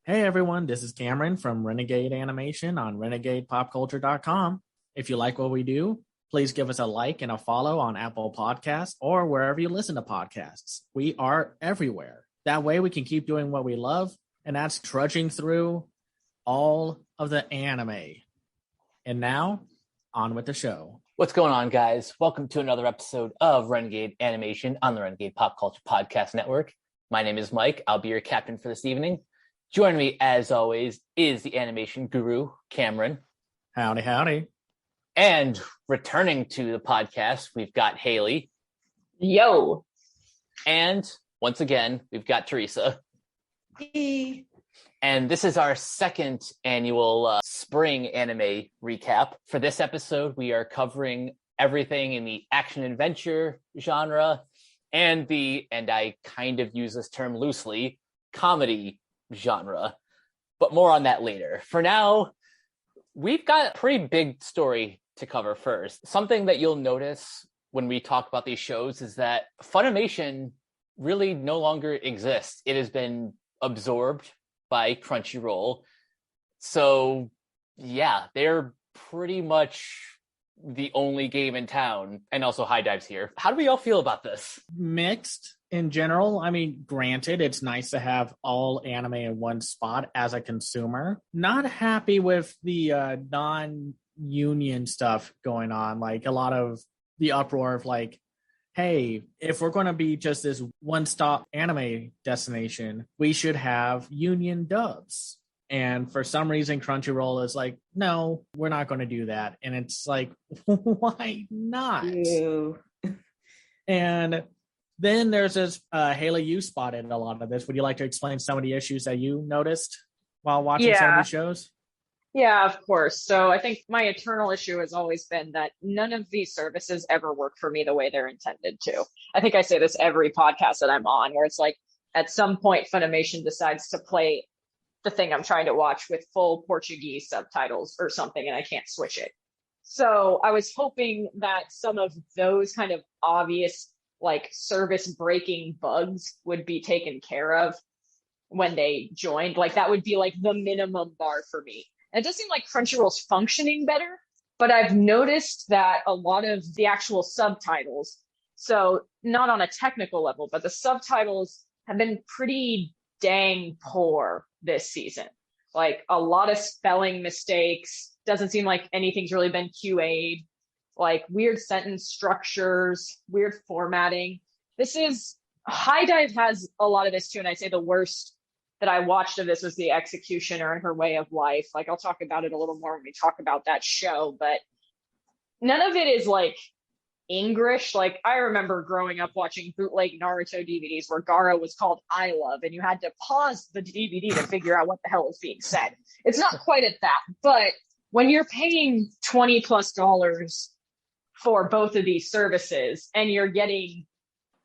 Hey everyone, this is Cameron from Renegade Animation on renegadepopculture.com. If you like what we do, please give us a like and a follow on Apple Podcasts or wherever you listen to podcasts. We are everywhere. That way we can keep doing what we love, and that's trudging through all of the anime. And now, on with the show. What's going on, guys? Welcome to another episode of Renegade Animation on the Renegade Pop Culture Podcast Network. My name is Mike. I'll be your captain for this evening. Joining me, as always, is the animation guru, Cameron. Howdy, howdy. And returning to the podcast, we've got Haley. Yo. And once again, we've got Teresa. Hey. And this is our second annual spring anime recap. For this episode, we are covering everything in the action-adventure genre and I kind of use this term loosely, comedy genre. But more on that later. For now, we've got a pretty big story to cover first. Something that you'll notice when we talk about these shows is that Funimation really no longer exists. It has been absorbed by Crunchyroll. So yeah, they're pretty much the only game in town, and also High Dive's here. How do we all feel about this? Mixed in general. I mean, granted, it's nice to have all anime in one spot as a consumer. Not happy with the non-union stuff going on, like a lot of the uproar of like, hey, if we're going to be just this one-stop anime destination, we should have union dubs. And for some reason, Crunchyroll is like, no, we're not going to do that. And it's like, why not? Ew. And then there's this, Haley, you spotted a lot of this. Would you like to explain some of the issues that you noticed while watching some of these shows? Yeah, of course. So I think my eternal issue has always been that none of these services ever work for me the way they're intended to. I think I say this every podcast that I'm on, where it's like, at some point, Funimation decides to play the thing I'm trying to watch with full Portuguese subtitles or something, and I can't switch it. So I was hoping that some of those kind of obvious, like, service breaking bugs would be taken care of when they joined. Like, that would be like the minimum bar for me. And it does seem like Crunchyroll's functioning better, but I've noticed that a lot of the actual subtitles, so not on a technical level, but the subtitles have been pretty dang poor this season. Like, a lot of spelling mistakes. Doesn't seem like anything's really been QA'd. Like, weird sentence structures, weird formatting. High Dive has a lot of this too, and I'd say the worst that I watched of this was the Executioner and Her Way of Life. Like, I'll talk about it a little more when we talk about that show, but none of it is like English. Like, I remember growing up watching bootleg Naruto DVDs where Gaara was called I Love, and you had to pause the DVD to figure out what the hell was being said. It's not quite at that, but when you're paying $20+ for both of these services and you're getting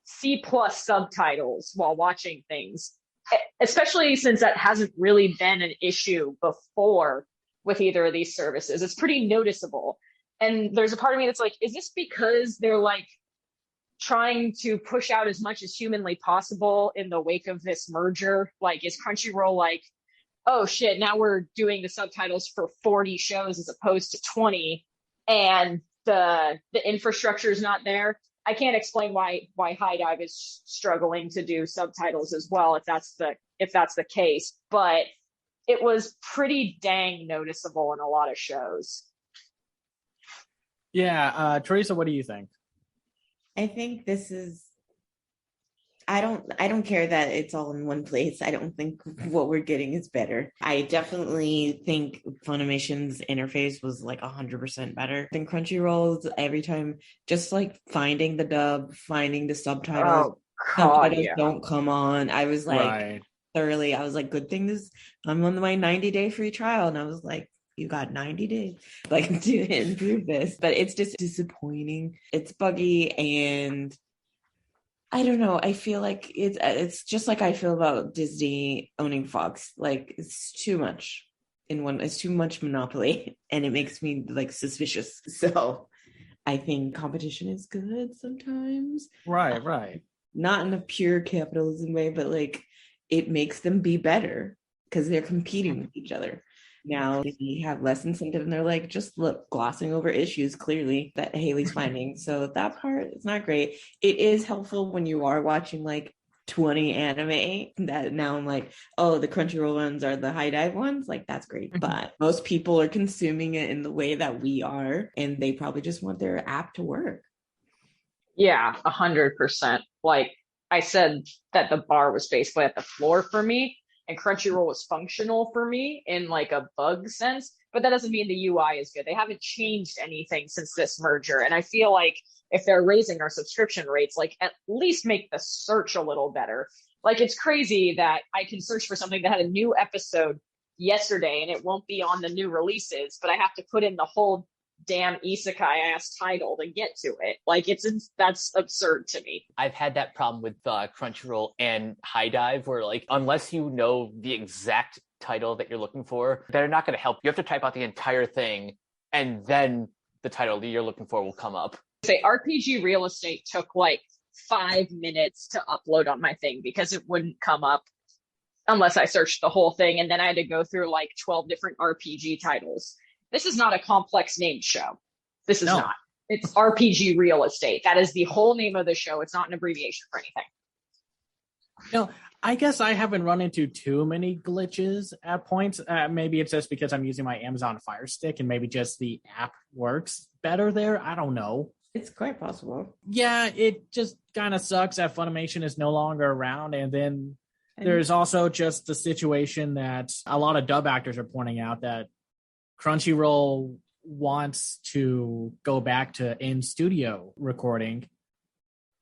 C+ subtitles while watching things, especially since that hasn't really been an issue before with either of these services, it's pretty noticeable. And there's a part of me that's like, is this because they're like trying to push out as much as humanly possible in the wake of this merger? Like, is Crunchyroll like, oh shit, now we're doing the subtitles for 40 shows as opposed to 20, and the infrastructure is not there? I can't explain why High Dive is struggling to do subtitles as well, if that's the case, but it was pretty dang noticeable in a lot of shows. Yeah, Teresa, what do you think? I think this is, I don't care that it's all in one place. I don't think what we're getting is better. I definitely think Funimation's interface was like 100% better than Crunchyroll's. Every time, just like finding the dub, finding the subtitles, don't come on. I was like, thoroughly, I was like, good thing I'm on my 90-day free trial. And I was like, you got 90 days like to improve this. But it's just disappointing. It's buggy, and I don't know. I feel like it's just like I feel about Disney owning Fox. Like, it's too much it's too much monopoly, and it makes me like suspicious. So I think competition is good sometimes. Right. Not in a pure capitalism way, but like it makes them be better. because they're competing with each other. Now they have less incentive and they're like, just look, glossing over issues clearly that Haley's finding. So that part is not great. It is helpful when you are watching like 20 anime that now I'm like, oh, the Crunchyroll ones are the high dive ones. Like, that's great. But most people are consuming it in the way that we are, and they probably just want their app to work. Yeah, 100%. Like I said that the bar was basically at the floor for me, and Crunchyroll was functional for me in like a bug sense, but that doesn't mean the UI is good. They haven't changed anything since this merger. And I feel like if they're raising our subscription rates, like at least make the search a little better. Like it's crazy that I can search for something that had a new episode yesterday and it won't be on the new releases, but I have to put in the whole damn isekai ass title to get to it. Like that's absurd to me. I've had that problem with Crunchyroll and High Dive where like unless you know the exact title that you're looking for, they're not going to help. You have to type out the entire thing and then the title that you're looking for will come up. Say RPG Real Estate took like 5 minutes to upload on my thing because it wouldn't come up unless I searched the whole thing, and then I had to go through like 12 different RPG titles. This is not a complex named show. This is not. It's RPG Real Estate. That is the whole name of the show. It's not an abbreviation for anything. No, I guess I haven't run into too many glitches at points. Maybe it's just because I'm using my Amazon Fire Stick and maybe just the app works better there. I don't know. It's quite possible. Yeah, it just kind of sucks that Funimation is no longer around. And then there's also just the situation that a lot of dub actors are pointing out that Crunchyroll wants to go back to in-studio recording,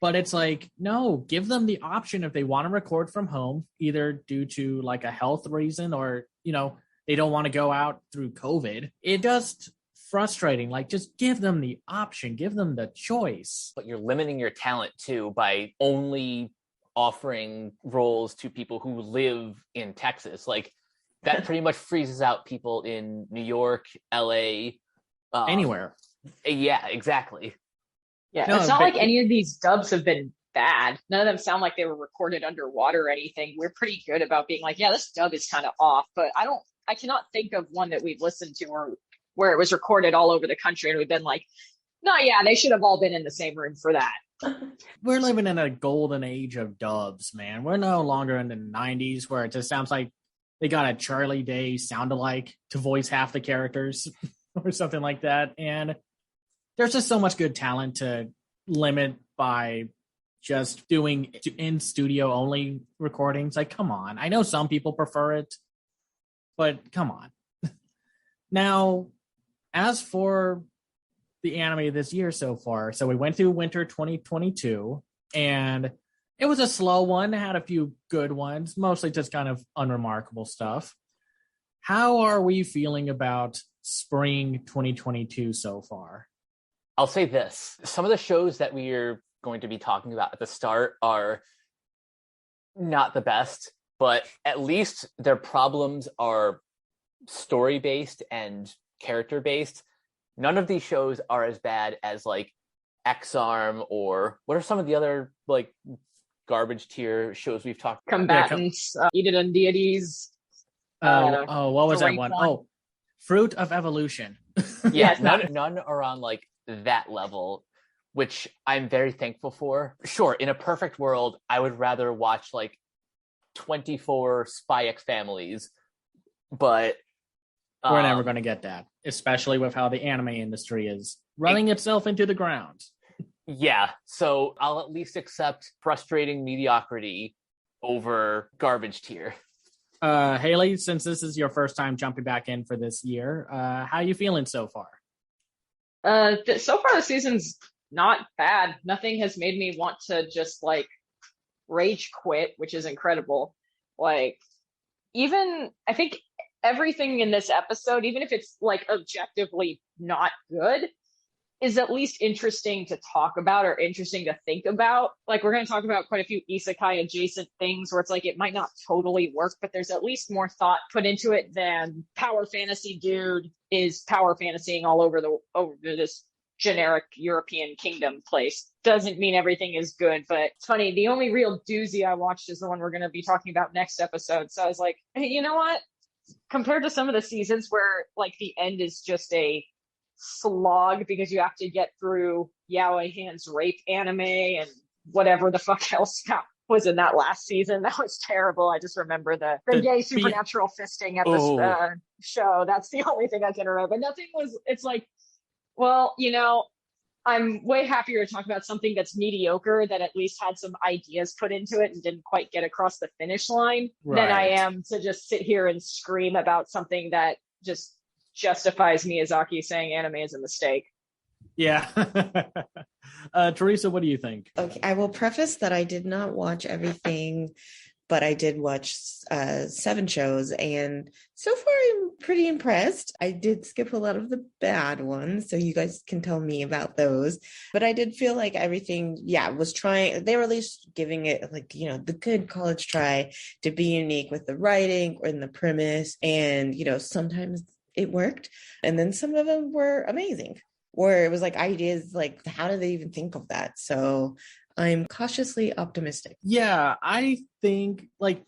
but it's like, no, give them the option if they want to record from home, either due to like a health reason or, you know, they don't want to go out through COVID. It just frustrating. Like, just give them the option, give them the choice. But you're limiting your talent too by only offering roles to people who live in Texas. Like, that pretty much freezes out people in New York, LA, anywhere. Yeah, exactly. Yeah, no, it's not like any of these dubs have been bad. None of them sound like they were recorded underwater or anything. We're pretty good about being like, yeah, this dub is kind of off, but I cannot think of one that we've listened to or where it was recorded all over the country and we've been like, no, yeah, they should have all been in the same room for that. We're living in a golden age of dubs, man. We're no longer in the 90s where it just sounds like they got a Charlie Day sound-alike to voice half the characters or something like that. And there's just so much good talent to limit by just doing in-studio only recordings. Like, come on. I know some people prefer it, but come on. Now, as for the anime this year so far, so we went through winter 2022, and it was a slow one, had a few good ones, mostly just kind of unremarkable stuff. How are we feeling about spring 2022 so far? I'll say this. Some of the shows that we are going to be talking about at the start are not the best, but at least their problems are story-based and character-based. None of these shows are as bad as like X-Arm or what are some of the other like garbage tier shows we've talked about? Combatants, Eden Deities. What was that one? Oh, Fruit of Evolution. Yeah, none are on like that level, which I'm very thankful for. Sure, in a perfect world, I would rather watch like 24 Spy X Families, but we're never going to get that, especially with how the anime industry is running itself into the ground. Yeah, so I'll at least accept frustrating mediocrity over garbage tier. Haley, since this is your first time jumping back in for this year, how are you feeling so far? So far the season's not bad. Nothing has made me want to just like rage quit, which is incredible. Like, even I think everything in this episode, even if it's like objectively not good, is at least interesting to talk about or interesting to think about. Like, we're going to talk about quite a few isekai adjacent things where it's like it might not totally work, but there's at least more thought put into it than power fantasy dude is power fantasying all over this generic European kingdom place. Doesn't mean everything is good, but it's funny. The only real doozy I watched is the one we're going to be talking about next episode. So I was like, hey, you know what? Compared to some of the seasons where like the end is just a slog because you have to get through Yaoi Han's rape anime and whatever the fuck else was in that last season. That was terrible. I just remember the gay supernatural fisting at this show. That's the only thing I can remember. But nothing was, it's like, well, you know, I'm way happier to talk about something that's mediocre that at least had some ideas put into it and didn't quite get across the finish line than I am to just sit here and scream about something that just justifies Miyazaki saying anime is a mistake. Yeah. Teresa, what do you think? Okay, I will preface that I did not watch everything, but I did watch 7 shows, and so far I'm pretty impressed. I did skip a lot of the bad ones, so you guys can tell me about those. But I did feel like everything, was trying, they were at least giving it like, you know, the good college try to be unique with the writing or in the premise. And, you know, sometimes it worked, and then some of them were amazing, where it was like ideas like, how did they even think of that? So I'm cautiously optimistic. Yeah, I think like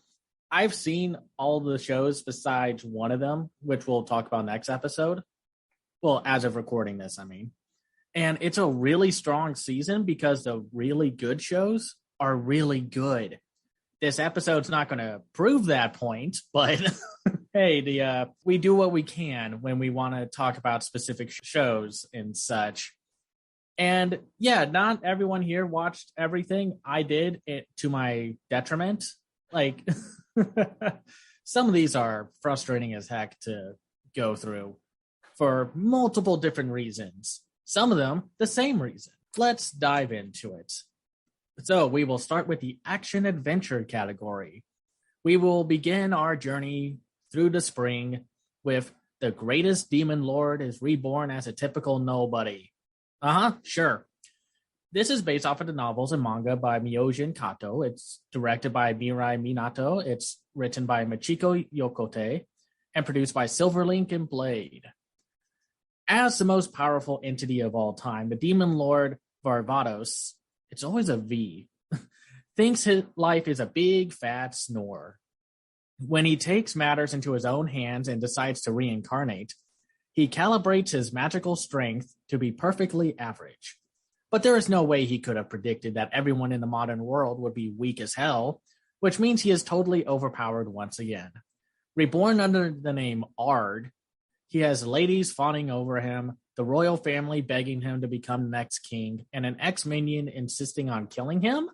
I've seen all the shows besides one of them, which we'll talk about next episode. Well, as of recording this, I mean. And it's a really strong season because the really good shows are really good. This episode's not going to prove that point, but hey, we do what we can when we want to talk about specific shows and such. And yeah, not everyone here watched everything. I did, it to my detriment. Like, some of these are frustrating as heck to go through for multiple different reasons. Some of them, the same reason. Let's dive into it. So we will start with the action adventure category. We will begin our journey through the spring with the greatest demon lord is reborn as a typical nobody. Sure. This is based off of the novels and manga by Miyojin Kato. It's directed by Mirai Minato. It's written by Machiko Yokote and produced by Silverlink and Blade. As the most powerful entity of all time, the demon lord Varvatos, it's always a V, thinks his life is a big fat snore. When he takes matters into his own hands and decides to reincarnate, he calibrates his magical strength to be perfectly average. But there is no way he could have predicted that everyone in the modern world would be weak as hell, which means he is totally overpowered once again. Reborn under the name Ard, he has ladies fawning over him, the royal family begging him to become the next king, and an ex-minion insisting on killing him?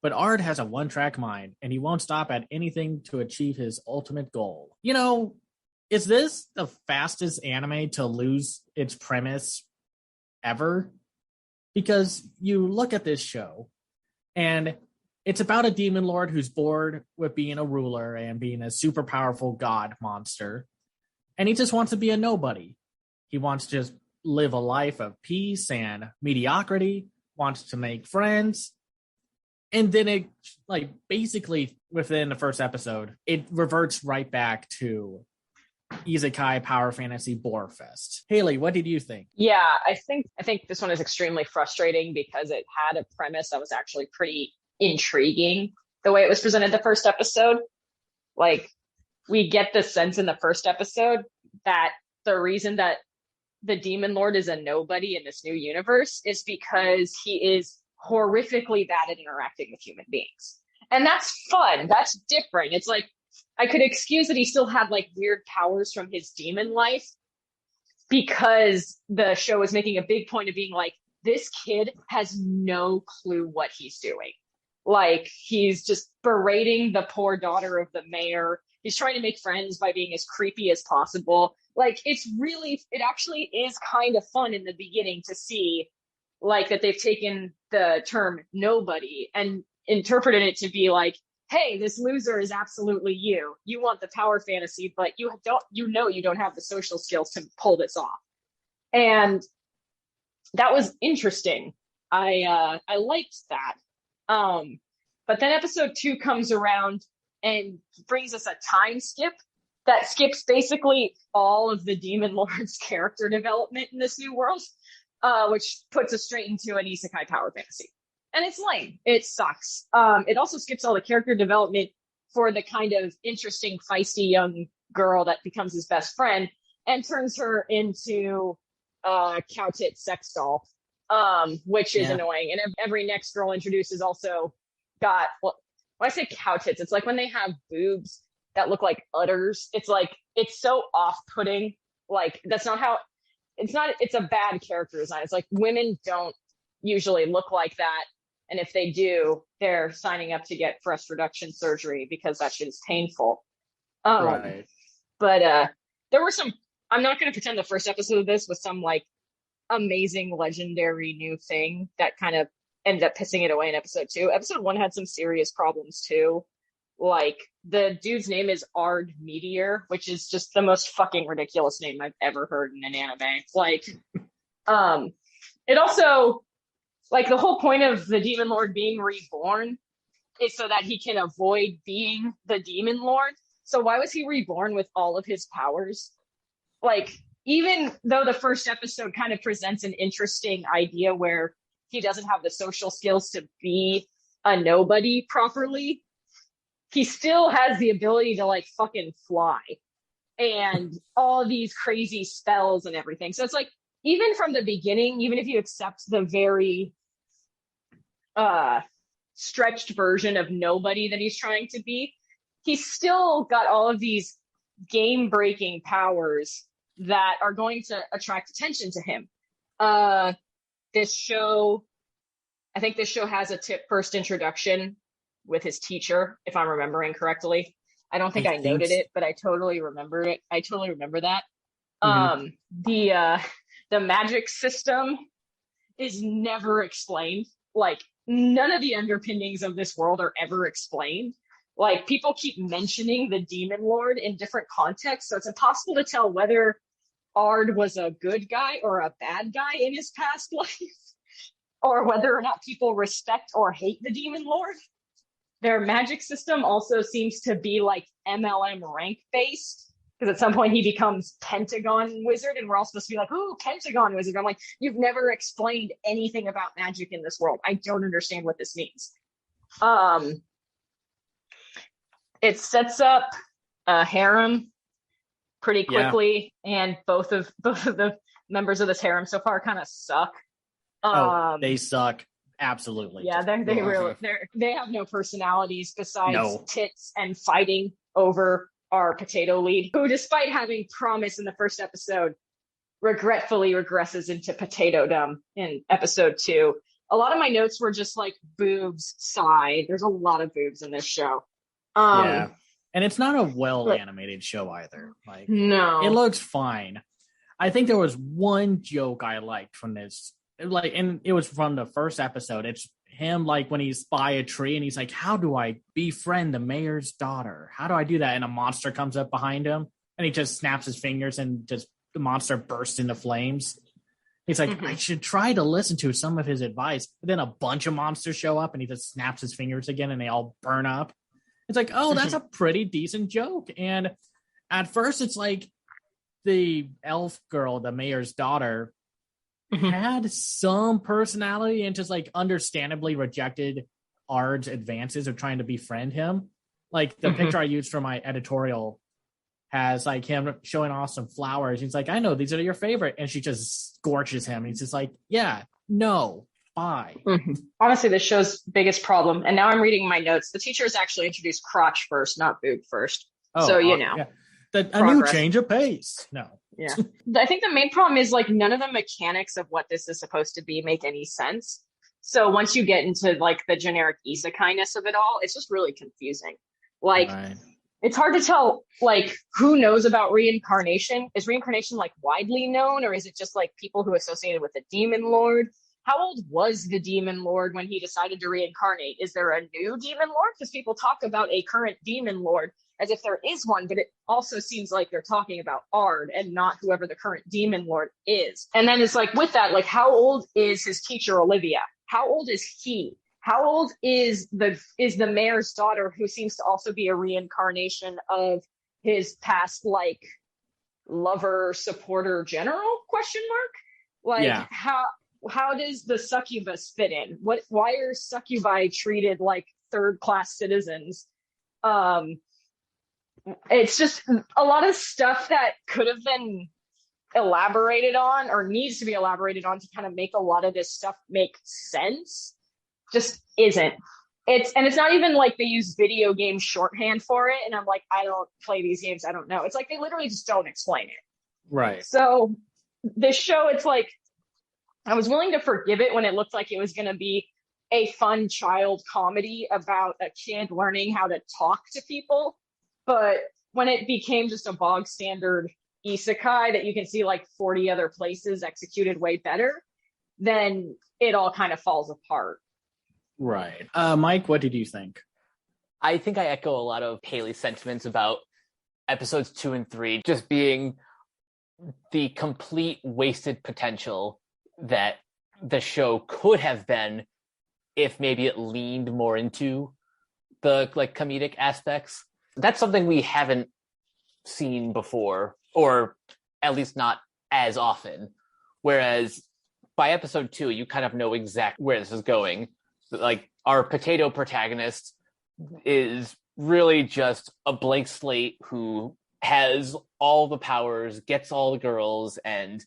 But Ard has a one-track mind, and he won't stop at anything to achieve his ultimate goal. You know, is this the fastest anime to lose its premise ever? Because you look at this show, and it's about a demon lord who's bored with being a ruler and being a super powerful god monster, and he just wants to be a nobody. He wants to just live a life of peace and mediocrity, wants to make friends, and then it, like, basically within the first episode, it reverts right back to Isekai Power Fantasy Bore Fest. Haley, what did you think? Yeah, I think this one is extremely frustrating because it had a premise that was actually pretty intriguing. The way it was presented the first episode, like, we get the sense in the first episode that the reason that the demon lord is a nobody in this new universe is because he is horrifically bad at interacting with human beings. And that's fun. That's different. It's like, I could excuse that he still had like weird powers from his demon life because the show is making a big point of being like, this kid has no clue what he's doing. Like, he's just berating the poor daughter of the mayor. He's trying to make friends by being as creepy as possible. Like, it actually is kind of fun in the beginning to see like that they've taken the term nobody and interpreted it to be like, hey, this loser is absolutely you. You want the power fantasy, but you don't have the social skills to pull this off. And that was interesting. I liked that. But then episode 2 comes around and brings us a time skip that skips basically all of the demon lord's character development in this new world. which puts us straight into an isekai power fantasy. And it's lame. It sucks. It also skips all the character development for the kind of interesting, feisty young girl that becomes his best friend and turns her into a cow tit sex doll, which is annoying. And every next girl introduced is also got, well, when I say cow tits, it's like when they have boobs that look like udders. It's like, it's so off-putting. Like, that's not how, it's a bad character design. It's like women don't usually look like that. And if they do, they're signing up to get breast reduction surgery because that shit is painful. Right. But there were some, I'm not going to pretend the first episode of this was some like amazing, legendary new thing that kind of ended up pissing it away in episode 2. Episode 1 had some serious problems too. Like, the dude's name is Ard Meteor, which is just the most fucking ridiculous name I've ever heard in an anime. Like, it also, like, the whole point of the Demon Lord being reborn is so that he can avoid being the Demon Lord. So why was he reborn with all of his powers? Like, even though the first episode kind of presents an interesting idea where he doesn't have the social skills to be a nobody properly, he still has the ability to like fucking fly and all these crazy spells and everything. So it's like, even from the beginning, even if you accept the very stretched version of nobody that he's trying to be, he's still got all of these game-breaking powers that are going to attract attention to him. I think this show has a first introduction with his teacher, if I'm remembering correctly. I don't think I noted it, but I totally remember it. I totally remember that. Mm-hmm. The magic system is never explained. Like, none of the underpinnings of this world are ever explained. Like, people keep mentioning the Demon Lord in different contexts, so it's impossible to tell whether Ard was a good guy or a bad guy in his past life, or whether or not people respect or hate the Demon Lord. Their magic system also seems to be like MLM rank based, because at some point he becomes Pentagon Wizard, and we're all supposed to be like, ooh, Pentagon Wizard. I'm like, you've never explained anything about magic in this world. I don't understand what this means. It sets up a harem pretty quickly, and both of the members of this harem so far kind of suck. They suck. Absolutely. Yeah, they have no personalities besides tits and fighting over our potato lead, who, despite having promise in the first episode, regretfully regresses into potato-dom in episode 2. A lot of my notes were just like, boobs, sigh. There's a lot of boobs in this show. Yeah. And it's not a well-animated show either. Like, no. It looks fine. I think there was one joke I liked from this. Like, and it was from the first episode. It's him, like, when he's by a tree and he's like, how do I befriend the mayor's daughter? How do I do that? And a monster comes up behind him and he just snaps his fingers and just the monster bursts into flames. He's like, I should try to listen to some of his advice. But then a bunch of monsters show up and he just snaps his fingers again and they all burn up. It's like, oh, that's a pretty decent joke. And at first it's like the elf girl, the mayor's daughter, had some personality and just like understandably rejected Ard's advances of trying to befriend him. Like, the picture I used for my editorial has like him showing off some flowers. He's like, I know these are your favorite. And she just scorches him. He's just like, yeah, no, bye. Honestly, this show's biggest problem, and now I'm reading my notes, the teachers actually introduced crotch first, not boob first. So, you know. Yeah. A new change of pace. No. Yeah. I think the main problem is, like, none of the mechanics of what this is supposed to be make any sense. So once you get into, like, the generic isekai-ness of it all, it's just really confusing. Like, It's hard to tell, like, who knows about reincarnation? Is reincarnation, like, widely known, or is it just, like, people who associated with the Demon Lord? How old was the Demon Lord when he decided to reincarnate? Is there a new Demon Lord? Because people talk about a current Demon Lord as if there is one, but it also seems like they're talking about Ard and not whoever the current Demon Lord is. And then it's like, with that, like, how old is his teacher, Olivia? How old is he? How old is the mayor's daughter, who seems to also be a reincarnation of his past, like, lover, supporter, general, question mark? Like, Yeah. how does the succubus fit in? Why are succubi treated like third-class citizens? It's just a lot of stuff that could have been elaborated on or needs to be elaborated on to kind of make a lot of this stuff make sense. Just isn't. It's not even like they use video game shorthand for it, and I'm like, I don't play these games, I don't know. It's like they literally just don't explain it. Right. So this show, it's like I was willing to forgive it when it looked like it was going to be a fun child comedy about a kid learning how to talk to people. But when it became just a bog standard isekai that you can see like 40 other places executed way better, then it all kind of falls apart. Right. Mike, what did you think? I think I echo a lot of Haley's sentiments about episodes 2 and 3 just being the complete wasted potential that the show could have been if maybe it leaned more into the like comedic aspects. That's something we haven't seen before, or at least not as often. Whereas by episode 2, you kind of know exactly where this is going. Like, our potato protagonist is really just a blank slate who has all the powers, gets all the girls, and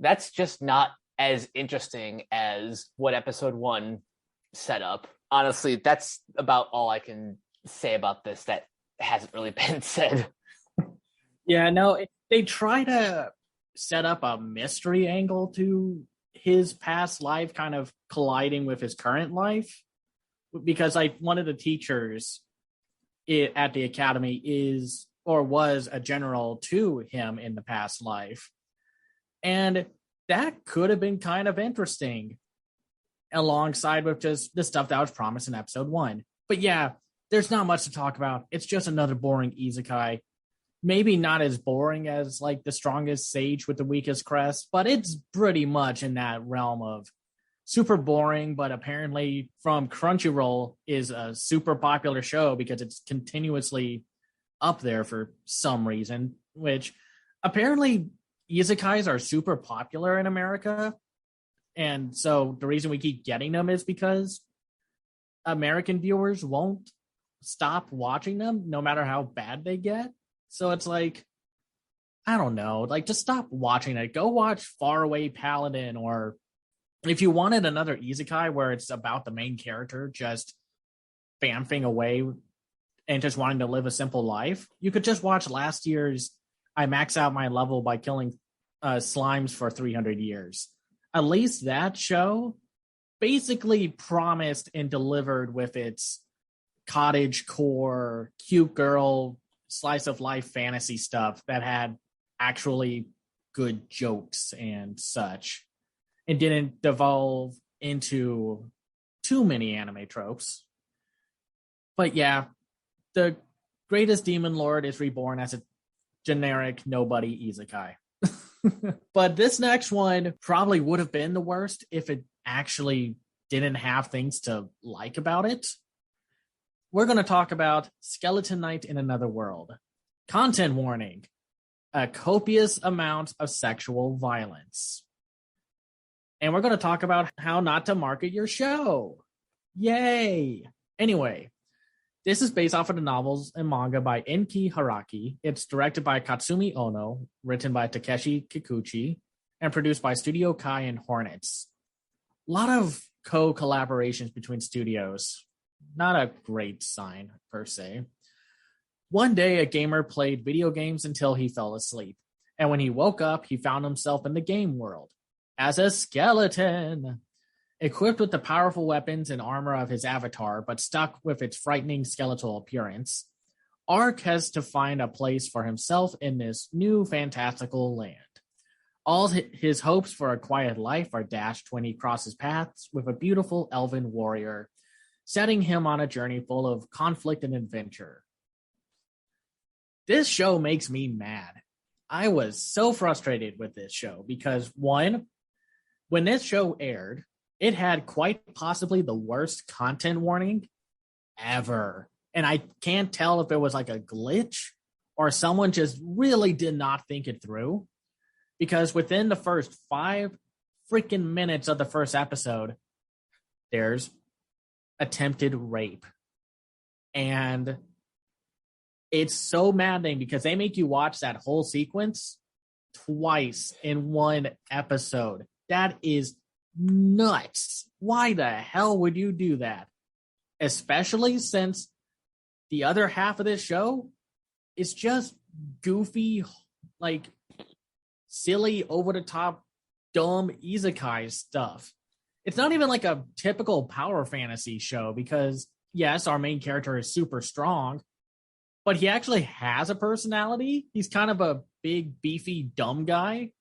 that's just not as interesting as what episode 1 set up. Honestly, that's about all I can say about this that hasn't really been said. Yeah, no, they try to set up a mystery angle to his past life kind of colliding with his current life, because like one of the teachers at the academy is or was a general to him in the past life, and that could have been kind of interesting alongside with just the stuff that was promised in episode 1. But yeah, there's not much to talk about. It's just another boring isekai. Maybe not as boring as like The Strongest Sage with the Weakest Crest, but it's pretty much in that realm of super boring, but apparently from Crunchyroll is a super popular show because it's continuously up there for some reason, which apparently isekais are super popular in America. And so the reason we keep getting them is because American viewers won't stop watching them no matter how bad they get. So it's like, I don't know, like just stop watching it. Go watch Faraway Paladin, or if you wanted another isekai where it's about the main character just bamfing away and just wanting to live a simple life, you could just watch last year's I Max Out My Level by Killing Slimes for 300 Years. At least that show basically promised and delivered with its cottage core, cute girl, slice of life fantasy stuff that had actually good jokes and such. It didn't devolve into too many anime tropes. But yeah, the Greatest Demon Lord is reborn as a generic nobody isekai. But this next one probably would have been the worst if it actually didn't have things to like about it. We're going to talk about Skeleton Knight in Another World. Content warning: a copious amount of sexual violence. And we're going to talk about how not to market your show. Yay! Anyway, this is based off of the novels and manga by Enki Haraki. It's directed by Katsumi Ono, written by Takeshi Kikuchi, and produced by Studio Kai and Hornets. A lot of co-collaborations between studios. Not a great sign, per se. One day, a gamer played video games until he fell asleep. And when he woke up, he found himself in the game world as a skeleton. Equipped with the powerful weapons and armor of his avatar, but stuck with its frightening skeletal appearance, Ark has to find a place for himself in this new fantastical land. All his hopes for a quiet life are dashed when he crosses paths with a beautiful elven warrior, setting him on a journey full of conflict and adventure. This show makes me mad. I was so frustrated with this show because, one, when this show aired, it had quite possibly the worst content warning ever. And I can't tell if it was like a glitch or someone just really did not think it through. Because within the first 5 freaking minutes of the first episode, there's attempted rape. And it's so maddening because they make you watch that whole sequence twice in one episode. That is nuts. Why the hell would you do that? Especially since the other half of this show is just goofy, like silly, over-the-top, dumb isekai stuff. It's not even like a typical power fantasy show because, yes, our main character is super strong, but he actually has a personality. He's kind of a big, beefy, dumb guy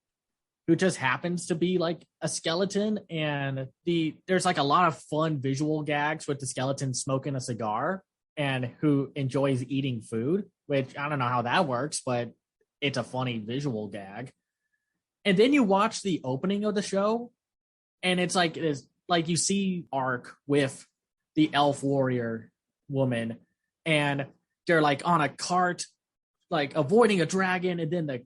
who just happens to be like a skeleton. And there's like a lot of fun visual gags with the skeleton smoking a cigar and who enjoys eating food, which I don't know how that works, but it's a funny visual gag. And then you watch the opening of the show, and it's like you see Arc with the elf warrior woman, and they're like on a cart, like avoiding a dragon, and then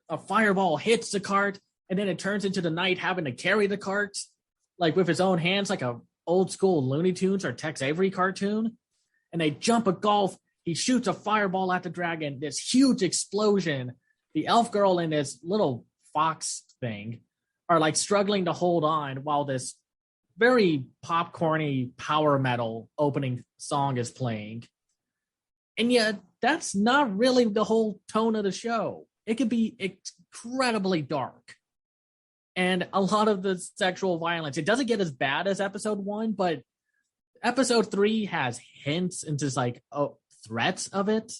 a fireball hits the cart, and then it turns into the knight having to carry the cart, like with his own hands, like a old school Looney Tunes or Tex Avery cartoon. And they jump a gulf. He shoots a fireball at the dragon. This huge explosion. The elf girl and this little fox thing are like struggling to hold on while this very popcorny power metal opening song is playing. And yet, that's not really the whole tone of the show. It could be incredibly dark. And a lot of the sexual violence, it doesn't get as bad as episode 1, but episode 3 has hints into just like threats of it.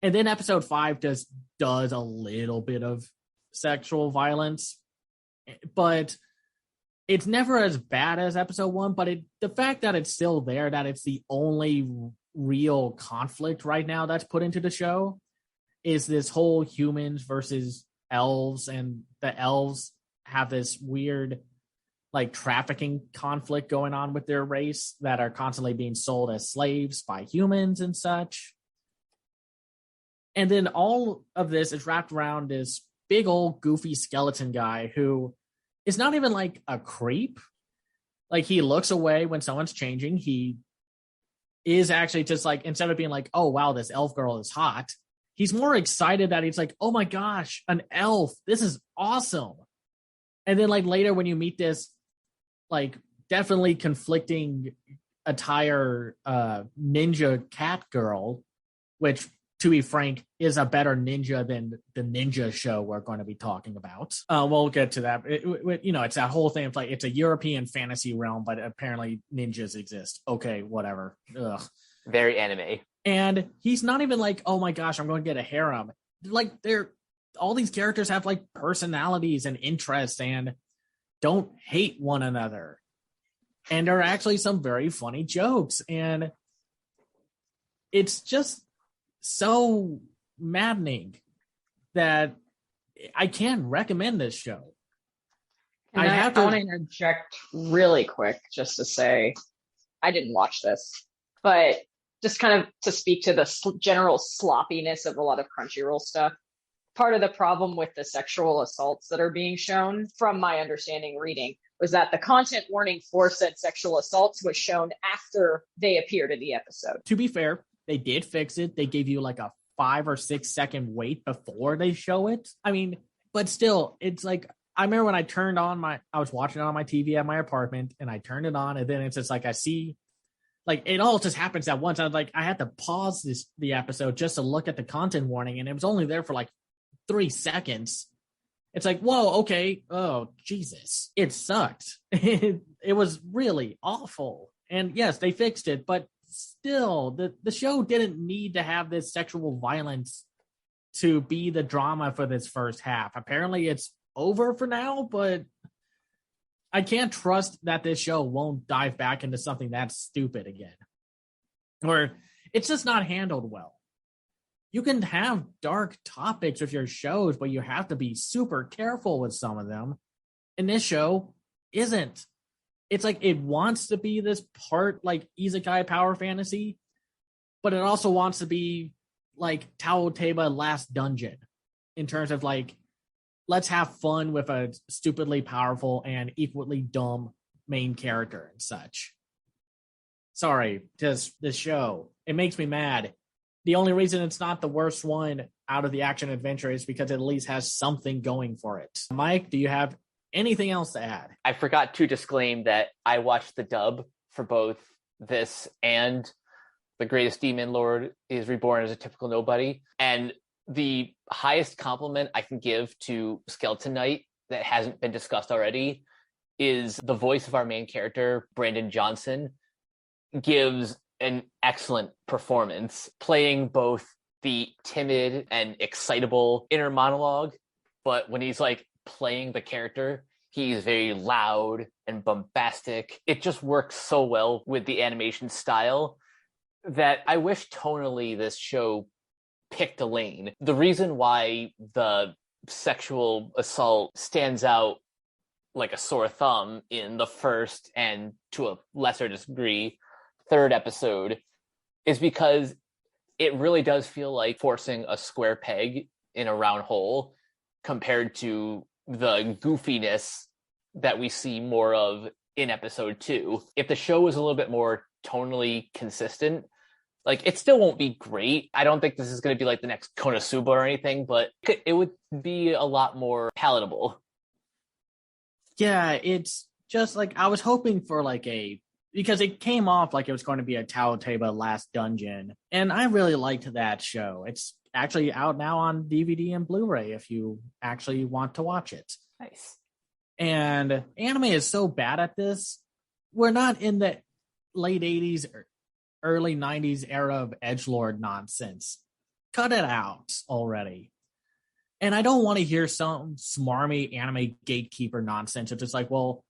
And then episode 5 just does a little bit of sexual violence. But it's never as bad as episode 1, but the fact that it's still there, that it's the only real conflict right now that's put into the show, is this whole humans versus elves, and the elves have this weird like trafficking conflict going on with their race that are constantly being sold as slaves by humans and such. And then all of this is wrapped around this big old goofy skeleton guy who is not even like a creep. Like, he looks away when someone's changing. He is actually just like, instead of being like, oh wow, this elf girl is hot, he's more excited that he's like, oh my gosh, an elf, this is awesome. And then like later when you meet this like definitely conflicting attire ninja cat girl, which, to be frank, is a better ninja than the ninja show we're going to be talking about. We'll get to that. It's that whole thing of like, it's a European fantasy realm, but apparently ninjas exist. Okay, whatever. Ugh. Very anime. And he's not even like, oh my gosh, I'm going to get a harem. Like, all these characters have like personalities and interests and don't hate one another. And there are actually some very funny jokes. And it's just so maddening that I can't recommend this show. I want to interject really quick just to say I didn't watch this, but just kind of to speak to the general sloppiness of a lot of Crunchyroll stuff. Part of the problem with the sexual assaults that are being shown, from my understanding reading, was that the content warning for said sexual assaults was shown after they appeared in the episode. To be fair, they did fix it. They gave you like a 5 or 6 second wait before they show it. I mean, but still, it's like, I remember when I was watching it on my TV at my apartment, and I turned it on, and then it's just like, I see, like, it all just happens at once. I was like, I had to pause the episode just to look at the content warning, and it was only there for like 3 seconds. It's like, whoa, okay. Oh, Jesus. It sucked. It was really awful. And yes, they fixed it, but still, the show didn't need to have this sexual violence to be the drama for this first half. Apparently it's over for now, but I can't trust that this show won't dive back into something that's stupid again. Or it's just not handled well. You can have dark topics with your shows, but you have to be super careful with some of them. And this show isn't. It's like, it wants to be this part like isekai power fantasy, but it also wants to be like Tao Teba Last Dungeon in terms of like let's have fun with a stupidly powerful and equally dumb main character and such. Sorry, just this show. It makes me mad. The only reason it's not the worst one out of the action adventure is because it at least has something going for it. Mike, do you have anything else to add? I forgot to disclaim that I watched the dub for both this and The Greatest Demon Lord is Reborn as a Typical Nobody. And the highest compliment I can give to Skeleton Knight that hasn't been discussed already is the voice of our main character, Brandon Johnson, gives an excellent performance, playing both the timid and excitable inner monologue, but when he's like playing the character, he's very loud and bombastic. It just works so well with the animation style that I wish tonally this show picked a lane. The reason why the sexual assault stands out like a sore thumb in the first and to a lesser degree third episode is because it really does feel like forcing a square peg in a round hole compared to the goofiness that we see more of in episode 2. If the show was a little bit more tonally consistent, like, it still won't be great. I don't think this is going to be like the next Konosuba or anything, but it would be a lot more palatable. Yeah, it's just like I was hoping for like because it came off like it was going to be a Taoteba Last Dungeon, and I really liked that show. It's actually out now on DVD and Blu-ray if you actually want to watch it. Nice. And anime is so bad at this. We're not in the late 80s or early 90s era of edgelord nonsense. Cut it out already. And I don't want to hear some smarmy anime gatekeeper nonsense. It's just like, well,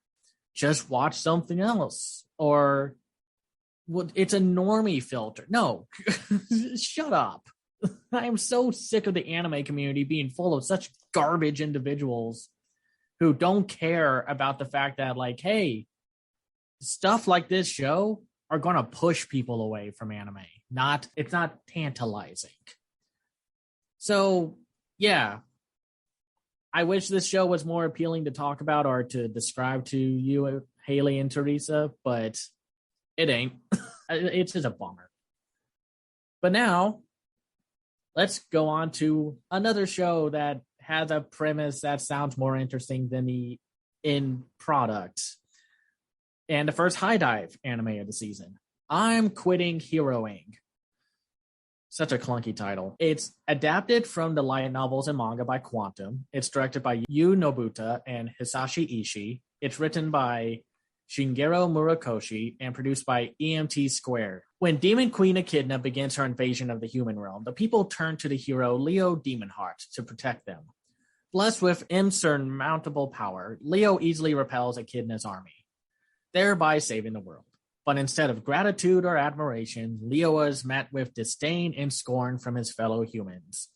just watch something else. Or, well, it's a normie filter. No, shut up. I am so sick of the anime community being full of such garbage individuals who don't care about the fact that, like, hey, stuff like this show are going to push people away from anime. It's not tantalizing. So, yeah, I wish this show was more appealing to talk about or to describe to you, Haley and Teresa, but it ain't. It's just a bummer. But now, let's go on to another show that has a premise that sounds more interesting than the end product. And the first high dive anime of the season. I'm Quitting Heroing. Such a clunky title. It's adapted from the light novels and manga by Quantum. It's directed by Yu Nobuta and Hisashi Ishii. It's written by Shigeru Murakoshi and produced by EMT Square. When Demon Queen Echidna begins her invasion of the human realm, the people turn to the hero Leo Demonheart to protect them. Blessed with insurmountable power, Leo easily repels Echidna's army, thereby saving the world. But instead of gratitude or admiration, Leo is met with disdain and scorn from his fellow humans,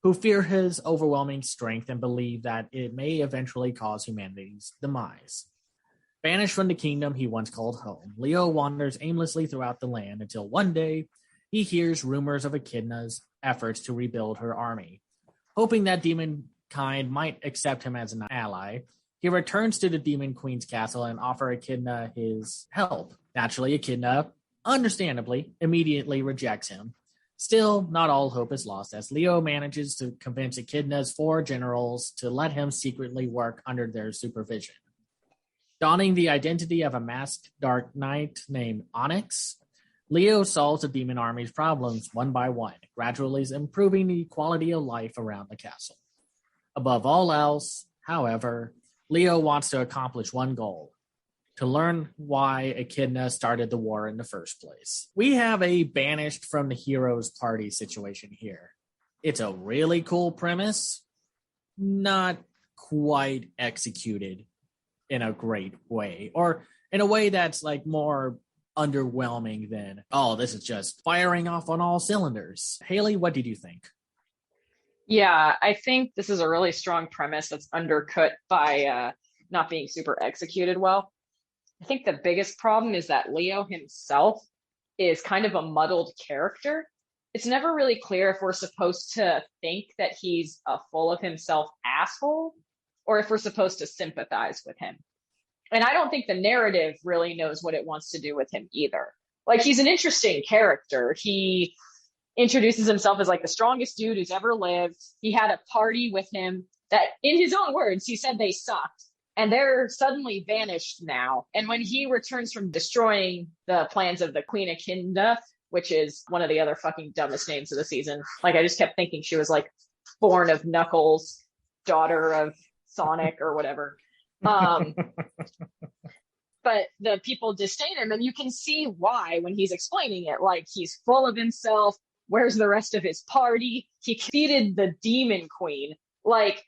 who fear his overwhelming strength and believe that it may eventually cause humanity's demise. Banished from the kingdom he once called home, Leo wanders aimlessly throughout the land until one day he hears rumors of Echidna's efforts to rebuild her army. Hoping that demonkind might accept him as an ally, he returns to the Demon Queen's castle and offers Echidna his help. Naturally, Echidna, understandably, immediately rejects him. Still, not all hope is lost, as Leo manages to convince Echidna's 4 generals to let him secretly work under their supervision. Donning the identity of a masked dark knight named Onyx, Leo solves the demon army's problems one by one, gradually improving the quality of life around the castle. Above all else, however, Leo wants to accomplish one goal: to learn why Echidna started the war in the first place. We have a banished from the hero's party situation here. It's a really cool premise, not quite executed in a great way, or in a way that's like more underwhelming than, oh, this is just firing off on all cylinders. Haley, what did you think? Yeah, I think this is a really strong premise that's undercut by not being super executed well. I think the biggest problem is that Leo himself is kind of a muddled character. It's never really clear if we're supposed to think that he's a full of himself asshole or if we're supposed to sympathize with him. And I don't think the narrative really knows what it wants to do with him either. Like, he's an interesting character. He introduces himself as like the strongest dude who's ever lived. He had a party with him that, in his own words, he said they sucked. And they're suddenly vanished now. And when he returns from destroying the plans of the Queen Akinda, which is one of the other fucking dumbest names of the season, like, I just kept thinking she was like born of Knuckles, daughter of Sonic or whatever. But the people disdain him, and you can see why when he's explaining it. Like, he's full of himself. Where's the rest of his party? He defeated the Demon Queen. Like,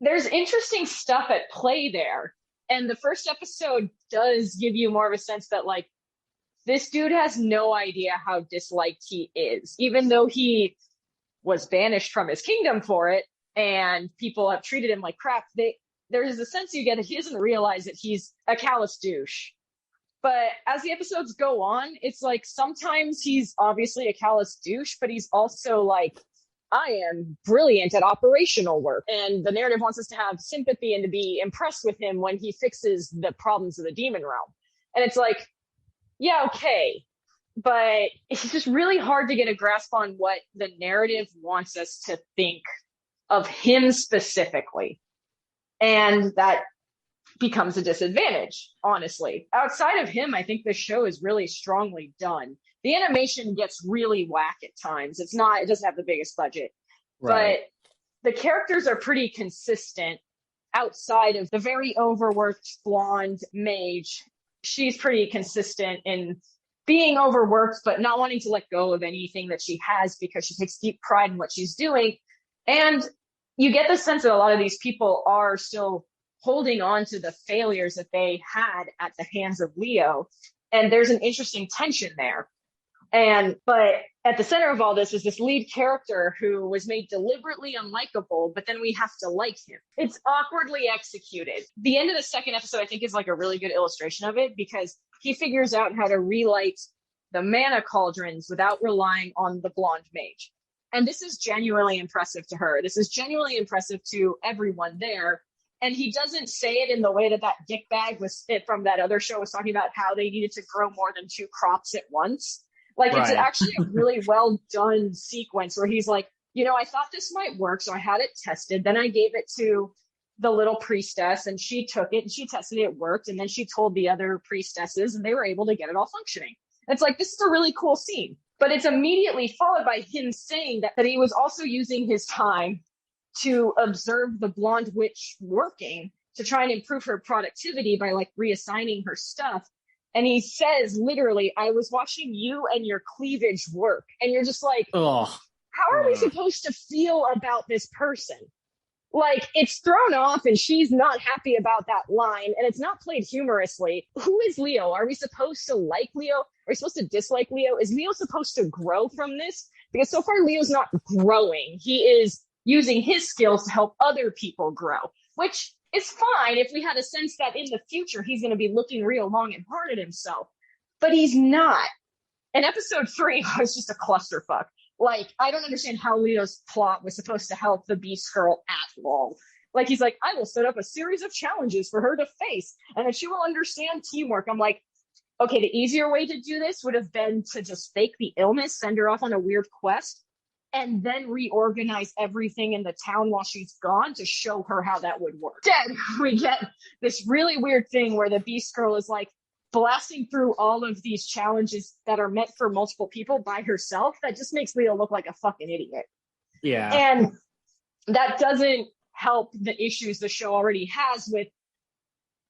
there's interesting stuff at play there. And the first episode does give you more of a sense that, like, this dude has no idea how disliked he is, even though he was banished from his kingdom for it, and people have treated him like crap. There's a sense you get that he doesn't realize that he's a callous douche. But as the episodes go on, it's like sometimes he's obviously a callous douche, but he's also like, I am brilliant at operational work. And the narrative wants us to have sympathy and to be impressed with him when he fixes the problems of the demon realm. And it's like, yeah, okay. But it's just really hard to get a grasp on what the narrative wants us to think of him specifically. And that becomes a disadvantage, honestly. Outside of him, I think the show is really strongly done. The animation gets really whack at times. It doesn't have the biggest budget. Right. But the characters are pretty consistent outside of the very overworked blonde mage. She's pretty consistent in being overworked, but not wanting to let go of anything that she has because she takes deep pride in what she's doing. And you get the sense that a lot of these people are still holding on to the failures that they had at the hands of Leo. And there's an interesting tension there. But at the center of all this is this lead character who was made deliberately unlikable, but then we have to like him. It's awkwardly executed. The end of the second episode, I think, is like a really good illustration of it, because he figures out how to relight the mana cauldrons without relying on the blonde mage. And this is genuinely impressive to her. This is genuinely impressive to everyone there. And he doesn't say it in the way that dickbag from that other show was talking about how they needed to grow more than 2 crops at once. Like, right. It's actually a really well done sequence where he's like, I thought this might work, so I had it tested. Then I gave it to the little priestess, and she took it and she tested it, worked. And then she told the other priestesses, and they were able to get it all functioning. It's like, this is a really cool scene. But it's immediately followed by him saying that he was also using his time to observe the blonde witch working to try and improve her productivity by like reassigning her stuff. And he says, literally, I was watching you and your cleavage work. And you're just like, how are we supposed to feel about this person? Like, it's thrown off and she's not happy about that line. And it's not played humorously. Who is Leo? Are we supposed to like Leo? Are we supposed to dislike Leo? Is Leo supposed to grow from this? Because so far, Leo's not growing. He is using his skills to help other people grow, which is fine if we had a sense that in the future he's going to be looking real long and hard at himself. But he's not. And episode 3 was just a clusterfuck. Like, I don't understand how Leo's plot was supposed to help the Beast Girl at all. Like, he's like, I will set up a series of challenges for her to face, and then she will understand teamwork. I'm like, okay, the easier way to do this would have been to just fake the illness, send her off on a weird quest, and then reorganize everything in the town while she's gone to show her how that would work. Then we get this really weird thing where the Beast Girl is like blasting through all of these challenges that are meant for multiple people by herself. That just makes Leo look like a fucking idiot. Yeah. And that doesn't help the issues the show already has with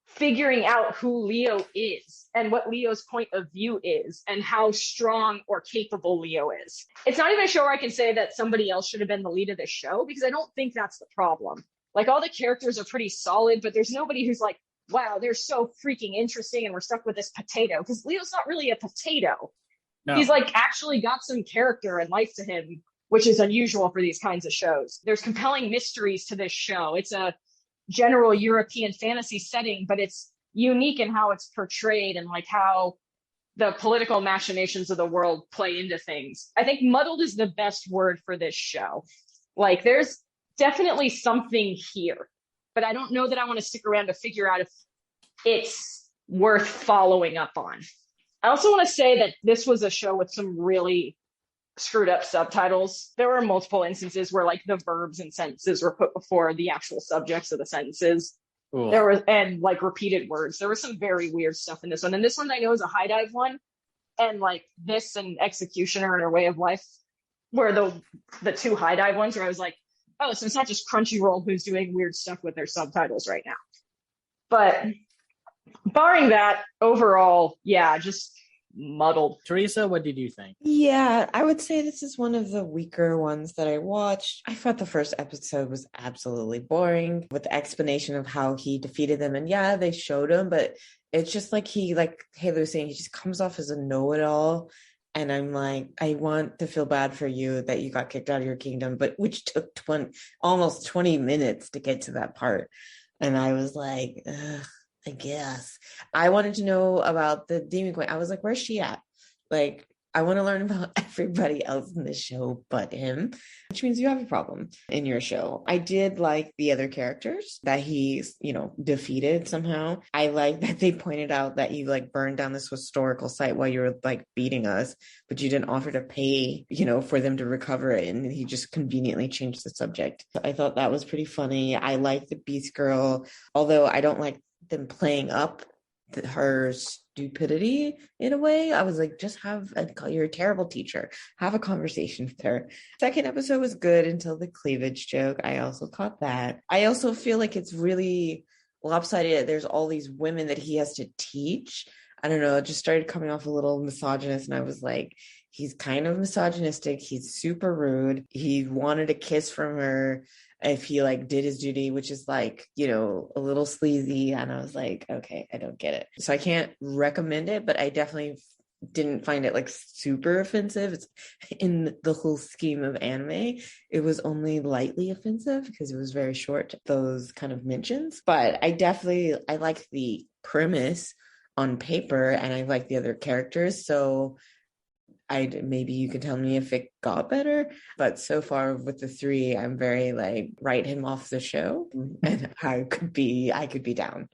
figuring out who Leo is and what Leo's point of view is and how strong or capable Leo is. It's not even a show where I can say that somebody else should have been the lead of the show, because I don't think that's the problem. Like, all the characters are pretty solid, but there's nobody who's like, wow, they're so freaking interesting and we're stuck with this potato, because Leo's not really a potato. No. He's like actually got some character and life to him, which is unusual for these kinds of shows. There's compelling mysteries to this show. It's a general European fantasy setting, but it's unique in how it's portrayed and like how the political machinations of the world play into things. I think muddled is the best word for this show. Like, there's definitely something here. but I don't know that I want to stick around to figure out if it's worth following up on. I also want to say that this was a show with some really screwed up subtitles. There were multiple instances where like the verbs and sentences were put before the actual subjects of the sentences. Ooh. There was, and like repeated words. There was some very weird stuff in this one. And this one I know is a high dive one. And like this and Executioner and Her Way of Life were the two high dive ones where I was like, oh, so it's not just Crunchyroll who's doing weird stuff with their subtitles right now. But barring that, overall, yeah, just muddled. Teresa, what did you think? Yeah, I would say this is one of the weaker ones that I watched. I thought the first episode was absolutely boring with the explanation of how he defeated them. And yeah, they showed him, but it's just like Haley was saying, he just comes off as a know-it-all. And I'm like, I want to feel bad for you that you got kicked out of your kingdom, but which took almost 20 minutes to get to that part. And I was like, ugh. I guess I wanted to know about the Demon Queen. I was like, where's she at? Like, I want to learn about everybody else in the show but him, which means you have a problem in your show. I did like the other characters that he, defeated somehow. I like that they pointed out that you like burned down this historical site while you were like beating us, but you didn't offer to pay, for them to recover it. And he just conveniently changed the subject. I thought that was pretty funny. I like the Beast Girl, although I don't like them playing up her stupidity in a way. I was like, just you're a terrible teacher. Have a conversation with her. Second episode was good until the cleavage joke. I also caught that. I also feel like it's really lopsided. There's all these women that he has to teach. I don't know. It just started coming off a little misogynist. And I was like, he's kind of misogynistic. He's super rude. He wanted a kiss from her if he like did his duty, which is like, a little sleazy. And I was like, okay, I don't get it. So I can't recommend it, but I definitely didn't find it like super offensive. It's in the whole scheme of anime, it was only lightly offensive because it was very short, those kind of mentions. But I like the premise on paper and I like the other characters. So maybe you could tell me if it got better, but so far with the three, I'm very like write him off the show, and I could be down.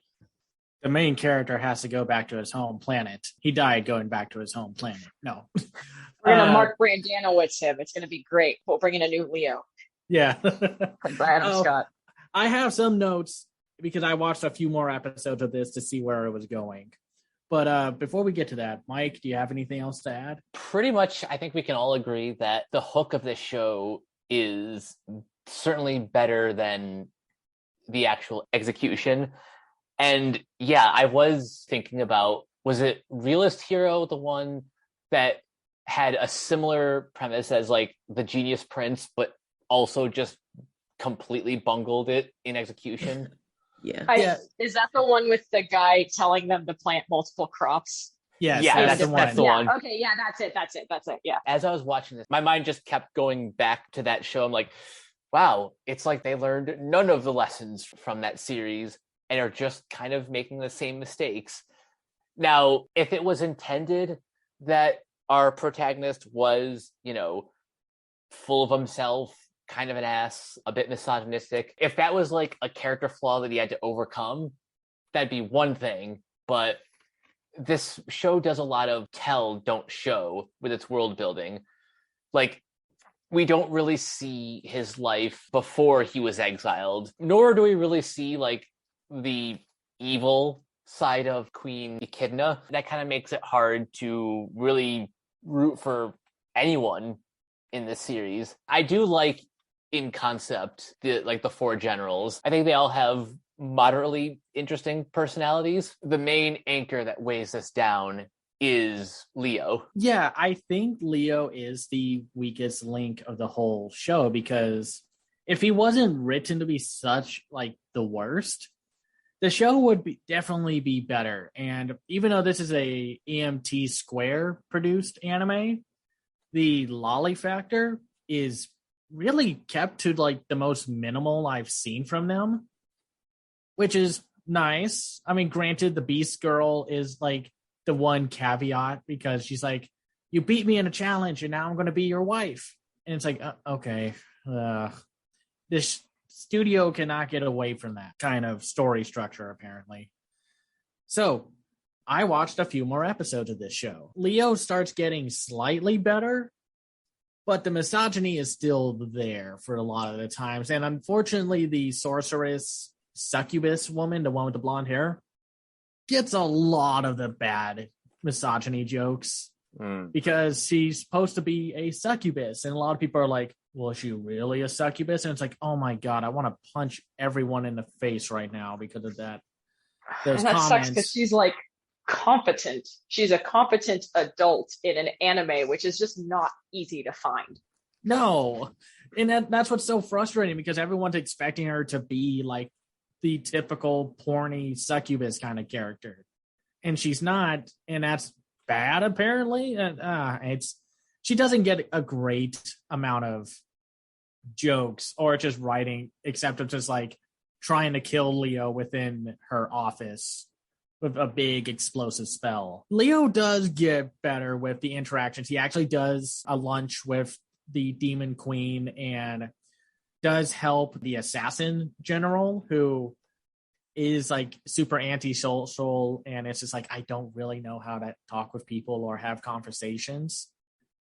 The main character has to go back to his home planet. He died going back to his home planet. No, we're gonna Mark Brandanowitz him. It's gonna be great. We'll bring in a new Leo. Yeah, like Adam Scott. I have some notes because I watched a few more episodes of this to see where it was going. But before we get to that, Mike, do you have anything else to add? Pretty much, I think we can all agree that the hook of this show is certainly better than the actual execution. And yeah, I was thinking about, was it Realist Hero the one that had a similar premise as like the Genius Prince, but also just completely bungled it in execution? Yeah. Is that the one with the guy telling them to plant multiple crops? Yes, yeah, that's the one. Okay, yeah, that's it. Yeah. As I was watching this, my mind just kept going back to that show. I'm like, wow, it's like they learned none of the lessons from that series and are just kind of making the same mistakes. Now, if it was intended that our protagonist was, full of himself, kind of an ass, a bit misogynistic, if that was like a character flaw that he had to overcome, that'd be one thing. But this show does a lot of tell, don't show with its world building. Like, we don't really see his life before he was exiled, nor do we really see like the evil side of Queen Echidna. That kind of makes it hard to really root for anyone in this series. I do like, in concept, the four generals. I think they all have moderately interesting personalities. The main anchor that weighs us down is Leo. Yeah, I think Leo is the weakest link of the whole show, because if he wasn't written to be such like the worst, the show would definitely be better. And even though this is a EMT Square produced anime, the lolly factor is really kept to like the most minimal I've seen from them, which is nice. I mean, granted, the Beast Girl is like the one caveat because she's like, you beat me in a challenge and now I'm going to be your wife. And it's like, okay, this studio cannot get away from that kind of story structure, apparently. So I watched a few more episodes of this show. Leo starts getting slightly better, but the misogyny is still there for a lot of the times. And unfortunately, the sorceress succubus woman, the one with the blonde hair, gets a lot of the bad misogyny jokes because she's supposed to be a succubus. And a lot of people are like, well, is she really a succubus? And it's like, oh my God, I want to punch everyone in the face right now because of that. Those and that comments. sucks because she's like competent. She's a competent adult in an anime, which is just not easy to find. No. And that's what's so frustrating because everyone's expecting her to be like the typical porny succubus kind of character. And she's not. And that's bad, apparently. She doesn't get a great amount of jokes or just writing, except of just like trying to kill Leo within her office with a big explosive spell. Leo does get better with the interactions. He actually does a lunch with the demon queen and does help the assassin general, who is like super antisocial, and it's just like, I don't really know how to talk with people or have conversations.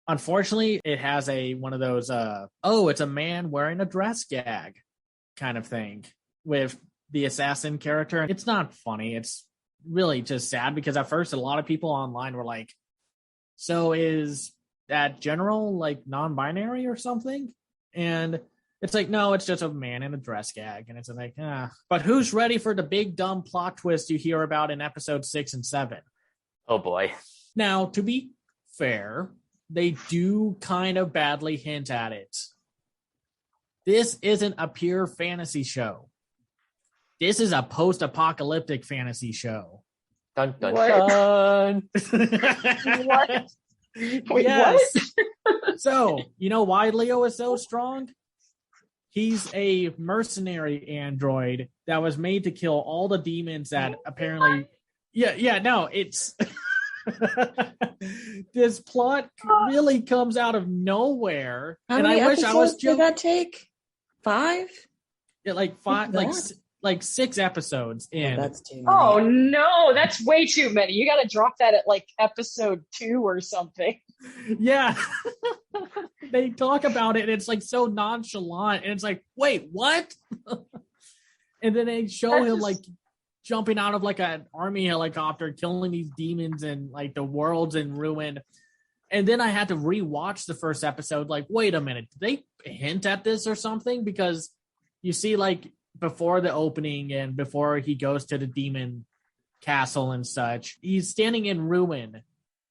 Unfortunately, it has one of those it's a man wearing a dress gag kind of thing with the assassin character. It's not funny. It's really just sad because at first a lot of people online were like, so is that general like non-binary or something? And it's like, no, it's just a man in a dress gag. And it's like, But who's ready for the big dumb plot twist you hear about in episode 6 and 7? Oh boy. Now, to be fair, they do kind of badly hint at it. This isn't a pure fantasy show. This is a post-apocalyptic fantasy show. Dun, dun, dun. What? Wait, yes. what? So, you know why Leo is so strong? He's a mercenary android that was made to kill all the demons that apparently... it's... This plot really comes out of nowhere. How many episodes did that take? 5? Yeah, like 5, like 6 episodes in. Oh, that's too many. Oh no, that's way too many. You got to drop that at like episode 2 or something. Yeah. They talk about it and it's like so nonchalant and it's like, wait, what? And then they show him like jumping out of like an army helicopter, killing these demons, and like the world's in ruin. And then I had to rewatch the first episode. Like, wait a minute, did they hint at this or something? Because you see, like before the opening and before he goes to the demon castle and such, he's standing in ruin.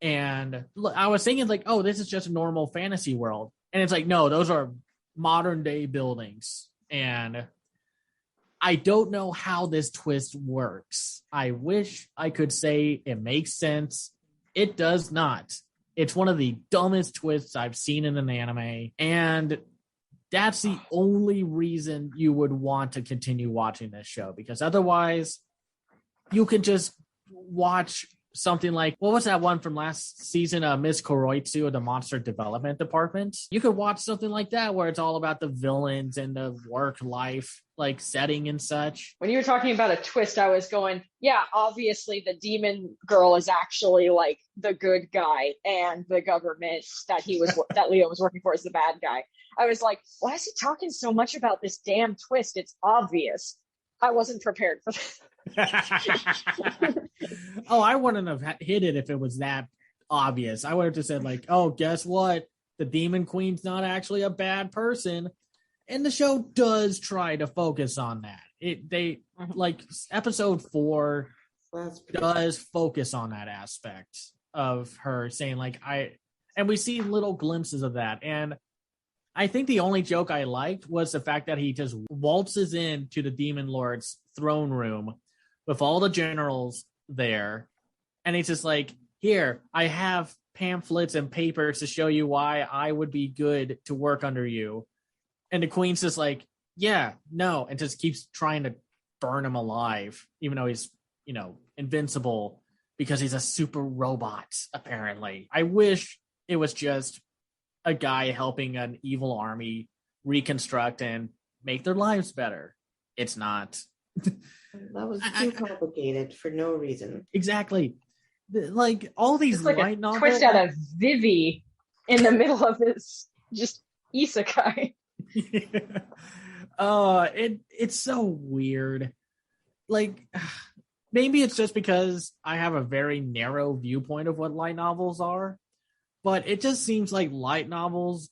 And I was thinking like, oh, this is just a normal fantasy world. And it's like, no, those are modern day buildings. And I don't know how this twist works. I wish I could say it makes sense. It does not. It's one of the dumbest twists I've seen in an anime. And that's the only reason you would want to continue watching this show. Because otherwise, you can just watch something like, what was that one from last season, Miss Koroitsu of the Monster Development Department? You could watch something like that where it's all about the villains and the work life like setting and such. When you were talking about a twist, I was going, yeah, obviously the demon girl is actually like the good guy and the government that that Leo was working for is the bad guy. I was like, why is he talking so much about this damn twist? It's obvious. I wasn't prepared for this. Oh, I wouldn't have hit it if it was that obvious. I would have just said like, oh, guess what? The Demon Queen's not actually a bad person. And the show does try to focus on that. Like episode 4 does focus on that aspect of her saying like, and we see little glimpses of that. And I think the only joke I liked was the fact that he just waltzes into the Demon Lord's throne room with all the generals there. And he's just like, here, I have pamphlets and papers to show you why I would be good to work under you. And the queen's just like, yeah, no, and just keeps trying to burn him alive, even though he's, invincible because he's a super robot, apparently. I wish it was just a guy helping an evil army reconstruct and make their lives better. It's not. That was too complicated for no reason. Exactly. Like all these It's like light a novels. twist out of Vivi in the middle of this just isekai. It's so weird. Like maybe it's just because I have a very narrow viewpoint of what light novels are, but it just seems like light novels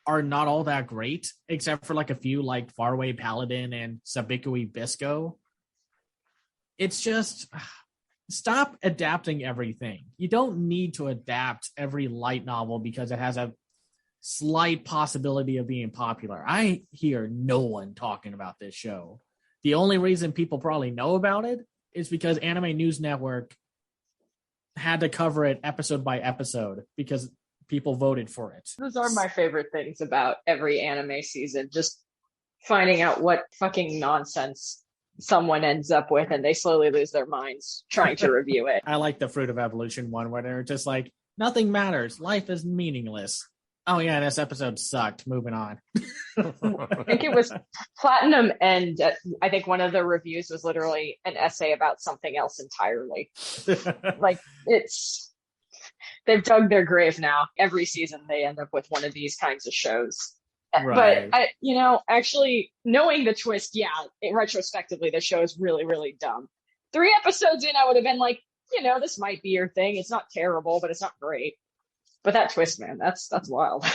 are not all that great, except for like a few like Faraway Paladin and Sabikui Bisco. It's just stop adapting everything. You don't need to adapt every light novel because it has a slight possibility of being popular. I hear no one talking about this show. The only reason people probably know about it is because Anime News Network had to cover it episode by episode because people voted for it. Those are my favorite things about every anime season. Just finding out what fucking nonsense someone ends up with and they slowly lose their minds trying to review it. I like the Fruit of Evolution one where they're just like, nothing matters. Life is meaningless. Oh yeah, this episode sucked. Moving on. I think it was Platinum, and I think one of the reviews was literally an essay about something else entirely. Like they've dug their grave now. Every season they end up with one of these kinds of shows. Right. But actually knowing the twist, retrospectively, the show is really, really dumb. 3 episodes in, I would have been like, this might be your thing. It's not terrible, but it's not great. But that twist, man, that's wild.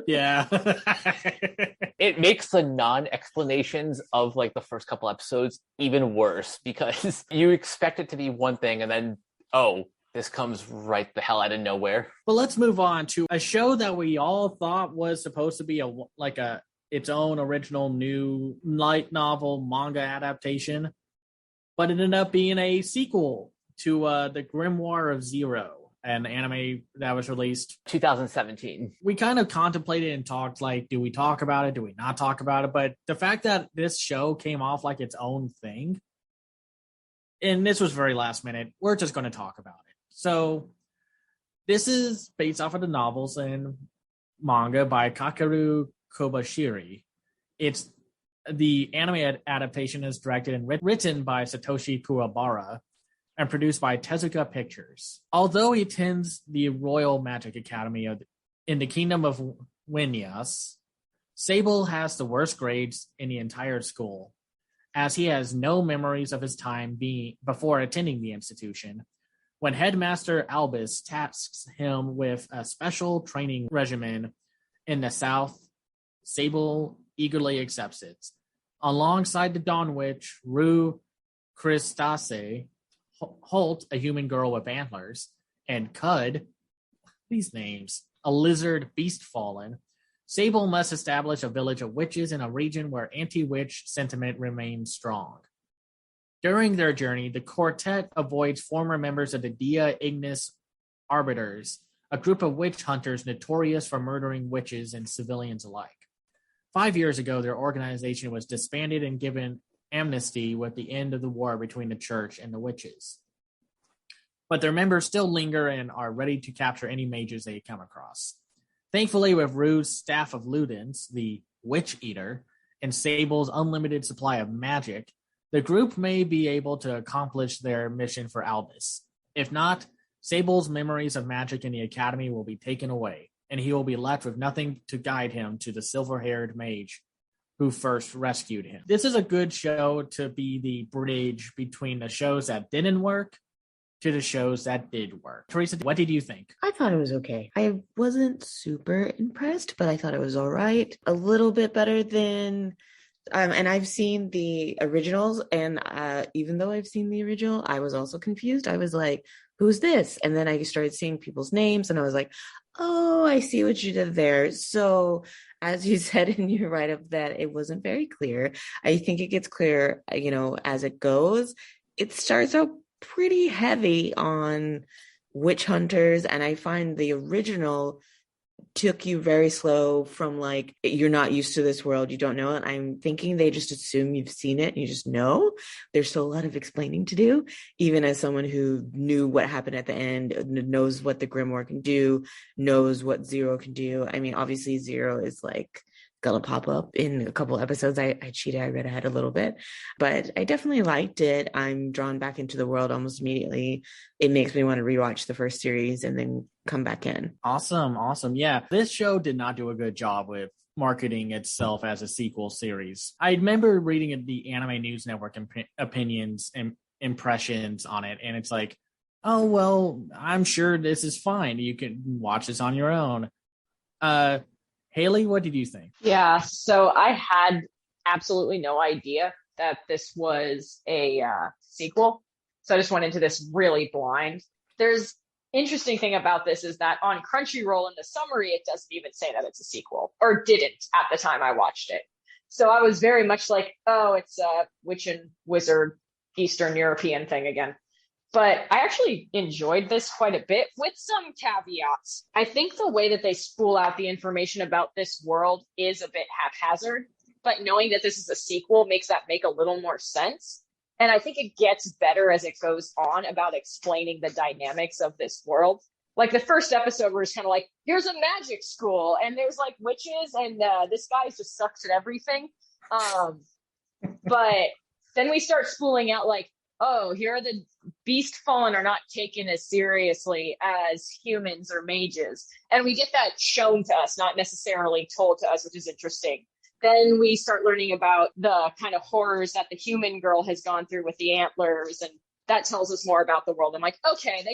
Yeah. It makes the non-explanations of like the first couple episodes even worse because you expect it to be one thing and then, this comes right the hell out of nowhere. But let's move on to a show that we all thought was supposed to be its own original new light novel manga adaptation, but it ended up being a sequel to The Grimoire of Zero, an anime that was released 2017. We kind of contemplated and talked like, do we talk about it? Do we not talk about it? But the fact that this show came off like its own thing, and this was very last minute, we're just going to talk about it. So this is based off of the novels and manga by Kakeru Kobashiri. It's the anime adaptation is directed and written by Satoshi Kuwabara and produced by Tezuka Pictures. Although he attends the Royal Magic Academy in the Kingdom of Winyas, Sable has the worst grades in the entire school, as he has no memories of his time before attending the institution. When Headmaster Albus tasks him with a special training regimen in the South, Sable eagerly accepts it. Alongside the Dawn Witch, Rue Christase, Holt, a human girl with antlers, and Cud, these names, a lizard beast fallen, Sable must establish a village of witches in a region where anti-witch sentiment remains strong. During their journey, the quartet avoids former members of the Dia Ignis Arbiters, a group of witch hunters notorious for murdering witches and civilians alike. 5 years ago, their organization was disbanded and given amnesty with the end of the war between the church and the witches. But their members still linger and are ready to capture any mages they come across. Thankfully, with Rue's staff of Ludens, the Witch Eater, and Sable's unlimited supply of magic, the group may be able to accomplish their mission for Albus. If not, Sable's memories of magic in the academy will be taken away, and he will be left with nothing to guide him to the silver-haired mage who first rescued him. This is a good show to be the bridge between the shows that didn't work to the shows that did work. Teresa, what did you think? I thought it was okay. I wasn't super impressed, but I thought it was all right. A little bit better than... and I've seen the originals, and even though I've seen the original, I was also confused. I was like, who's this? And then I started seeing people's names, and I was like, oh, I see what you did there. So as you said in your write-up that it wasn't very clear, I think it gets clear, as it goes. It starts out pretty heavy on witch hunters, and I find the original took you very slow from like, you're not used to this world, you don't know it. I'm thinking they just assume you've seen it and you just know. There's still a lot of explaining to do, even as someone who knew what happened at the end, knows what the Grimoire can do, knows what Zero can do. I mean, obviously Zero is like gonna pop up in a couple episodes. I cheated, I read ahead a little bit, but I definitely liked it. I'm drawn back into the world almost immediately. It makes me want to rewatch the first series and then come back in. Awesome. Yeah, this show did not do a good job with marketing itself as a sequel series. I remember reading the Anime News Network opinions and impressions on it, and it's like, oh, well, I'm sure this is fine. You can watch this on your own. Haley, what did you think? Yeah, so I had absolutely no idea that this was a sequel. So I just went into this really blind. There's interesting thing about this is that on Crunchyroll in the summary, it doesn't even say that it's a sequel, or didn't at the time I watched it. So I was very much like, oh, it's a witch and wizard Eastern European thing again. But I actually enjoyed this quite a bit with some caveats. I think the way that they spool out the information about this world is a bit haphazard, but knowing that this is a sequel makes that make a little more sense. And I think it gets better as it goes on about explaining the dynamics of this world. Like the first episode where it's kind of like, here's a magic school and there's like witches and this guy just sucks at everything. But then we start spooling out like, oh, here are the beast fallen are not taken as seriously as humans or mages. And we get that shown to us, not necessarily told to us, which is interesting. Then we start learning about the kind of horrors that the human girl has gone through with the antlers. And that tells us more about the world. I'm like, okay,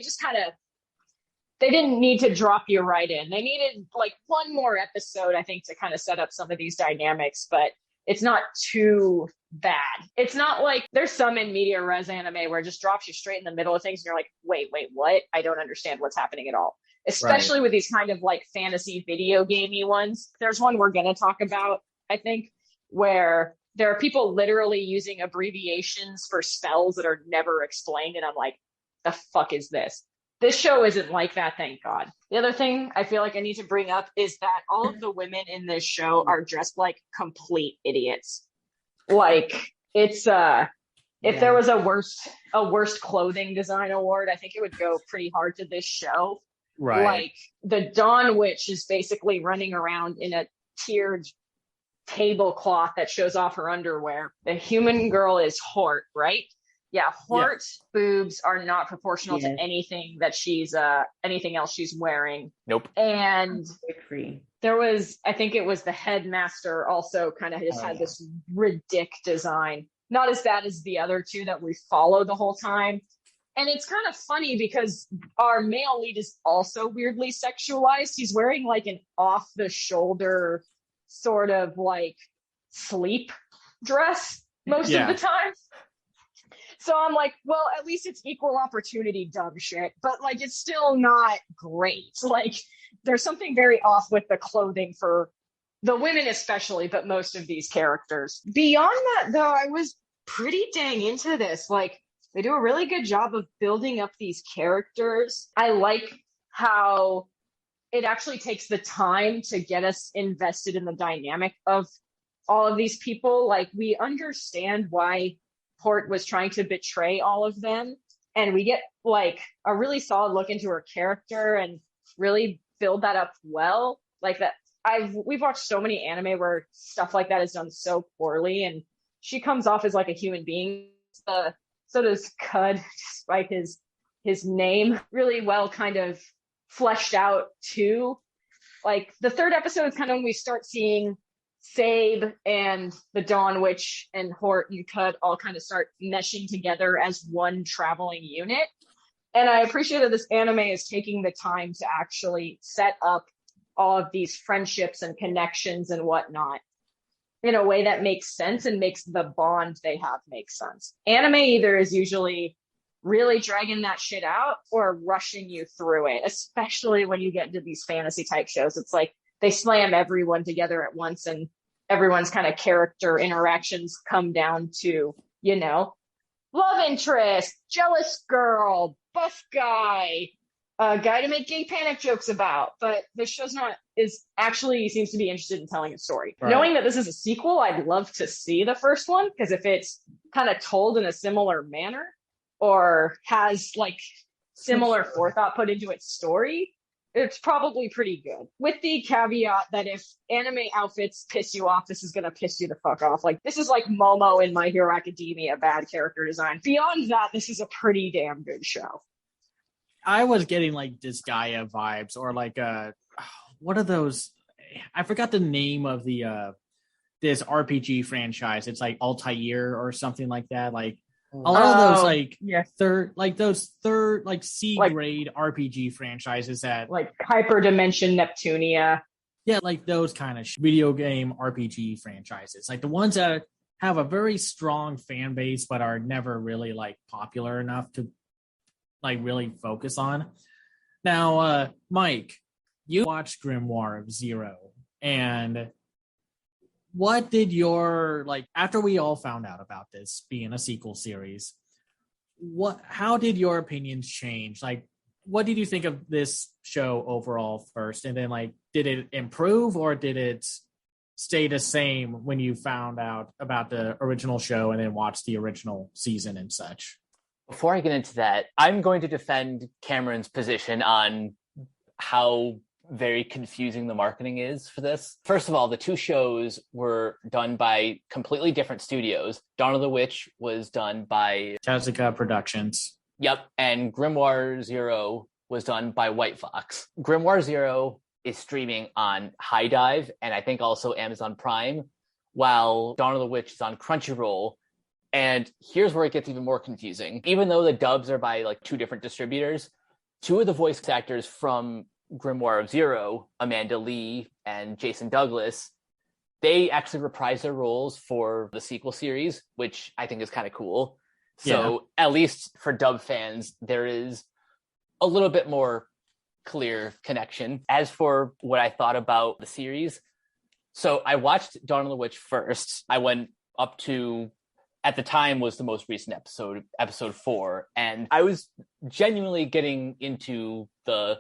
they didn't need to drop you right in. They needed like one more episode, I think, to kind of set up some of these dynamics. But it's not too bad. It's not like there's some in media res anime where it just drops you straight in the middle of things and you're like, wait, what? I don't understand what's happening at all. Especially with these kind of like fantasy video gamey ones. There's one we're going to talk about, I think, where there are people literally using abbreviations for spells that are never explained. And I'm like, the fuck is this? This show isn't like that, thank God. The other thing I feel like I need to bring up is that all of the women in this show are dressed like complete idiots. Like it's if there was a worst clothing design award, I think it would go pretty hard to this show. Right. Like the Dawn Witch is basically running around in a tiered tablecloth that shows off her underwear. The human girl is Hort, right? Yeah, Hort's boobs are not proportional to anything that she's anything else she's wearing. Nope. And there was, I think it was the headmaster also kind of just had this ridic design. Not as bad as the other two that we follow the whole time. And it's kind of funny because our male lead is also weirdly sexualized. He's wearing like an off the shoulder sort of like sleep dress most of the time. So I'm like, well, at least it's equal opportunity dumb shit, but like it's still not great. Like there's something very off with the clothing for the women especially, but most of these characters. Beyond that, though, I was pretty dang into this. Like they do a really good job of building up these characters. I like how it actually takes the time to get us invested in the dynamic of all of these people. Like we understand why Hort was trying to betray all of them, and we get like a really solid look into her character and really build that up well. Like that we've watched so many anime where stuff like that is done so poorly, and she comes off as like a human being. So does Cud, despite his name, really well kind of fleshed out too. Like the third episode is kind of when we start seeing Sabe and the Dawn Witch and Hort and Cud all kind of start meshing together as one traveling unit. And I appreciate that this anime is taking the time to actually set up all of these friendships and connections and whatnot in a way that makes sense and makes the bond they have make sense. Anime either is usually really dragging that shit out or rushing you through it, especially when you get into these fantasy type shows. It's like they slam everyone together at once and everyone's kind of character interactions come down to, you know, love interest, jealous girl, buff guy, a guy to make gay panic jokes about. But this show's seems to be interested in telling a story. Right. Knowing that this is a sequel, I'd love to see the first one, because if it's kind of told in a similar manner or has like similar forethought put into its story, It's probably pretty good. With the caveat that if anime outfits piss you off, this is going to piss you the fuck off. Like, this is like Momo in My Hero Academia, bad character design. Beyond that, this is a pretty damn good show. I was getting like Disgaea vibes, or like what are those? I forgot the name of the this RPG franchise. It's like Altair or something like that. Like a lot of those like third like C grade RPG franchises that like Hyperdimension Neptunia. Yeah, like those kind of video game RPG franchises. Like the ones that have a very strong fan base but are never really like popular enough to like really focus on. Now, Mike, you watched Grimoire of Zero, and what did your, like, after we all found out about this being a sequel series, how did your opinions change? Like, what did you think of this show overall first? And then, like, did it improve or did it stay the same when you found out about the original show and then watched the original season and such? Before I get into that, I'm going to defend Cameron's position on how very confusing the marketing is for this. First of all, the two shows were done by completely different studios. Dawn of the Witch was done by Tezuka Productions. Yep, and Grimoire Zero was done by White Fox. Grimoire Zero is streaming on High Dive and I think also Amazon Prime, while Dawn of the Witch is on Crunchyroll. And here's where it gets even more confusing. Even though the dubs are by like two different distributors, two of the voice actors from Grimoire of Zero, Amanda Lee and Jason Douglas, they actually reprise their roles for the sequel series, which I think is kind of cool. So at least for dub fans, there is a little bit more clear connection. As for what I thought about the series, so I watched Dawn of the Witch first. I went up to, at the time, was the most recent episode 4, and I was genuinely getting into the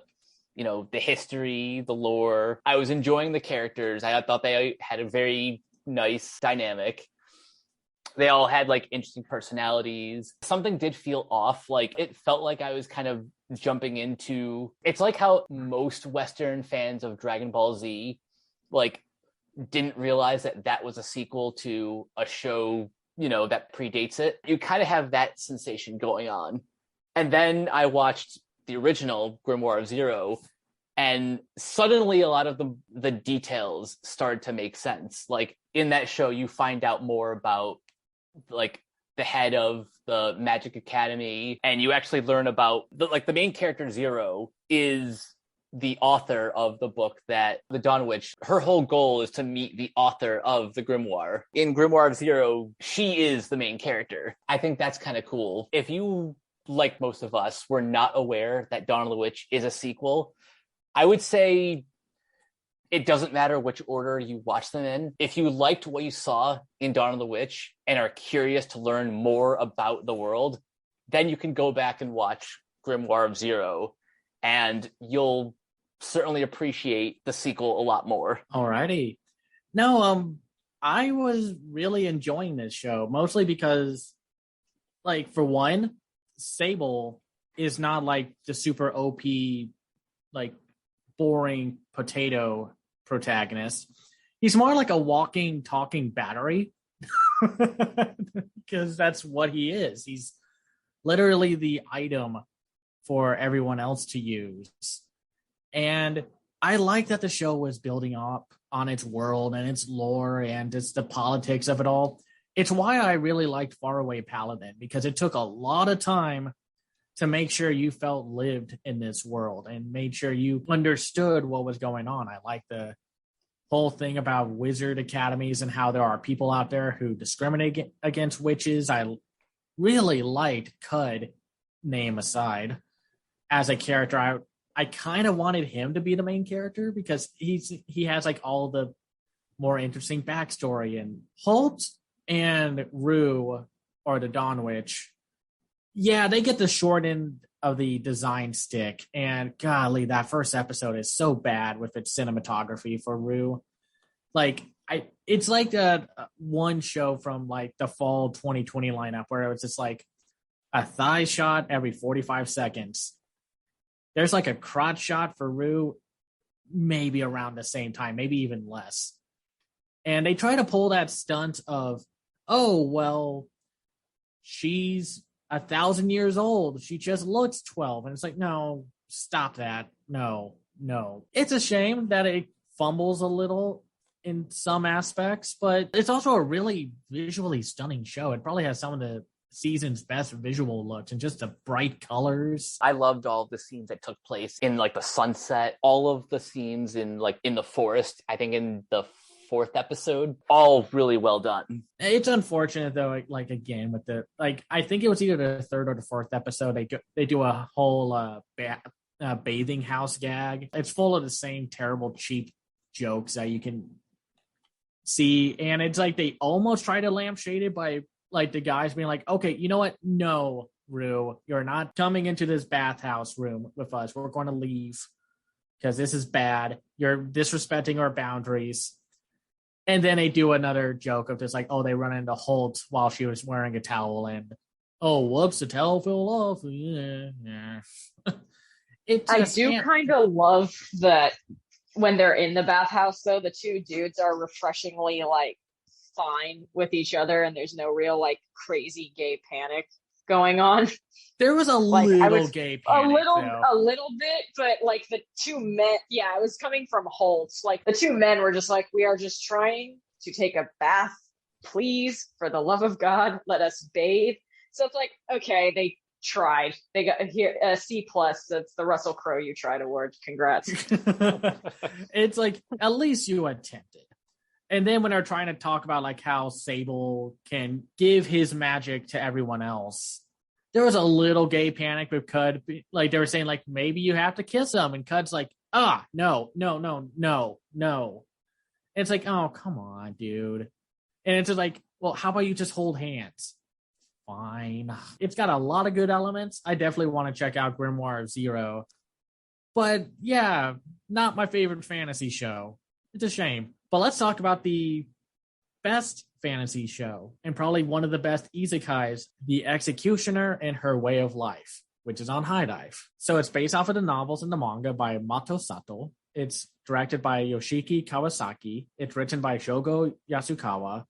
history, the lore. I was enjoying the characters. I thought they had a very nice dynamic. They all had like interesting personalities. Something did feel off. Like it felt like I was kind of jumping into, it's like how most Western fans of Dragon Ball Z like didn't realize that was a sequel to a show, that predates it. You kind of have that sensation going on. And then I watched the original Grimoire of Zero, and suddenly a lot of the details started to make sense. Like in that show, you find out more about like the head of the Magic Academy, and you actually learn about the main character Zero is the author of the book that the Dawn Witch, her whole goal is to meet the author of the grimoire. In Grimoire of Zero, she is the main character. I think that's kind of cool. If you, like most of us, were not aware that Dawn of the Witch is a sequel, I would say it doesn't matter which order you watch them in. If you liked what you saw in Dawn of the Witch and are curious to learn more about the world, then you can go back and watch Grimoire of Zero, and you'll certainly appreciate the sequel a lot more. Alrighty. No, I was really enjoying this show, mostly because, like, for one, Sable is not like the super OP, like, boring potato protagonist. He's more like a walking, talking battery, because that's what he is. He's literally the item for everyone else to use. And I like that the show was building up on its world and its lore and just the politics of it all. It's why I really liked Faraway Paladin, because it took a lot of time to make sure you felt lived in this world and made sure you understood what was going on. I like the whole thing about wizard academies and how there are people out there who discriminate against witches. I really liked Cud, name aside, as a character. I kind of wanted him to be the main character because he has like all the more interesting backstory. And Holt and Rue, or the Dawn Witch, yeah, they get the short end of the design stick. And golly, that first episode is so bad with its cinematography for Rue. Like, it's like one show from like the fall 2020 lineup where it was just like a thigh shot every 45 seconds. There's like a crotch shot for Rue, maybe around the same time, maybe even less. And they try to pull that stunt of, oh, well, she's 1,000 years old. She just looks 12. And it's like, no, stop that. No. It's a shame that it fumbles a little in some aspects, but it's also a really visually stunning show. It probably has some of the season's best visual looks and just the bright colors. I loved all of the scenes that took place in like the sunset, all of the scenes in the forest. I think in the 4th episode, all really well done. It's unfortunate though, like again with the I think it was either the 3rd or the 4th episode they do a whole bathing house gag. It's full of the same terrible cheap jokes that you can see, and it's like they almost try to lampshade it by like the guys being like, okay, you know what? No, Rue, you're not coming into this bathhouse room with us. We're going to leave because this is bad. You're disrespecting our boundaries. And then they do another joke of just like, oh, they run into Holt while she was wearing a towel, and oh, whoops, the towel fell off. Yeah. I do kind of love that when they're in the bathhouse, though, the two dudes are refreshingly like fine with each other, and there's no real like crazy gay panic going on. There was a little gay panic, a little bit, but like the two men, it was coming from Holtz. Like the two men were just like, we are just trying to take a bath, please, for the love of God, let us bathe. So it's like, okay, they tried. They got here a C+. That's the Russell Crowe you tried award. Congrats. It's like at least you attempted. And then when they're trying to talk about like how Sable can give his magic to everyone else, there was a little gay panic with Cud. Like they were saying, like maybe you have to kiss him, and Cud's like, no. It's like, oh, come on, dude. And it's just like, well, how about you just hold hands? Fine. It's got a lot of good elements. I definitely want to check out Grimoire of Zero. But yeah, not my favorite fantasy show. It's a shame. But let's talk about the best fantasy show, and probably one of the best isekais, The Executioner and Her Way of Life, which is on High Dive. So it's based off of the novels and the manga by Mato Sato. It's directed by Yoshiki Kawasaki. It's written by Shogo Yasukawa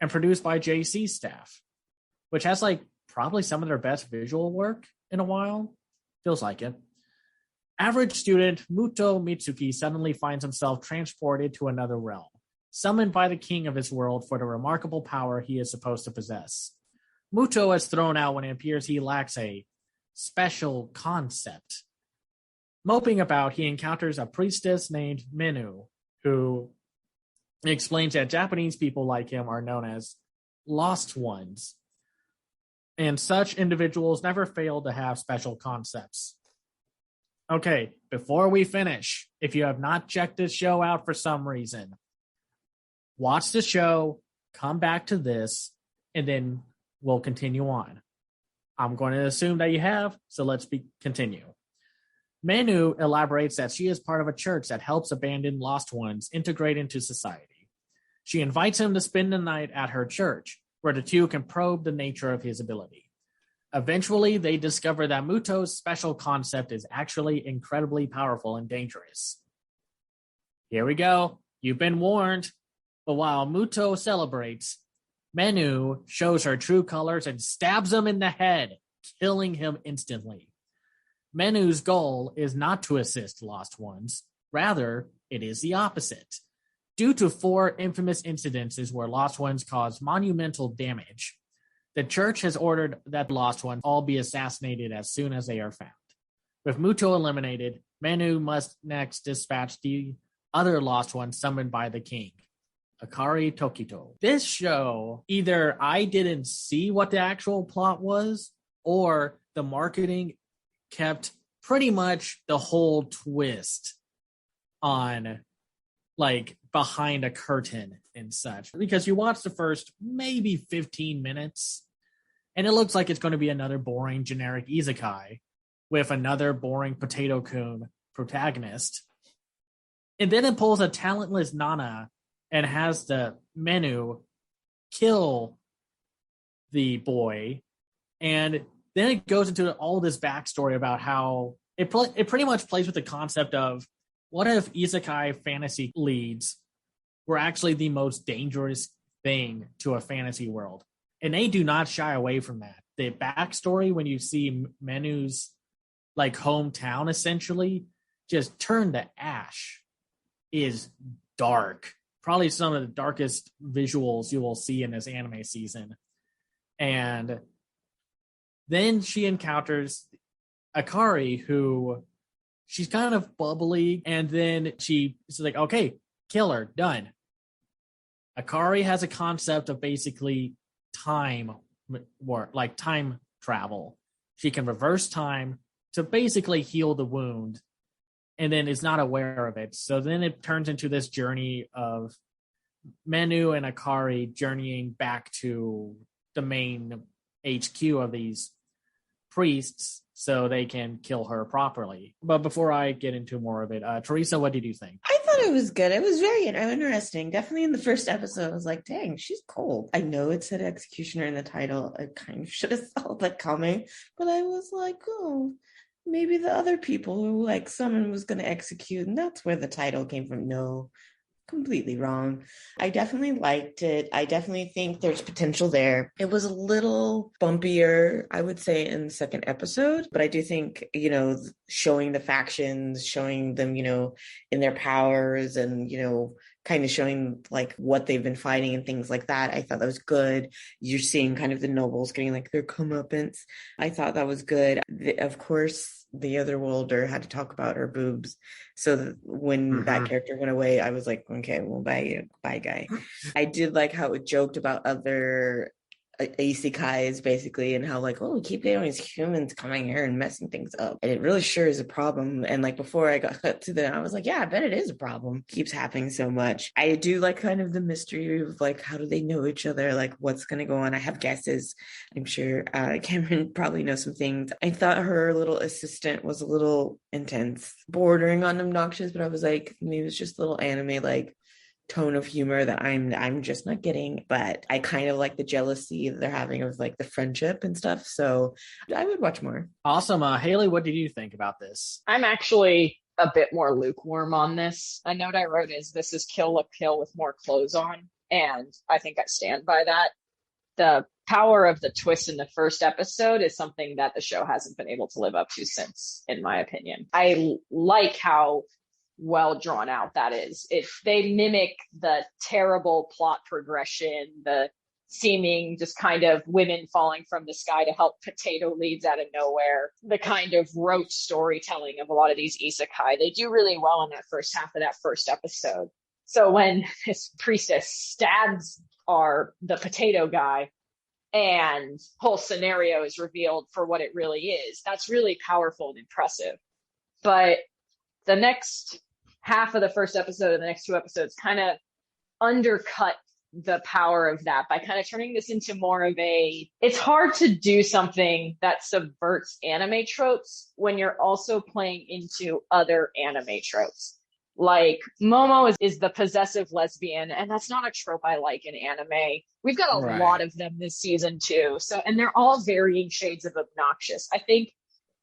and produced by JC Staff, which has like probably some of their best visual work in a while. Feels like it. Average student Muto Mitsuki suddenly finds himself transported to another realm, summoned by the king of his world for the remarkable power he is supposed to possess. Muto is thrown out when it appears he lacks a special concept. Moping about, he encounters a priestess named Minu, who explains that Japanese people like him are known as lost ones, and such individuals never fail to have special concepts. Okay, before we finish, if you have not checked this show out for some reason, watch the show, come back to this, and then we'll continue on. I'm going to assume that you have, so let's continue. Manu elaborates that she is part of a church that helps abandoned lost ones integrate into society. She invites him to spend the night at her church, where the two can probe the nature of his ability. Eventually, they discover that Muto's special concept is actually incredibly powerful and dangerous. Here we go. You've been warned. But while Muto celebrates, Manu shows her true colors and stabs him in the head, killing him instantly. Manu's goal is not to assist lost ones. Rather, it is the opposite. Due to 4 infamous incidences where lost ones cause monumental damage, the church has ordered that lost ones all be assassinated as soon as they are found. With Muto eliminated, Manu must next dispatch the other lost ones summoned by the king, Akari Tokito. This show, either I didn't see what the actual plot was, or the marketing kept pretty much the whole twist on like behind a curtain and such. Because you watch the first maybe 15 minutes, and it looks like it's going to be another boring generic isekai with another boring potato-kun protagonist. And then it pulls a talentless Nana and has the Menu kill the boy. And then it goes into all this backstory about how it pretty much plays with the concept of what if isekai fantasy leads were actually the most dangerous thing to a fantasy world, and they do not shy away from that. The backstory when you see Menu's like hometown essentially just turned to ash is dark. Probably some of the darkest visuals you will see in this anime season. And then she encounters Akari, who she's kind of bubbly, and then she's like, okay, kill her, done. Akari has a concept of basically time travel. She can reverse time to basically heal the wound, and then is not aware of it. So then it turns into this journey of Menu and Akari journeying back to the main HQ of these priests so they can kill her properly. But before I get into more of it, Teresa, what did you think? I thought it was good. It was very interesting. Definitely in the first episode, I was like, dang, she's cold. I know it said executioner in the title. I kind of should have saw that coming, but I was like, oh, maybe the other people who like someone was going to execute, and that's where the title came from. No, completely wrong. I definitely liked it. I definitely think there's potential there. It was a little bumpier, I would say, in the second episode, but I do think, showing the factions, showing them, in their powers and, kind of showing like what they've been fighting and things like that. I thought that was good. You're seeing kind of the nobles getting like their comeuppance. I thought that was good. Of course, the other Wilder had to talk about her boobs. So when that character went away, I was like, okay, well, bye guy. I did like how it joked about other isekais basically, and how like, oh, we keep getting these humans coming here and messing things up, and it really sure is a problem. And like before I got cut to that, I was like, yeah, I bet it is a problem. Keeps happening so much. I do like kind of the mystery of like, how do they know each other, like what's gonna go on. I have guesses. I'm sure Cameron probably knows some things. I thought her little assistant was a little intense, bordering on obnoxious, but I was like, maybe it's just a little anime like tone of humor that I'm just not getting. But I kind of like the jealousy that they're having of like the friendship and stuff, so I would watch more. Awesome. Haley, what did you think about this? I'm actually a bit more lukewarm on this. A note I wrote is, this is Kill la Kill with more clothes on, and I think I stand by that. The power of the twist in the first episode is something that the show hasn't been able to live up to since, in my opinion. I like how well drawn out that is. If they mimic the terrible plot progression, the seeming just kind of women falling from the sky to help potato leads out of nowhere, the kind of rote storytelling of a lot of these isekai, they do really well in that first half of that first episode. So when this priestess stabs the potato guy and whole scenario is revealed for what it really is, that's really powerful and impressive. But the next half of the first episode and the next two episodes kind of undercut the power of that by kind of turning this into more of it's hard to do something that subverts anime tropes when you're also playing into other anime tropes. Like Momo is the possessive lesbian, and that's not a trope I like in anime. We've got a lot of them this season too. So, and they're all varying shades of obnoxious. I think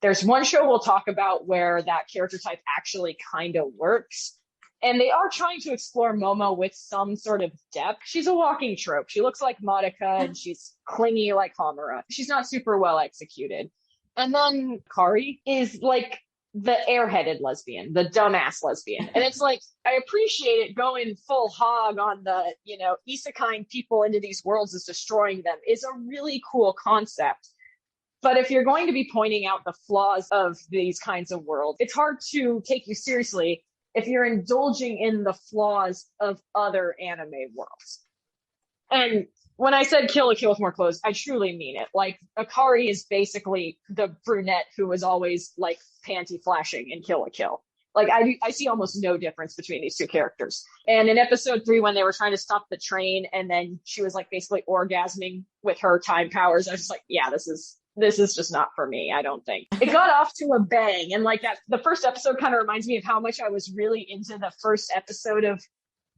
there's one show we'll talk about where that character type actually kind of works. And they are trying to explore Momo with some sort of depth. She's a walking trope. She looks like Madoka and she's clingy like Hamura. She's not super well executed. And then Kari is like the airheaded lesbian, the dumbass lesbian. And it's like, I appreciate it going full hog on the, isekai people into these worlds is destroying them is a really cool concept. But if you're going to be pointing out the flaws of these kinds of worlds, it's hard to take you seriously if you're indulging in the flaws of other anime worlds. And when I said Kill la Kill with more clothes, I truly mean it. Like, Akari is basically the brunette who was always like panty flashing in Kill la Kill. Like, I see almost no difference between these two characters. And in episode 3, when they were trying to stop the train and then she was like basically orgasming with her time powers, I was just like, yeah, this is just not for me, I don't think. It got off to a bang. And like that, the first episode kind of reminds me of how much I was really into the first episode of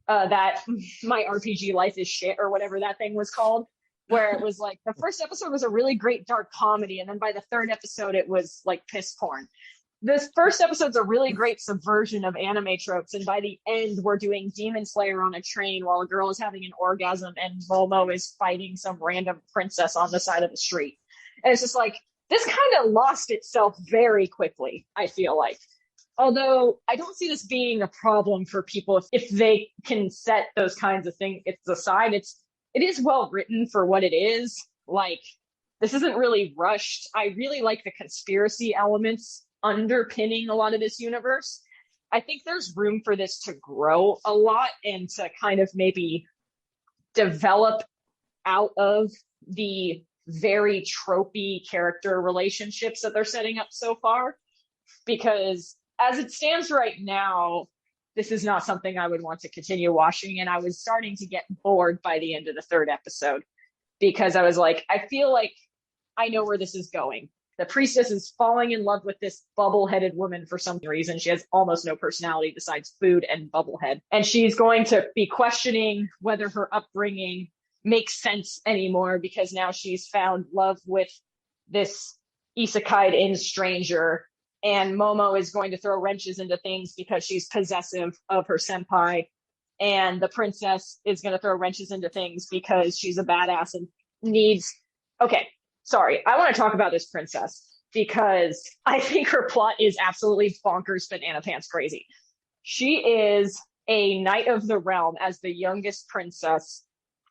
that My RPG Life is Shit or whatever that thing was called, where it was like the first episode was a really great dark comedy. And then by the third episode, it was like piss porn. this first episode's a really great subversion of anime tropes, and by the end we're doing Demon Slayer on a train while a girl is having an orgasm and Momo is fighting some random princess on the side of the street. And it's just like, this kind of lost itself very quickly, I feel like. Although I don't see this being a problem for people if they can set those kinds of things aside. It is well written for what it is. Like, this isn't really rushed. I really like the conspiracy elements underpinning a lot of this universe. I think there's room for this to grow a lot and to kind of maybe develop out of the very tropey character relationships that they're setting up so far. Because as it stands right now, this is not something I would want to continue watching. And I was starting to get bored by the end of the third episode because I was like, I feel like I know where this is going. The priestess is falling in love with this bubble-headed woman for some reason. She has almost no personality besides food and bubblehead. And she's going to be questioning whether her upbringing makes sense anymore because now she's found love with this isekai-in stranger. And Momo is going to throw wrenches into things because she's possessive of her senpai. And the princess is going to throw wrenches into things because she's a badass and needs... Okay. Sorry, I want to talk about this princess because I think her plot is absolutely bonkers, banana pants crazy. She is a knight of the realm as the youngest princess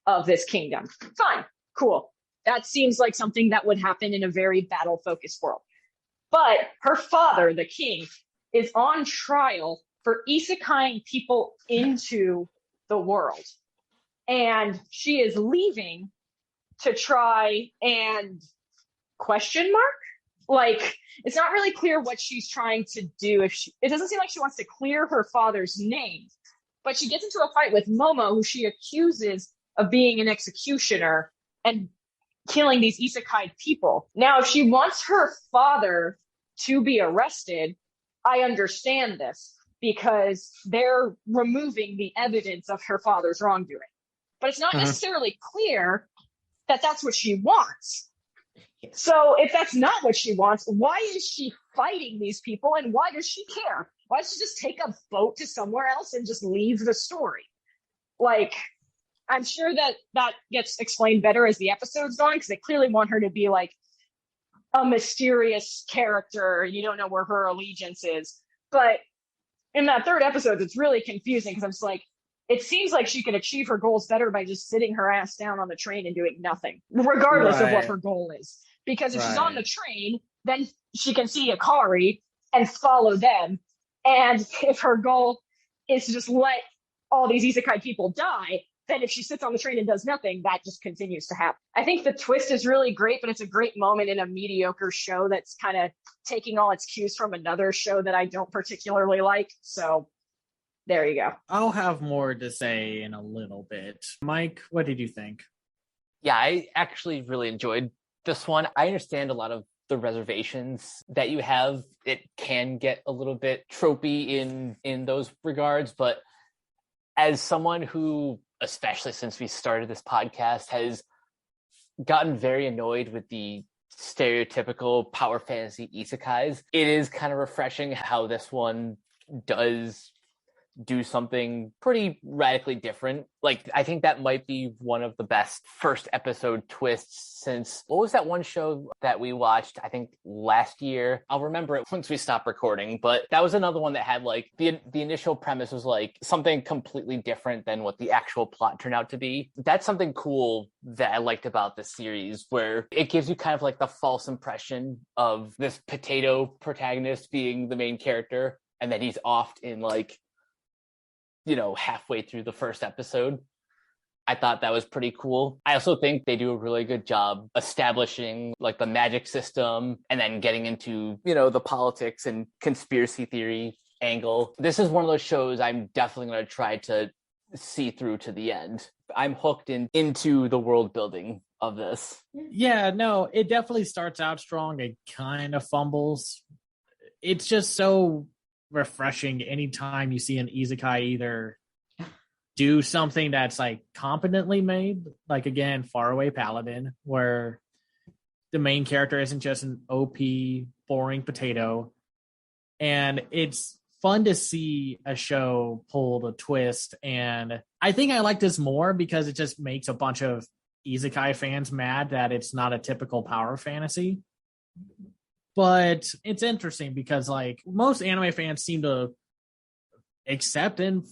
of this kingdom. Fine, cool. That seems like something that would happen in a very battle-focused world. But her father, the king, is on trial for isekaiing people into the world. And she is leaving to try and question mark? Like, it's not really clear what she's trying to do. It doesn't seem like she wants to clear her father's name, but she gets into a fight with Momo, who she accuses of being an executioner and killing these isekai people. Now, if she wants her father to be arrested, I understand this because they're removing the evidence of her father's wrongdoing. But it's not necessarily clear that that's what she wants. So if that's not what she wants, why is she fighting these people and why does she care? Why does she just take a boat to somewhere else and just leave the story? Like, I'm sure that gets explained better as the episode's going because they clearly want her to be like a mysterious character and you don't know where her allegiance is. But in that third episode, it's really confusing because I'm just like, it seems like she can achieve her goals better by just sitting her ass down on the train and doing nothing, regardless of what her goal is. Because if she's on the train, then she can see Akari and follow them. And if her goal is to just let all these isekai people die, then if she sits on the train and does nothing, that just continues to happen. I think the twist is really great, but it's a great moment in a mediocre show that's kind of taking all its cues from another show that I don't particularly like. So there you go. I'll have more to say in a little bit. Mike, what did you think? Yeah, I actually really enjoyed this one. I understand a lot of the reservations that you have. It can get a little bit tropey in those regards, but as someone who, especially since we started this podcast, has gotten very annoyed with the stereotypical power fantasy isekais, it is kind of refreshing how this one does do something pretty radically different. Like, I think that might be one of the best first episode twists since, what was that one show that we watched, I think last year? I'll remember it once we stop recording, but that was another one that had like, the initial premise was like something completely different than what the actual plot turned out to be. That's something cool that I liked about this series, where it gives you kind of like the false impression of this potato protagonist being the main character, and then he's off in like, halfway through the first episode. I thought that was pretty cool. I also think they do a really good job establishing like the magic system and then getting into, the politics and conspiracy theory angle. This is one of those shows I'm definitely going to try to see through to the end. I'm hooked into the world building of this. Yeah, no, it definitely starts out strong. It kind of fumbles. It's just so refreshing anytime you see an isekai either do something that's like competently made, like again Faraway Paladin, where the main character isn't just an OP boring potato, And it's fun to see a show pull the twist. And I think I like this more because it just makes a bunch of isekai fans mad that it's not a typical power fantasy. But it's interesting because like most anime fans seem to accept and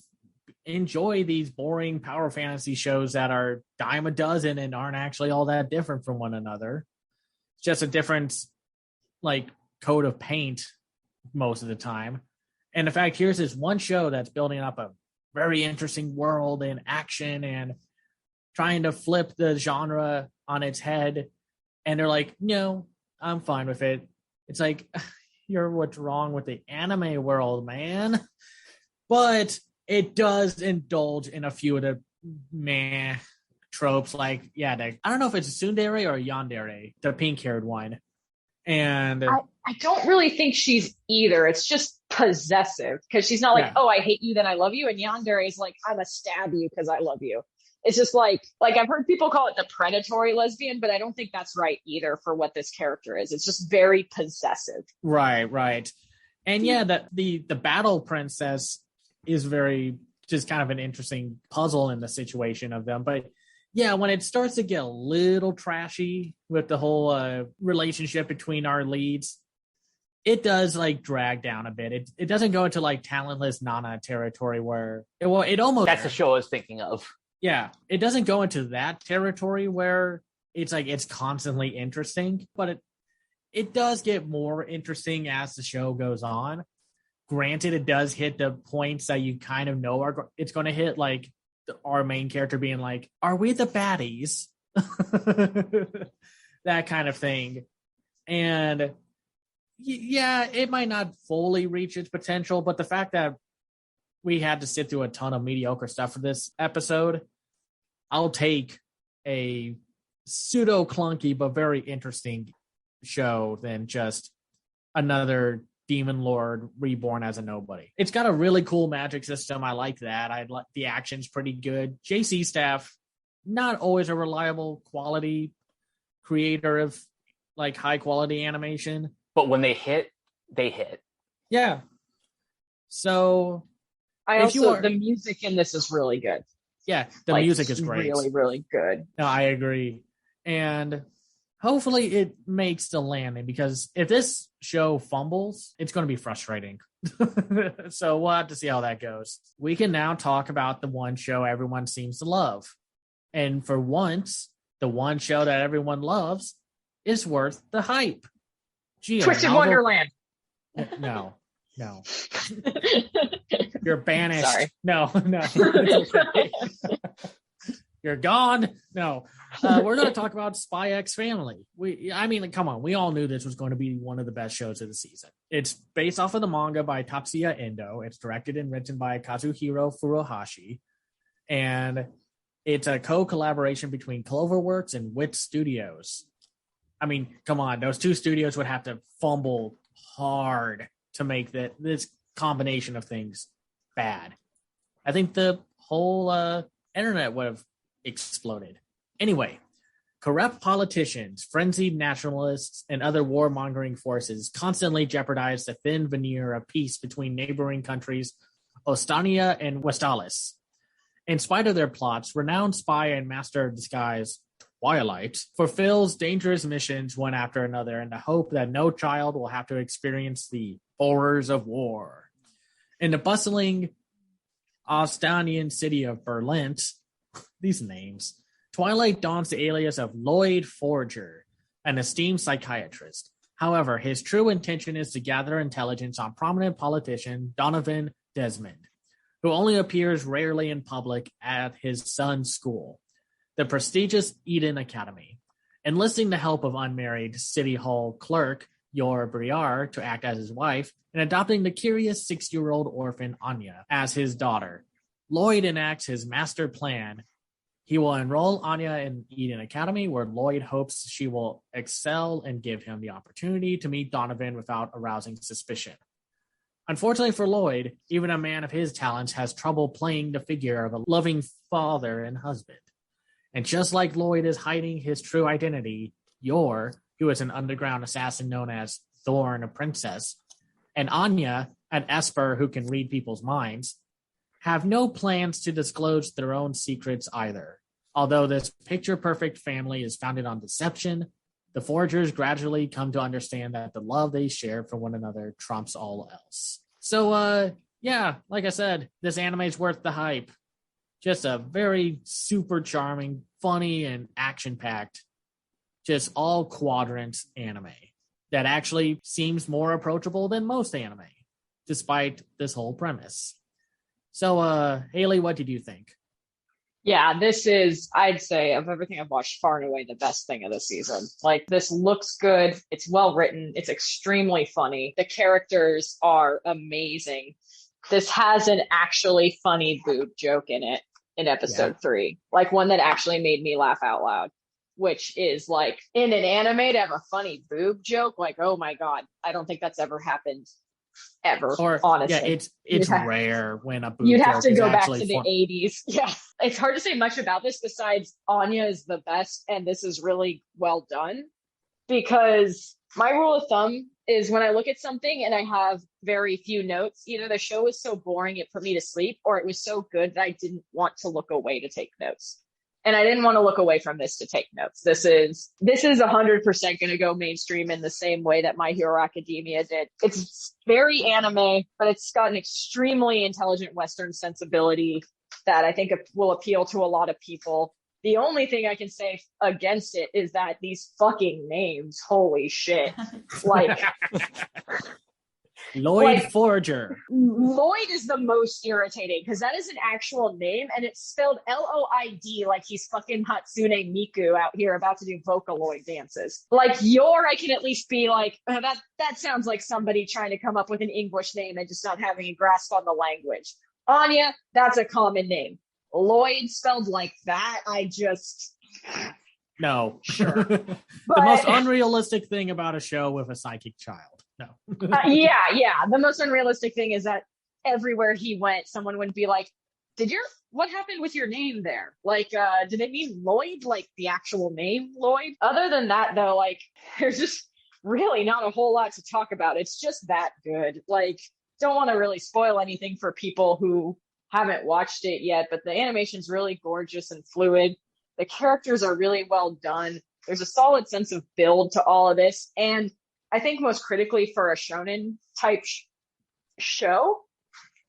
enjoy these boring power fantasy shows that are dime a dozen and aren't actually all that different from one another. It's just a different like coat of paint most of the time. And in fact, here's this one show that's building up a very interesting world and action and trying to flip the genre on its head. And they're like, no, I'm fine with it. It's like, you're what's wrong with the anime world, man. But it does indulge in a few of the meh tropes. Like, yeah, I don't know if it's tsundere or yandere, the pink-haired one. And I don't really think she's either. It's just possessive because she's not like, oh, I hate you, then I love you. And yandere is like, I'm gonna stab you because I love you. It's just like I've heard people call it the predatory lesbian, but I don't think that's right either for what this character is. It's just very possessive. Right. And yeah, that the battle princess is very just kind of an interesting puzzle in the situation of them. But yeah, when it starts to get a little trashy with the whole relationship between our leads, it does like drag down a bit. It doesn't go into like talentless Nana territory where it almost that's the show I was thinking of. Yeah, it doesn't go into that territory where it's like it's constantly interesting, but it does get more interesting as the show goes on. Granted, it does hit the points that you kind of know it's going to hit, like our main character being like, are we the baddies? That kind of thing. And yeah, it might not fully reach its potential, but the fact that we had to sit through a ton of mediocre stuff for this episode, I'll take a pseudo clunky but very interesting show than just another Demon Lord reborn as a nobody. It's got a really cool magic system. I like that. I like the action's pretty good. JC Staff, not always a reliable quality creator of like high quality animation, but when they hit, they hit. Yeah. So the music in this is really good. Yeah, the music is great. Really, really good. No, I agree. And hopefully it makes the landing, because if this show fumbles, it's going to be frustrating. So we'll have to see how that goes. We can now talk about the one show everyone seems to love. And for once, the one show that everyone loves is worth the hype. Twisted Wonderland. No. You're banished. Sorry. No. It's okay. You're gone. No. We're going to talk about Spy X Family. Come on. We all knew this was going to be one of the best shows of the season. It's based off of the manga by Tatsuya Endo. It's directed and written by Kazuhiro Furuhashi. And it's a co-collaboration between Cloverworks and Wit Studios. I mean, come on. Those two studios would have to fumble hard to make this combination of things bad. I think the whole internet would have exploded. Anyway, corrupt politicians, frenzied nationalists, and other warmongering forces constantly jeopardize the thin veneer of peace between neighboring countries Ostania and Westalis. In spite of their plots, renowned spy and master of disguise Twilight fulfills dangerous missions one after another in the hope that no child will have to experience the horrors of war. In the bustling Ostanian city of Berlin, these names, Twilight dons the alias of Lloyd Forger, an esteemed psychiatrist. However, his true intention is to gather intelligence on prominent politician Donovan Desmond, who only appears rarely in public at his son's school, the prestigious Eden Academy. Enlisting the help of unmarried City Hall clerk Yor Briar to act as his wife, and adopting the curious 6-year-old orphan Anya as his daughter, Lloyd enacts his master plan. He will enroll Anya in Eden Academy, where Lloyd hopes she will excel and give him the opportunity to meet Donovan without arousing suspicion. Unfortunately for Lloyd, even a man of his talents has trouble playing the figure of a loving father and husband. And just like Lloyd is hiding his true identity, Yor, who is an underground assassin known as Thorn Princess, and Anya, an Esper who can read people's minds, have no plans to disclose their own secrets either. Although this picture-perfect family is founded on deception, the Forgers gradually come to understand that the love they share for one another trumps all else. So, yeah, like I said, this anime is worth the hype. Just a very super charming, funny, and action-packed, just all quadrant anime that actually seems more approachable than most anime, despite this whole premise. So, Haley, what did you think? Yeah, this is, I'd say, of everything I've watched, far and away the best thing of the season. Like, this looks good. It's well written. It's extremely funny. The characters are amazing. This has an actually funny boob joke in it in episode 3. Like, one that actually made me laugh out loud, which is like, in an anime to have a funny boob joke, like, oh my God, I don't think that's ever happened. Ever, or honestly, yeah, it's rare when a boob you'd have to go back to the 80s. Yeah, it's hard to say much about this besides Anya is the best, and this is really well done. Because my rule of thumb is when I look at something and I have very few notes, either the show was so boring it put me to sleep, or it was so good that I didn't want to look away to take notes. And I didn't want to look away from this to take notes. This is 100% going to go mainstream in the same way that My Hero Academia did. It's very anime, but it's got an extremely intelligent Western sensibility that I think will appeal to a lot of people. The only thing I can say against it is that these fucking names, holy shit. Like... Lloyd Forger. Lloyd is the most irritating because that is an actual name and it's spelled Loid, like he's fucking Hatsune Miku out here about to do Vocaloid dances. Like I can at least be like, that sounds like somebody trying to come up with an English name and just not having a grasp on the language. Anya, that's a common name. Lloyd spelled like that, No. Sure. The most unrealistic thing about a show with a psychic child. No. Yeah. The most unrealistic thing is that everywhere he went, someone would be like, what happened with your name there? Like, did it mean Lloyd? Like the actual name Lloyd? Other than that, though, like, there's just really not a whole lot to talk about. It's just that good. Like, don't want to really spoil anything for people who haven't watched it yet, but the animation's really gorgeous and fluid. The characters are really well done. There's a solid sense of build to all of this. And I think most critically for a shonen type show,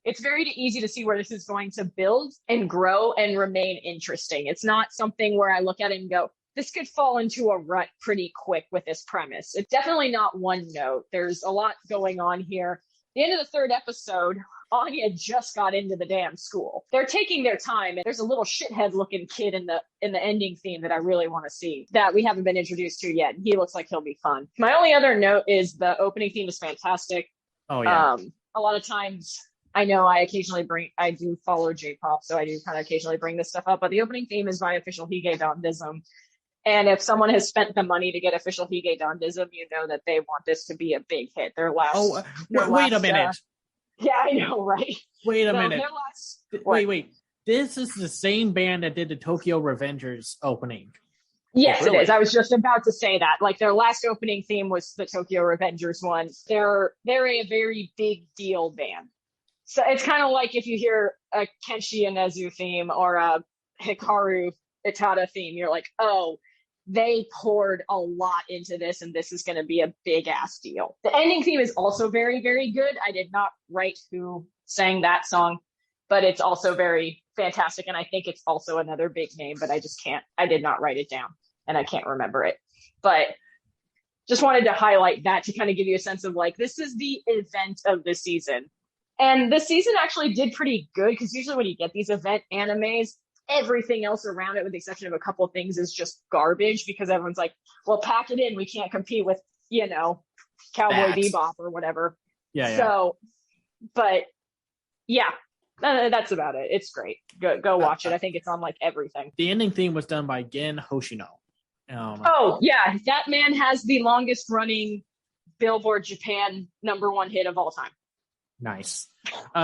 it's very easy to see where this is going to build and grow and remain interesting. It's not something where I look at it and go, this could fall into a rut pretty quick with this premise. It's definitely not one note. There's a lot going on here. The end of the 3rd episode, Anya just got into the damn school. They're taking their time, and there's a little shithead looking kid in the ending theme that I really want to see that we haven't been introduced to yet. He looks like he'll be fun. My only other note is the opening theme is fantastic. Oh yeah. A lot of times I know I do follow J-pop, so I do kind of occasionally bring this stuff up, but the opening theme is by Official Hige Dandism. And if someone has spent the money to get Official Hige Dandism, you know that they want this to be a big hit. Wait a minute. Yeah, I know, right? Wait a minute. Wait. This is the same band that did the Tokyo Revengers opening. Yes, really? It is. I was just about to say that. Like, their last opening theme was the Tokyo Revengers one. They're a very big deal band. So it's kind of like if you hear a Kenshi Inezu theme or a Hikaru Itada theme, you're like, oh, they poured a lot into this, and this is going to be a big ass deal. The ending theme is also very, very good. I did not write who sang that song, but it's also very fantastic. And I think it's also another big name, but I did not write it down and I can't remember it. But just wanted to highlight that to kind of give you a sense of like, this is the event of the season. And the season actually did pretty good because usually when you get these event animes, everything else around it, with the exception of a couple of things, is just garbage because everyone's like, well, pack it in. We can't compete with, Cowboy Bebop or whatever. Yeah. So, but yeah, that's about it. It's great. Go watch it. I think it's on like everything. The ending theme was done by Gen Hoshino. Oh, yeah. That man has the longest running Billboard Japan #1 hit of all time. Nice.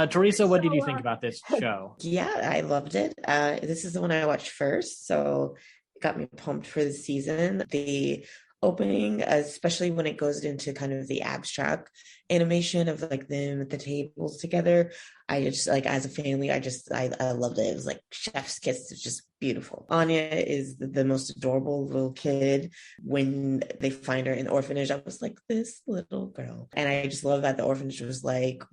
Teresa, what did you think about this show? Yeah, I loved it. This is the one I watched first, so it got me pumped for the season. The opening, especially when it goes into kind of the abstract, animation of like them at the tables together. I just like as a family, I loved it. It was like chef's kiss. It's just beautiful. Anya is the most adorable little kid. When they find her in the orphanage, I was like, this little girl. And I just love that the orphanage was like,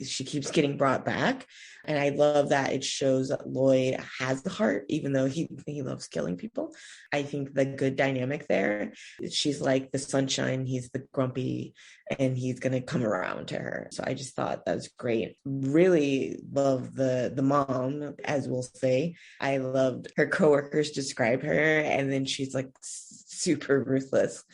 she keeps getting brought back. And I love that it shows that Lloyd has the heart, even though he loves killing people. I think the good dynamic there, she's like the sunshine, he's the grumpy, and he's going to come around to her. So I just thought that was great. Really love the mom, as we'll say. I loved her coworkers describe her, and then she's like super ruthless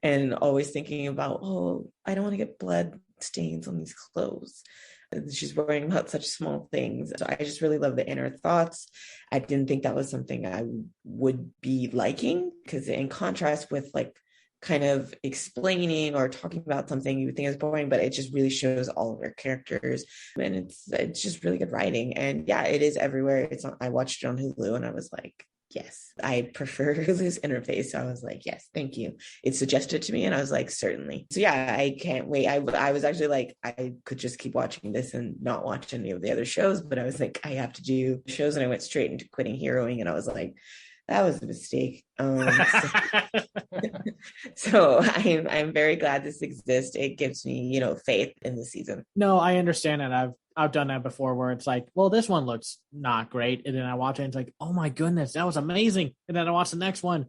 and always thinking about, oh, I don't want to get blood stains on these clothes. And she's worrying about such small things. So I just really love the inner thoughts. I didn't think that was something I would be liking, because in contrast with like kind of explaining or talking about something you would think is boring, but it just really shows all of their characters, and it's just really good writing. And yeah, it is everywhere. I watched it on Hulu, and I was like, yes, I prefer Hulu's interface. So I was like, yes, thank you. It suggested to me, and I was like, certainly. So yeah, I can't wait. I was actually like, I could just keep watching this and not watch any of the other shows, but I was like, I have to do shows, and I went straight into quitting heroing, and I was like, that was a mistake. So I'm very glad this exists. It gives me, faith in the season. No, I understand it. I've done that before, where it's like, well, this one looks not great, and then I watch it and it's like, oh my goodness, that was amazing. And then I watch the next one.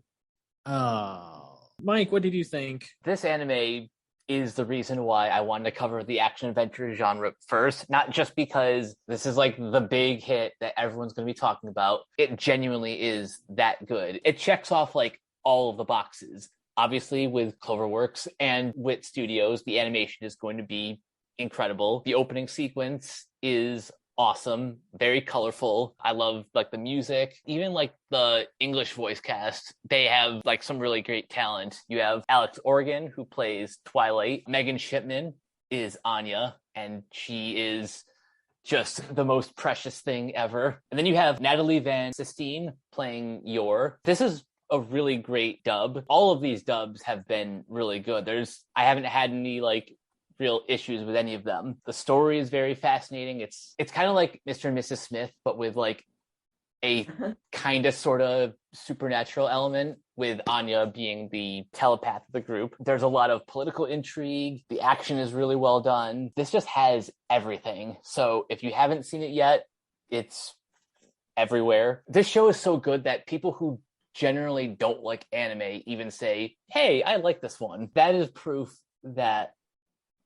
Oh, Mike, what did you think? This anime is the reason why I wanted to cover the action adventure genre first, not just because this is like the big hit that everyone's going to be talking about. It genuinely is that good. It checks off like all of the boxes. Obviously, with Cloverworks and Wit Studios, the animation is going to be incredible. The opening sequence is awesome, very colorful. I love like the music, even like the English voice cast. They have like some really great talent. You have Alex Organ, who plays Twilight. Megan Shipman is Anya, and she is just the most precious thing ever. And then you have Natalie Van Sistine playing Yor. This is a really great dub. All of these dubs have been really good. I haven't had any like real issues with any of them. The story is very fascinating. It's kind of like Mr. and Mrs. Smith, but with like a kind of sort of supernatural element, with Anya being the telepath of the group. There's a lot of political intrigue. The action is really well done. This just has everything. So if you haven't seen it yet, it's everywhere. This show is so good that people who generally don't like anime even say, hey, I like this one. That is proof that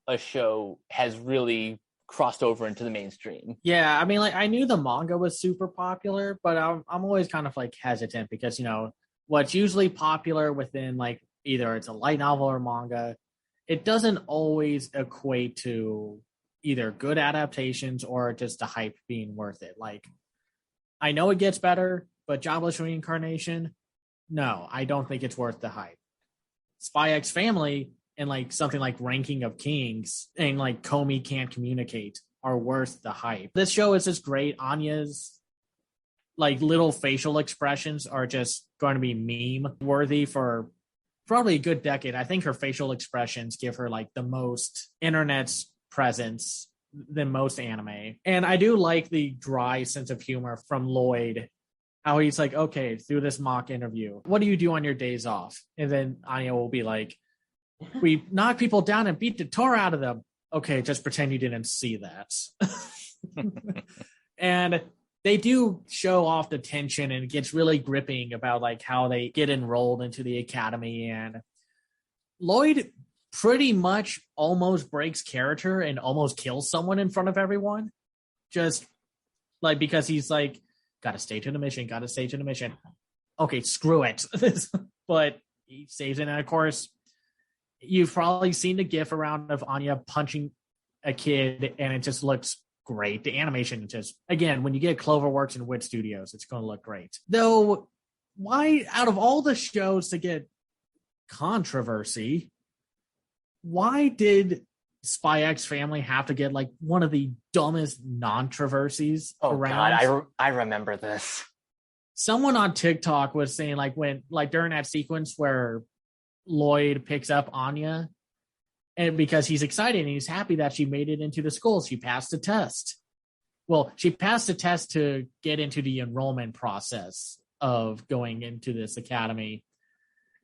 a show has really crossed over into the mainstream. Yeah, I mean, like, I knew the manga was super popular, but I'm always kind of like hesitant because, what's usually popular within like either it's a light novel or manga, it doesn't always equate to either good adaptations or just the hype being worth it. Like, I know it gets better, but Jobless Reincarnation, no, I don't think it's worth the hype. Spy X Family and like something like Ranking of Kings and like Comey Can't Communicate are worth the hype. This show is just great. Anya's like little facial expressions are just going to be meme worthy for probably a good decade. I think her facial expressions give her like the most internet's presence than most anime. And I do like the dry sense of humor from Lloyd, how he's like, okay, through this mock interview, what do you do on your days off? And then Anya will be like, we knock people down and beat the tar out of them. Okay, just pretend you didn't see that. And they do show off the tension, and it gets really gripping about like how they get enrolled into the academy. And Lloyd pretty much almost breaks character and almost kills someone in front of everyone. Just like because he's like, gotta stay to the mission. Okay, screw it. But he saves it. And of course, you've probably seen the gif around of Anya punching a kid, and it just looks great. The animation just, again, when you get Cloverworks and Wit Studios, it's going to look great. Though, why, out of all the shows to get controversy, why did Spy X Family have to get like one of the dumbest non-traversies around? God, I remember this. Someone on TikTok was saying like when, like during that sequence where Lloyd picks up Anya And because he's excited and he's happy that she made it into the school. She passed the test. Well, she passed the test to get into the enrollment process of going into this academy.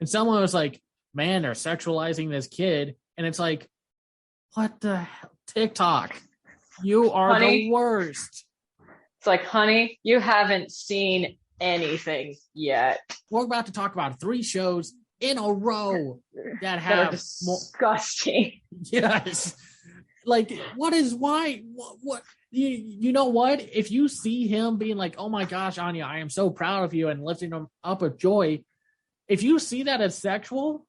And someone was like, man, they're sexualizing this kid. And it's like, what the hell? TikTok, you are the worst. It's like, honey, you haven't seen anything yet. We're about to talk about 3 shows in a row that have disgusting. Yes. Like, what you know what? If you see him being like, oh my gosh, Anya, I am so proud of you, and lifting him up with joy, if you see that as sexual,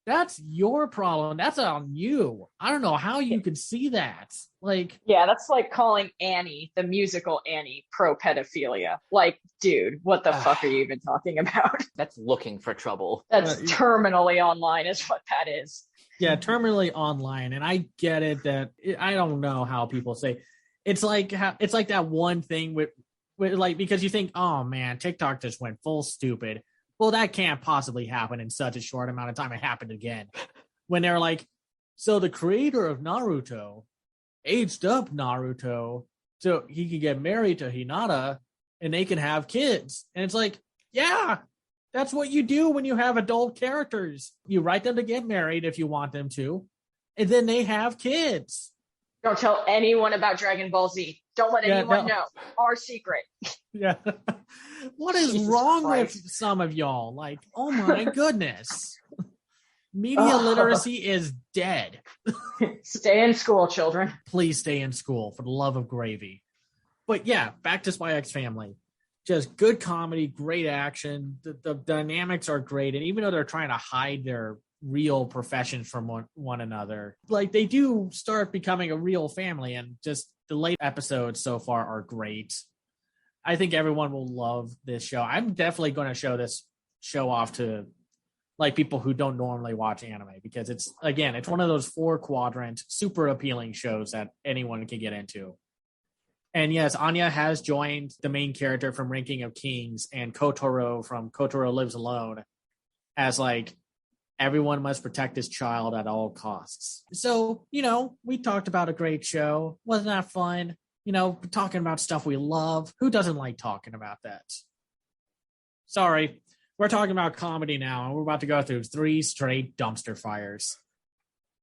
that's your problem. That's on you. I don't know how you could see that. Like, yeah, that's like calling Annie, the musical Annie, pro pedophilia. Like, dude, what the fuck are you even talking about? That's looking for trouble. That's terminally online is what that is. Yeah, terminally online. And I get it that I don't know how people say it's like that one thing with like, because you think, oh man, TikTok just went full stupid. Well, that can't possibly happen in such a short amount of time. It happened again. When they're like, so the creator of Naruto aged up Naruto so he could get married to Hinata and they can have kids. And it's like, yeah, that's what you do when you have adult characters. You write them to get married if you want them to, and then they have kids. Don't tell anyone about Dragon Ball Z. Don't let anyone know. Our secret. Yeah. What is Jesus wrong Christ. With some of y'all? Like, oh my goodness. Media literacy is dead. Stay in school, children. Please stay in school, for the love of gravy. But yeah, back to Spy X Family. Just good comedy, great action. The dynamics are great. And even though they're trying to hide their real professions from one another, like, they do start becoming a real family, and just the late episodes so far are great. I think everyone will love this show. I'm definitely going to show this show off to like people who don't normally watch anime, because it's one of those 4-quadrant super appealing shows that anyone can get into. And yes, Anya has joined the main character from Ranking of Kings and Kotaro from Kotaro Lives Alone as like, everyone must protect his child at all costs. So, we talked about a great show. Wasn't that fun? Talking about stuff we love. Who doesn't like talking about that? Sorry, we're talking about comedy now, and we're about to go through 3 straight dumpster fires.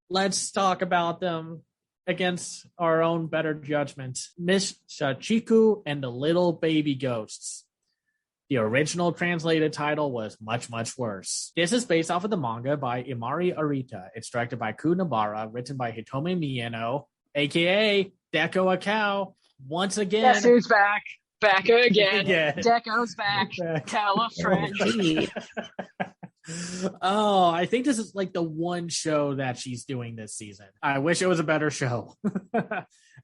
Let's talk about them against our own better judgment. Miss Shachiku and the Little Baby Ghosts. The original translated title was much, much worse. This is based off of the manga by Imari Arita. It's directed by Ku Nabara, written by Hitomi Miyano, a.k.a. Deco a Cow. Once again. Guess who's back? Back again. Deco's back. California. Oh, I think this is like the one show that she's doing this season. I wish it was a better show.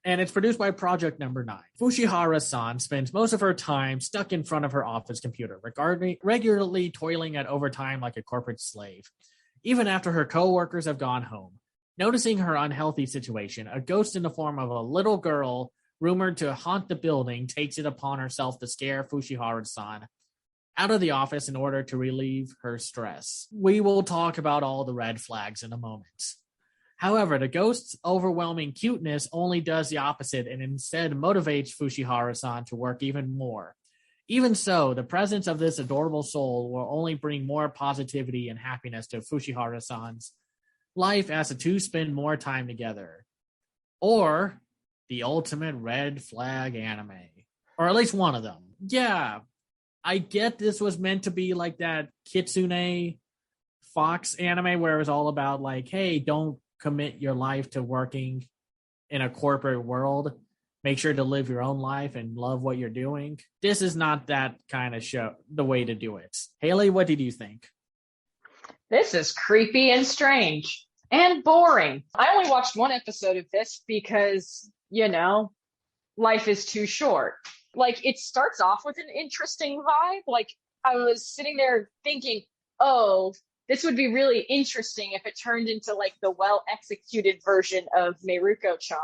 And it's produced by Project Number 9. Fushihara-san spends most of her time stuck in front of her office computer, regularly toiling at overtime like a corporate slave. Even after her co-workers have gone home. Noticing her unhealthy situation, a ghost in the form of a little girl rumored to haunt the building takes it upon herself to scare Fushihara-san out of the office in order to relieve her stress. We will talk about all the red flags in a moment. However, the ghost's overwhelming cuteness only does the opposite and instead motivates Fushihara-san to work even more. Even so, the presence of this adorable soul will only bring more positivity and happiness to Fushihara-san's life as the two spend more time together. Or the ultimate red flag anime. Or at least one of them. Yeah, I get this was meant to be like that Kitsune Fox anime where it was all about like, hey, don't commit your life to working in a corporate world. Make sure to live your own life and love what you're doing. This is not that kind of show, the way to do it. Haley, what did you think? This is creepy and strange and boring. I only watched 1 episode of this because, life is too short. Like, it starts off with an interesting vibe. Like, I was sitting there thinking, oh, this would be really interesting if it turned into like the well-executed version of Meruko-chan.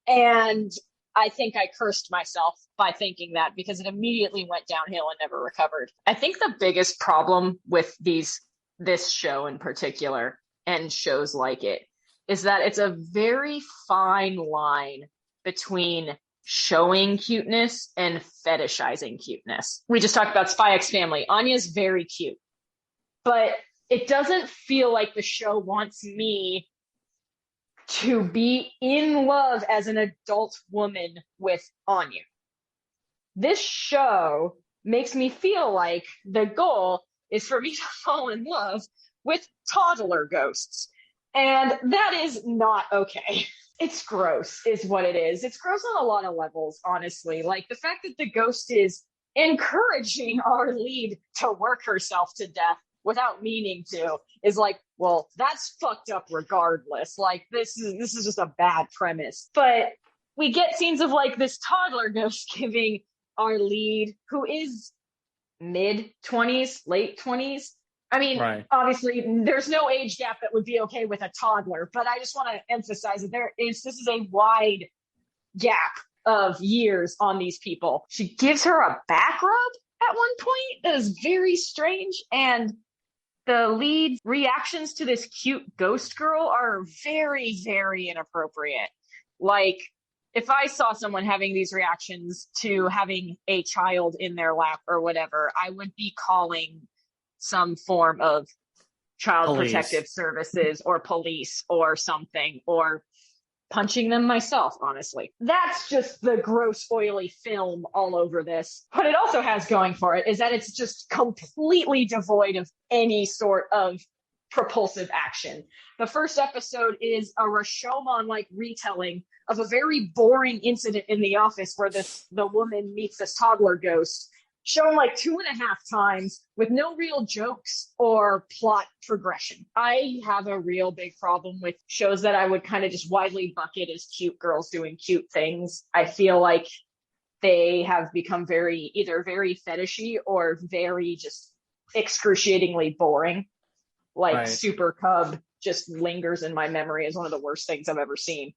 And I think I cursed myself by thinking that because it immediately went downhill and never recovered. I think the biggest problem with this show in particular and shows like it is that it's a very fine line between showing cuteness and fetishizing cuteness. We just talked about Spy X Family. Anya's very cute, but it doesn't feel like the show wants me to be in love as an adult woman with Anya. This show makes me feel like the goal is for me to fall in love with toddler ghosts. And that is not okay. It's gross, is what it is. It's gross on a lot of levels, honestly. Like the fact that the ghost is encouraging our lead to work herself to death without meaning to is like, well, that's fucked up regardless. Like this is just a bad premise. But we get scenes of like this toddler ghost giving our lead, who is mid-20s, late 20s. I mean, right. Obviously, there's no age gap that would be okay with a toddler, but I just want to emphasize that this is a wide gap of years on these people. She gives her a back rub at one point that is very strange, and the lead reactions to this cute ghost girl are very, very inappropriate. Like, if I saw someone having these reactions to having a child in their lap or whatever, I would be calling some form of child protective services or police or something, or punching them myself, honestly. That's just the gross, oily film all over this. What it also has going for it is that it's just completely devoid of any sort of propulsive action. The first episode is a Rashomon-like retelling of a very boring incident in the office where the woman meets this toddler ghost, shown like 2.5 times with no real jokes or plot progression. I have a real big problem with shows that I would kind of just widely bucket as cute girls doing cute things. I feel like they have become either very fetishy or very just excruciatingly boring. Like right. Super Cub just lingers in my memory as one of the worst things I've ever seen.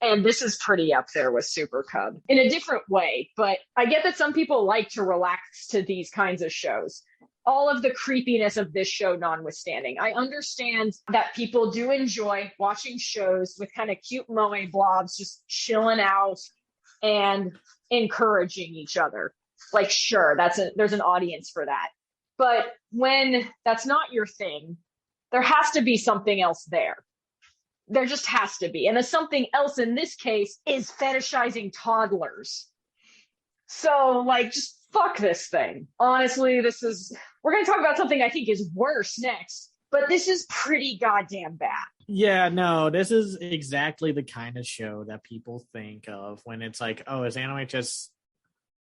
And this is pretty up there with Super Cub in a different way. But I get that some people like to relax to these kinds of shows. All of the creepiness of this show notwithstanding, I understand that people do enjoy watching shows with kind of cute moe blobs just chilling out and encouraging each other. Like, sure, there's an audience for that. But when that's not your thing, there has to be something else there. There just has to be. And the something else in this case is fetishizing toddlers. So, like, just fuck this thing. Honestly, we're going to talk about something I think is worse next, but this is pretty goddamn bad. Yeah, no, this is exactly the kind of show that people think of when it's like, oh, is anime just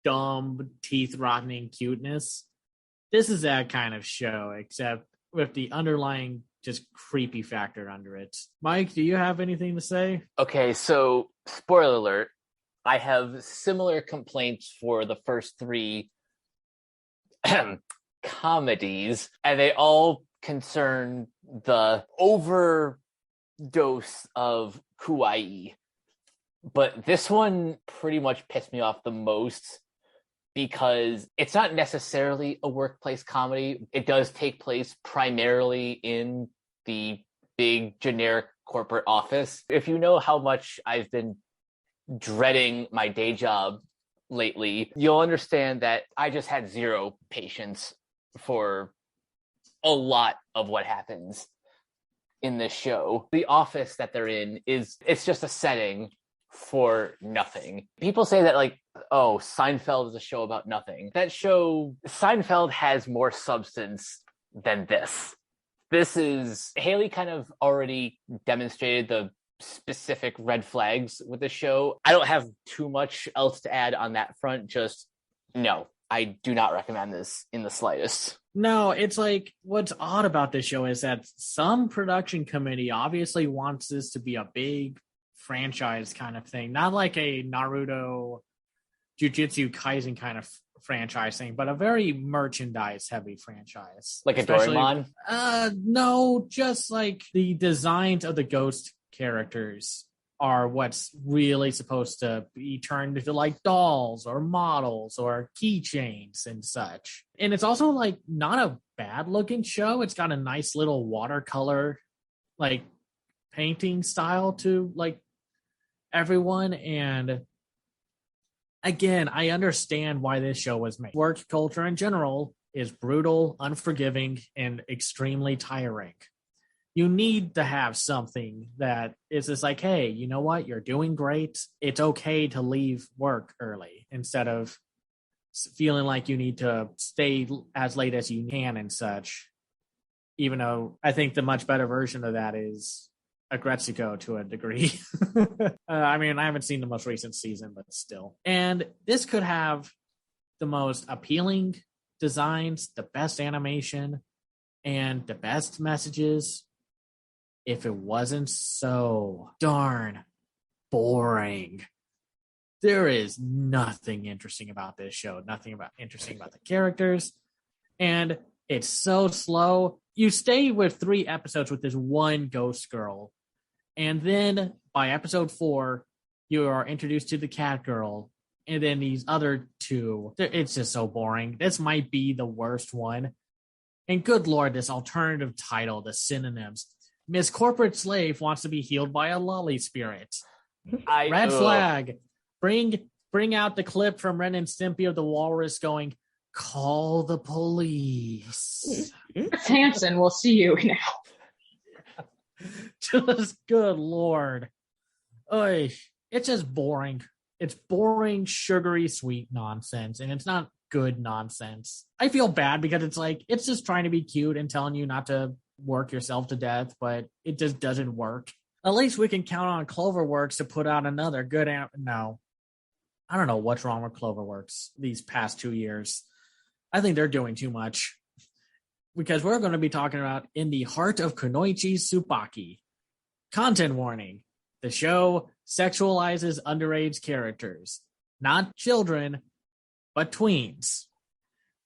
dumb, teeth-rotting cuteness? This is that kind of show, except with the underlying just creepy factor under it. Mike, do you have anything to say? Okay, so spoiler alert, I have similar complaints for the first 3 comedies, and they all concern the overdose of kawaii. But this one pretty much pissed me off the most because it's not necessarily a workplace comedy. It does take place primarily in the big generic corporate office. If you know how much I've been dreading my day job lately, you'll understand that I just had zero patience for a lot of what happens in this show. The office that they're in it's just a setting for nothing. People say that, like, oh, Seinfeld is a show about nothing. That show, Seinfeld, has more substance than this. Haley kind of already demonstrated the specific red flags with the show. I don't have too much else to add on that front. Just, no, I do not recommend this in the slightest. No, it's like, what's odd about this show is that some production committee obviously wants this to be a big franchise kind of thing, not like a Naruto Jujutsu Kaisen kind of franchise thing, but a very merchandise heavy franchise. Like a Doraemon? No, just like the designs of the ghost characters are what's really supposed to be turned into like dolls or models or keychains and such. And it's also like not a bad looking show. It's got a nice little watercolor like painting style to like everyone. And again, I understand why this show was made. Work culture in general is brutal, unforgiving, and extremely tiring. You need to have something that is just like, hey, you know what? You're doing great. It's okay to leave work early instead of feeling like you need to stay as late as you can and such. Even though I think the much better version of that is Agretsuko to a degree. I mean, I haven't seen the most recent season, but still. And this could have the most appealing designs, the best animation, and the best messages if it wasn't so darn boring. There is nothing interesting about this show, nothing interesting about the characters, and it's so slow. You stay with 3 episodes with this one ghost girl, and then by episode 4, you are introduced to the cat girl, and then these other 2. It's just so boring. This might be the worst one. And good lord, this alternative title, the synonyms. Miss Corporate Slave wants to be healed by a lolly spirit. Red flag. Bring out the clip from Ren and Stimpy of the walrus going, call the police. Hanson, we'll see you now. Just good lord. Oy, it's just boring. It's boring, sugary, sweet nonsense, and it's not good nonsense. I feel bad because it's like, it's just trying to be cute and telling you not to work yourself to death, but it just doesn't work. At least we can count on Cloverworks to put out another good No. I don't know what's wrong with Cloverworks these past 2 years. I think they're doing too much. Because we're going to be talking about In the Heart of Kunoichi Tsubaki. Content warning. The show sexualizes underage characters. Not children, but tweens.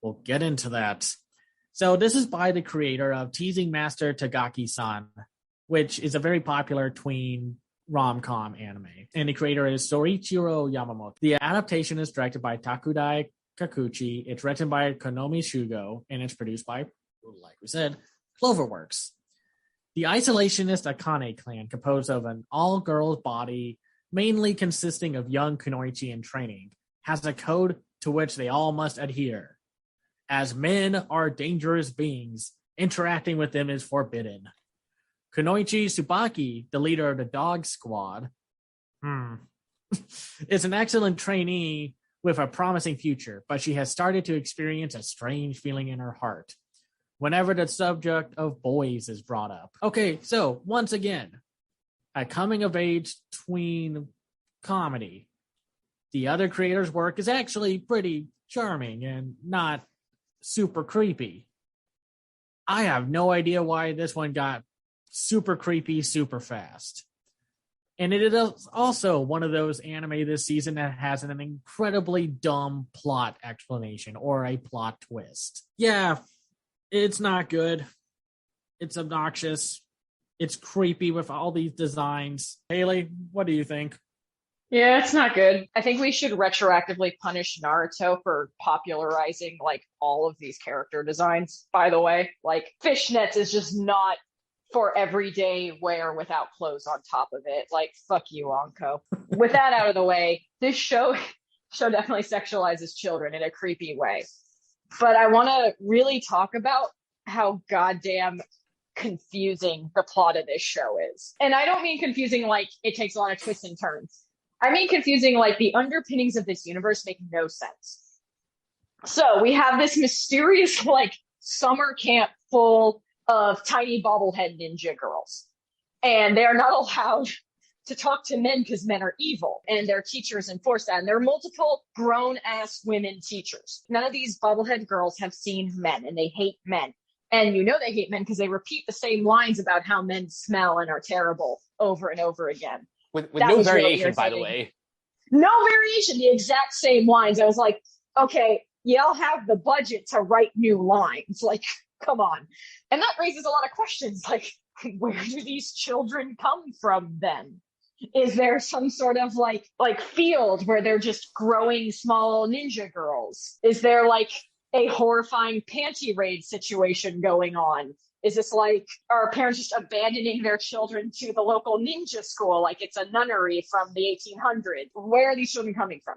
We'll get into that. So this is by the creator of Teasing Master Tagaki-san, which is a very popular tween rom-com anime. And the creator is Sorichiro Yamamoto. The adaptation is directed by Takudai Kakuchi. It's written by Konomi Shugo, and it's produced by, like we said, Cloverworks. The isolationist Akane clan, composed of an all-girls body, mainly consisting of young kunoichi in training, has a code to which they all must adhere. As men are dangerous beings, interacting with them is forbidden. Kunoichi Tsubaki, the leader of the dog squad, is an excellent trainee with a promising future, but she has started to experience a strange feeling in her heart whenever the subject of boys is brought up. Okay, so once again, a coming-of-age tween comedy. The other creator's work is actually pretty charming and not super creepy. I have no idea why this one got super creepy super fast. And it is also one of those anime this season that has an incredibly dumb plot explanation or a plot twist. Yeah, it's not good. It's obnoxious. It's creepy with all these designs. Haley, what do you think? Yeah, it's not good. I think we should retroactively punish Naruto for popularizing like all of these character designs, by the way. Like fishnets is just not for everyday wear without clothes on top of it. Like, fuck you, Anko. With that out of the way, this show definitely sexualizes children in a creepy way. But I want to really talk about how goddamn confusing the plot of this show is. And I don't mean confusing like it takes a lot of twists and turns. I mean confusing like the underpinnings of this universe make no sense. So we have this mysterious like summer camp full of tiny bobblehead ninja girls. And they are not allowed to talk to men because men are evil. And their teachers enforce that. And there are multiple grown-ass women teachers. None of these bobblehead girls have seen men, and they hate men. And you know they hate men because they repeat the same lines about how men smell and are terrible over and over again. With no variation, really, by the way. No variation, the exact same lines. I was like, okay, y'all have the budget to write new lines. Like, come on. And that raises a lot of questions. Like, where do these children come from then? Is there some sort of like field where they're just growing small ninja girls? Is there like a horrifying panty raid situation going on? Is this like, are parents just abandoning their children to the local ninja school like it's a nunnery from the 1800s? Where are these children coming from?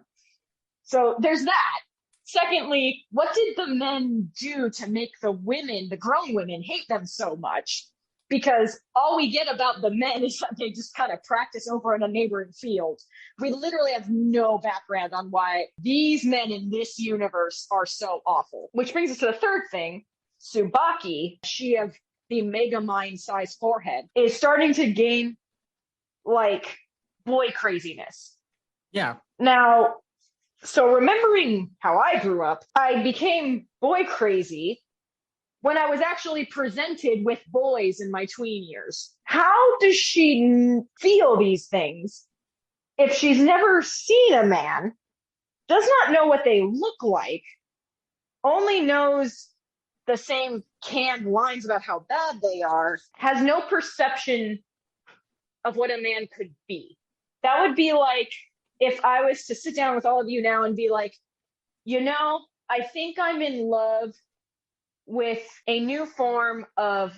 So there's that. Secondly, what did the men do to make the women, the grown women, hate them so much? Because all we get about the men is that they just kind of practice over in a neighboring field. We literally have no background on why these men in this universe are so awful. Which brings us to the third thing. Tsubaki, she of the mega mind size forehead, is starting to gain like boy craziness. Yeah. Now, so remembering how I grew up, I became boy crazy when I was actually presented with boys in my tween years. How does she feel these things if she's never seen a man, does not know what they look like, only knows the same canned lines about how bad they are, has no perception of what a man could be? That would be like if I was to sit down with all of you now and be like, you know, I think I'm in love with a new form of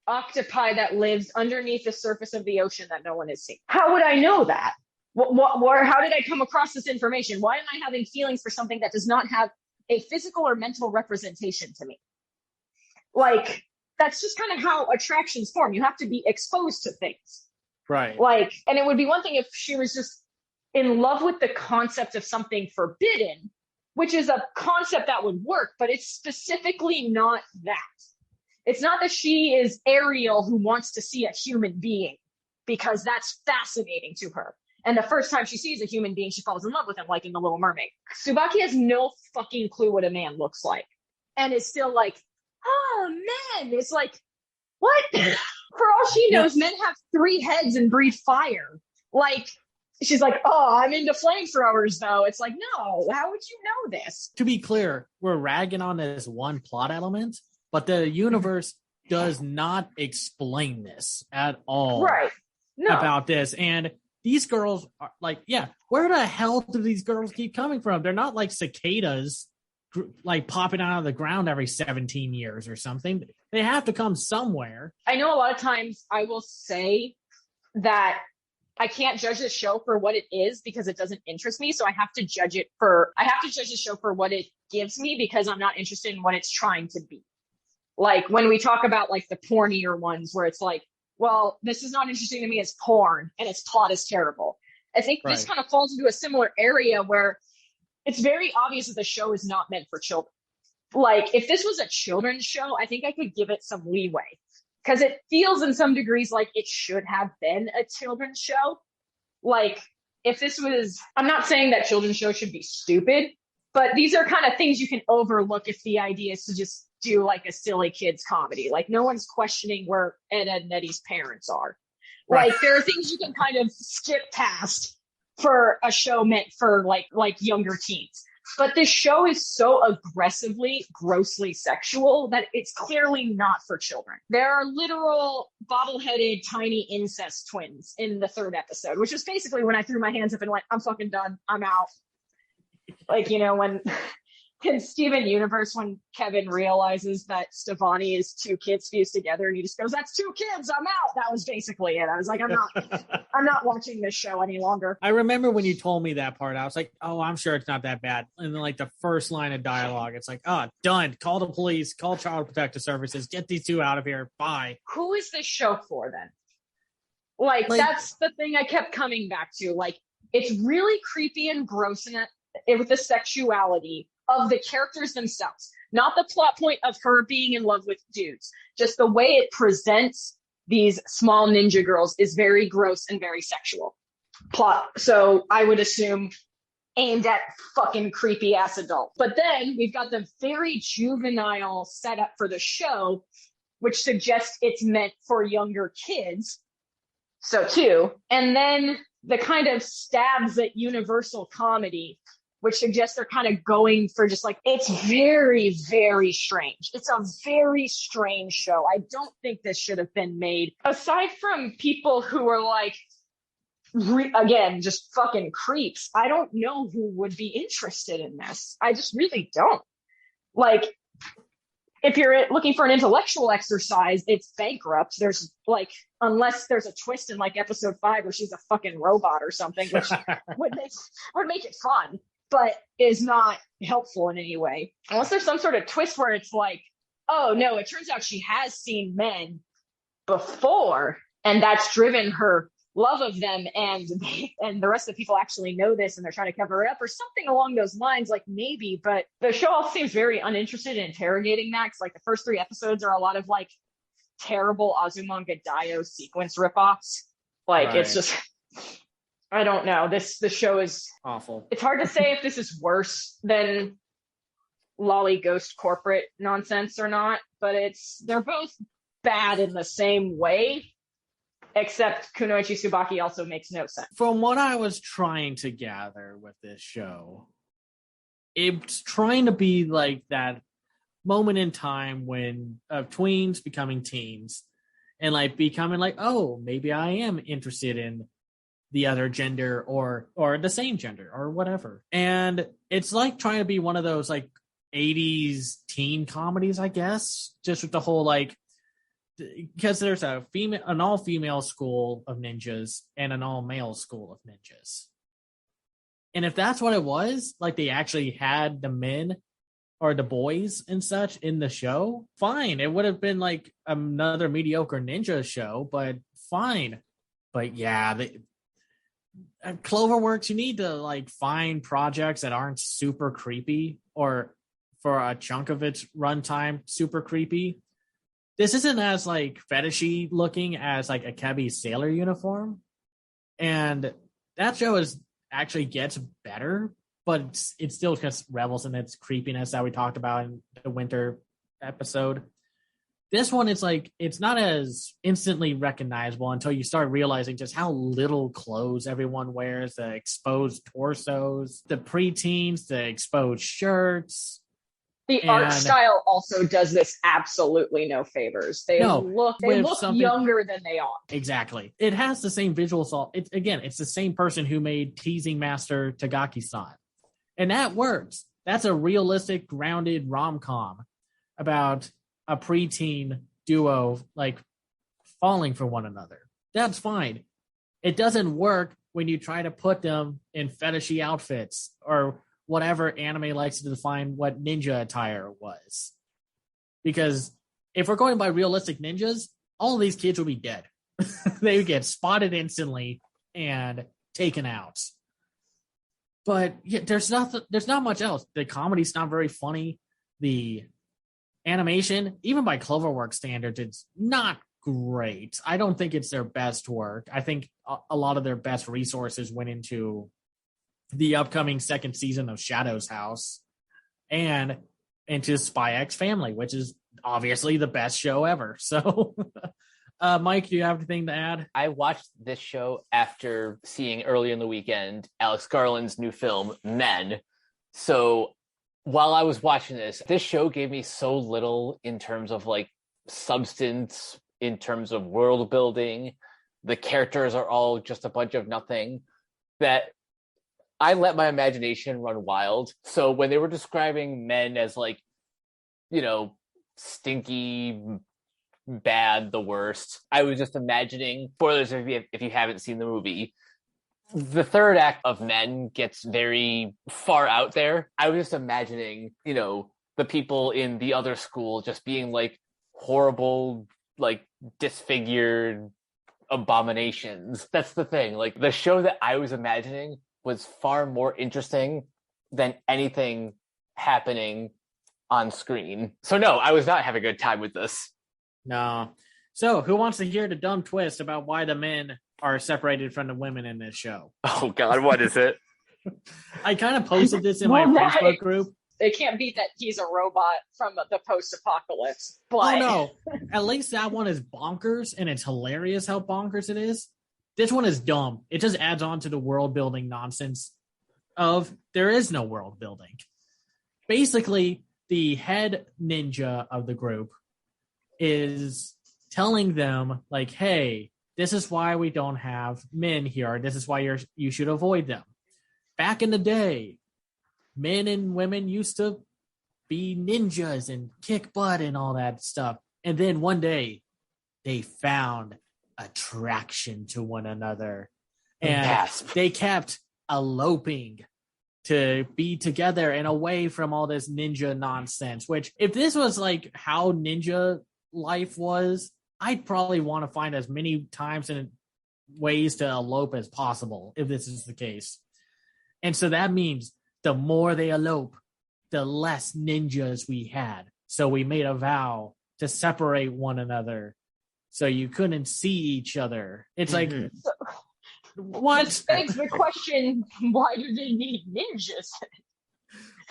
octopi that lives underneath the surface of the ocean that no one has seen. How would I know that? How did I come across this information? Why am I having feelings for something that does not have a physical or mental representation to me? Like, that's just kind of how attractions form. You have to be exposed to things. Right. Like, and it would be one thing if she was just in love with the concept of something forbidden, which is a concept that would work, but it's specifically not that. It's not that she is Ariel who wants to see a human being because that's fascinating to her. And the first time she sees a human being, she falls in love with him, like in The Little Mermaid. Tsubaki has no fucking clue what a man looks like and is still like, oh, men. It's like, what? For all she knows, men have 3 heads and breathe fire. Like, she's like, oh, I'm into flamethrowers, though. It's like, no, how would you know this? To be clear, we're ragging on this one plot element, but the universe does not explain this at all. Right. No. About this. And these girls are like, yeah, where the hell do these girls keep coming from? They're not like cicadas, like popping out of the ground every 17 years or something. They have to come somewhere. I know a lot of times I will say that I can't judge the show for what it is because it doesn't interest me. So I have to judge the show for what it gives me because I'm not interested in what it's trying to be. Like when we talk about like the pornier ones where it's like, well, this is not interesting to me as porn and its plot is terrible. I think this kind of falls into a similar area where it's very obvious that the show is not meant for children. Like if this was a children's show, I think I could give it some leeway because it feels in some degrees like it should have been a children's show. Like if this was, I'm not saying that children's shows should be stupid, but these are kind of things you can overlook if the idea is to just do like a silly kids comedy. Like no one's questioning where Ed, Ed and Eddie's parents are. Right. Like there are things you can kind of skip past for a show meant for like younger teens. But this show is so aggressively, grossly sexual that it's clearly not for children. There are literal bobble-headed tiny incest twins in the 3rd episode, which is basically when I threw my hands up and went, I'm fucking done. I'm out. Like, you know, when in Steven Universe, when Kevin realizes that Stefani is 2 kids fused together and he just goes, that's 2 kids, I'm out. That was basically it. I was like, I'm not watching this show any longer. I remember when you told me that part, I was like, oh, I'm sure it's not that bad. And then like the first line of dialogue, it's like, oh, done. Call the police, call Child Protective Services, get these 2 out of here. Bye. Who is this show for then? Like that's the thing I kept coming back to. Like, it's really creepy and gross with the sexuality of the characters themselves, not the plot point of her being in love with dudes. Just the way it presents these small ninja girls is very gross and very sexual. Plot. So I would assume aimed at fucking creepy ass adults. But then we've got the very juvenile setup for the show, which suggests it's meant for younger kids. So too. And then the kind of stabs at universal comedy, which suggests they're kind of going for just like, it's very, very strange. It's a very strange show. I don't think this should have been made. Aside from people who are like, again, just fucking creeps, I don't know who would be interested in this. I just really don't. Like, if you're looking for an intellectual exercise, it's bankrupt. There's like, unless there's a twist in like episode 5 where she's a fucking robot or something, which would make it fun, but is not helpful in any way. Unless there's some sort of twist where it's like, oh no, it turns out she has seen men before, and that's driven her love of them, and the rest of the people actually know this and they're trying to cover it up or something along those lines, like maybe. But the show all seems very uninterested in interrogating that, because like the first 3 episodes are a lot of like terrible Azumanga Daioh sequence ripoffs. Like right. It's just, I don't know, the show is awful. It's hard to say if this is worse than lolly ghost corporate nonsense or not, but they're both bad in the same way. Except Kunoichi Tsubaki also makes no sense. From what I was trying to gather with this show, it's trying to be like that moment in time when tweens becoming teens and like becoming like, oh, maybe I am interested in the other gender or the same gender or whatever. And it's like trying to be one of those like 80s teen comedies, I guess, just with the whole like, because there's an all-female school of ninjas and an all-male school of ninjas. And if that's what it was, like they actually had the men or the boys and such in the show, fine. It would have been like another mediocre ninja show, but fine. But yeah, Cloverworks, you need to like find projects that aren't super creepy, or for a chunk of its runtime, super creepy. This isn't as like fetishy looking as like a Kebi's sailor uniform, and that show actually gets better, but it still just revels in its creepiness that we talked about in the winter episode. This one, it's like it's not as instantly recognizable until you start realizing just how little clothes everyone wears, the exposed torsos, the preteens, the exposed shirts. The art style also does this absolutely no favors. They look younger than they are. Exactly. It has the same visual assault. It's the same person who made Teasing Master Tagaki-san. And that works. That's a realistic, grounded rom-com about a preteen duo like falling for one another. That's fine. It doesn't work when you try to put them in fetishy outfits or whatever anime likes to define what ninja attire was. Because if we're going by realistic ninjas, all of these kids will be dead. They would get spotted instantly and taken out. But yeah, there's not much else. The comedy's not very funny. The animation, even by Cloverworks standards, it's not great. I don't think it's their best work. I think a lot of their best resources went into the upcoming second season of Shadow's House and into Spy X Family, which is obviously the best show ever. So, Mike, do you have anything to add? I watched this show after seeing early in the weekend Alex Garland's new film, Men. So while I was watching this show gave me so little in terms of like substance, in terms of world building. The characters are all just a bunch of nothing, that I let my imagination run wild. So when they were describing Men as like, you know, stinky, bad, the worst, I was just imagining, spoilers if you haven't seen the movie, the third act of Men gets very far out there. I was just imagining, you know, the people in the other school just being like horrible, like disfigured abominations. That's the thing. Like the show that I was imagining was far more interesting than anything happening on screen. So no, I was not having a good time with this. No. So who wants to hear the dumb twist about why the men are separated from the women in this show? Oh God, what is it? I kind of posted this in my Facebook group. It can't beat that he's a robot from the post-apocalypse. But... Oh no, at least that one is bonkers, and it's hilarious how bonkers it is. This one is dumb. It just adds on to the world building nonsense of there is no world building. Basically, the head ninja of the group is telling them like, hey, this is why we don't have men here. This is why you should avoid them. Back in the day, men and women used to be ninjas and kick butt and all that stuff. And then one day they found attraction to one another, and they kept eloping to be together and away from all this ninja nonsense. Which, if this was like how ninja life was, I'd probably want to find as many times and ways to elope as possible if this is the case. And so that means the more they elope, the less ninjas we had. So we made a vow to separate one another so you couldn't see each other. It's like, what? This begs the question, why do they need ninjas?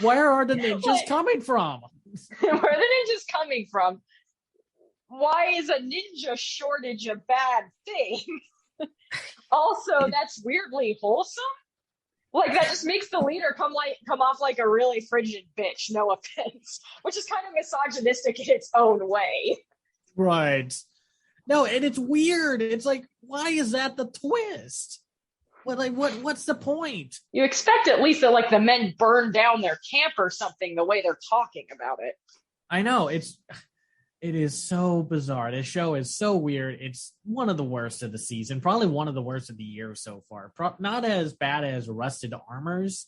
Where are the ninjas coming from? Where are the ninjas coming from? Why is a ninja shortage a bad thing? Also, that's weirdly wholesome. Like, that just makes the leader come off like a really frigid bitch, no offense, which is kind of misogynistic in its own way. Right. No, and it's weird. It's like, why is that the twist? What's the point? You expect at least that, like, the men burn down their camp or something the way they're talking about it. I know. It is so bizarre. This show is so weird. It's one of the worst of the season, probably one of the worst of the year so far. Not as bad as Rusted Armors,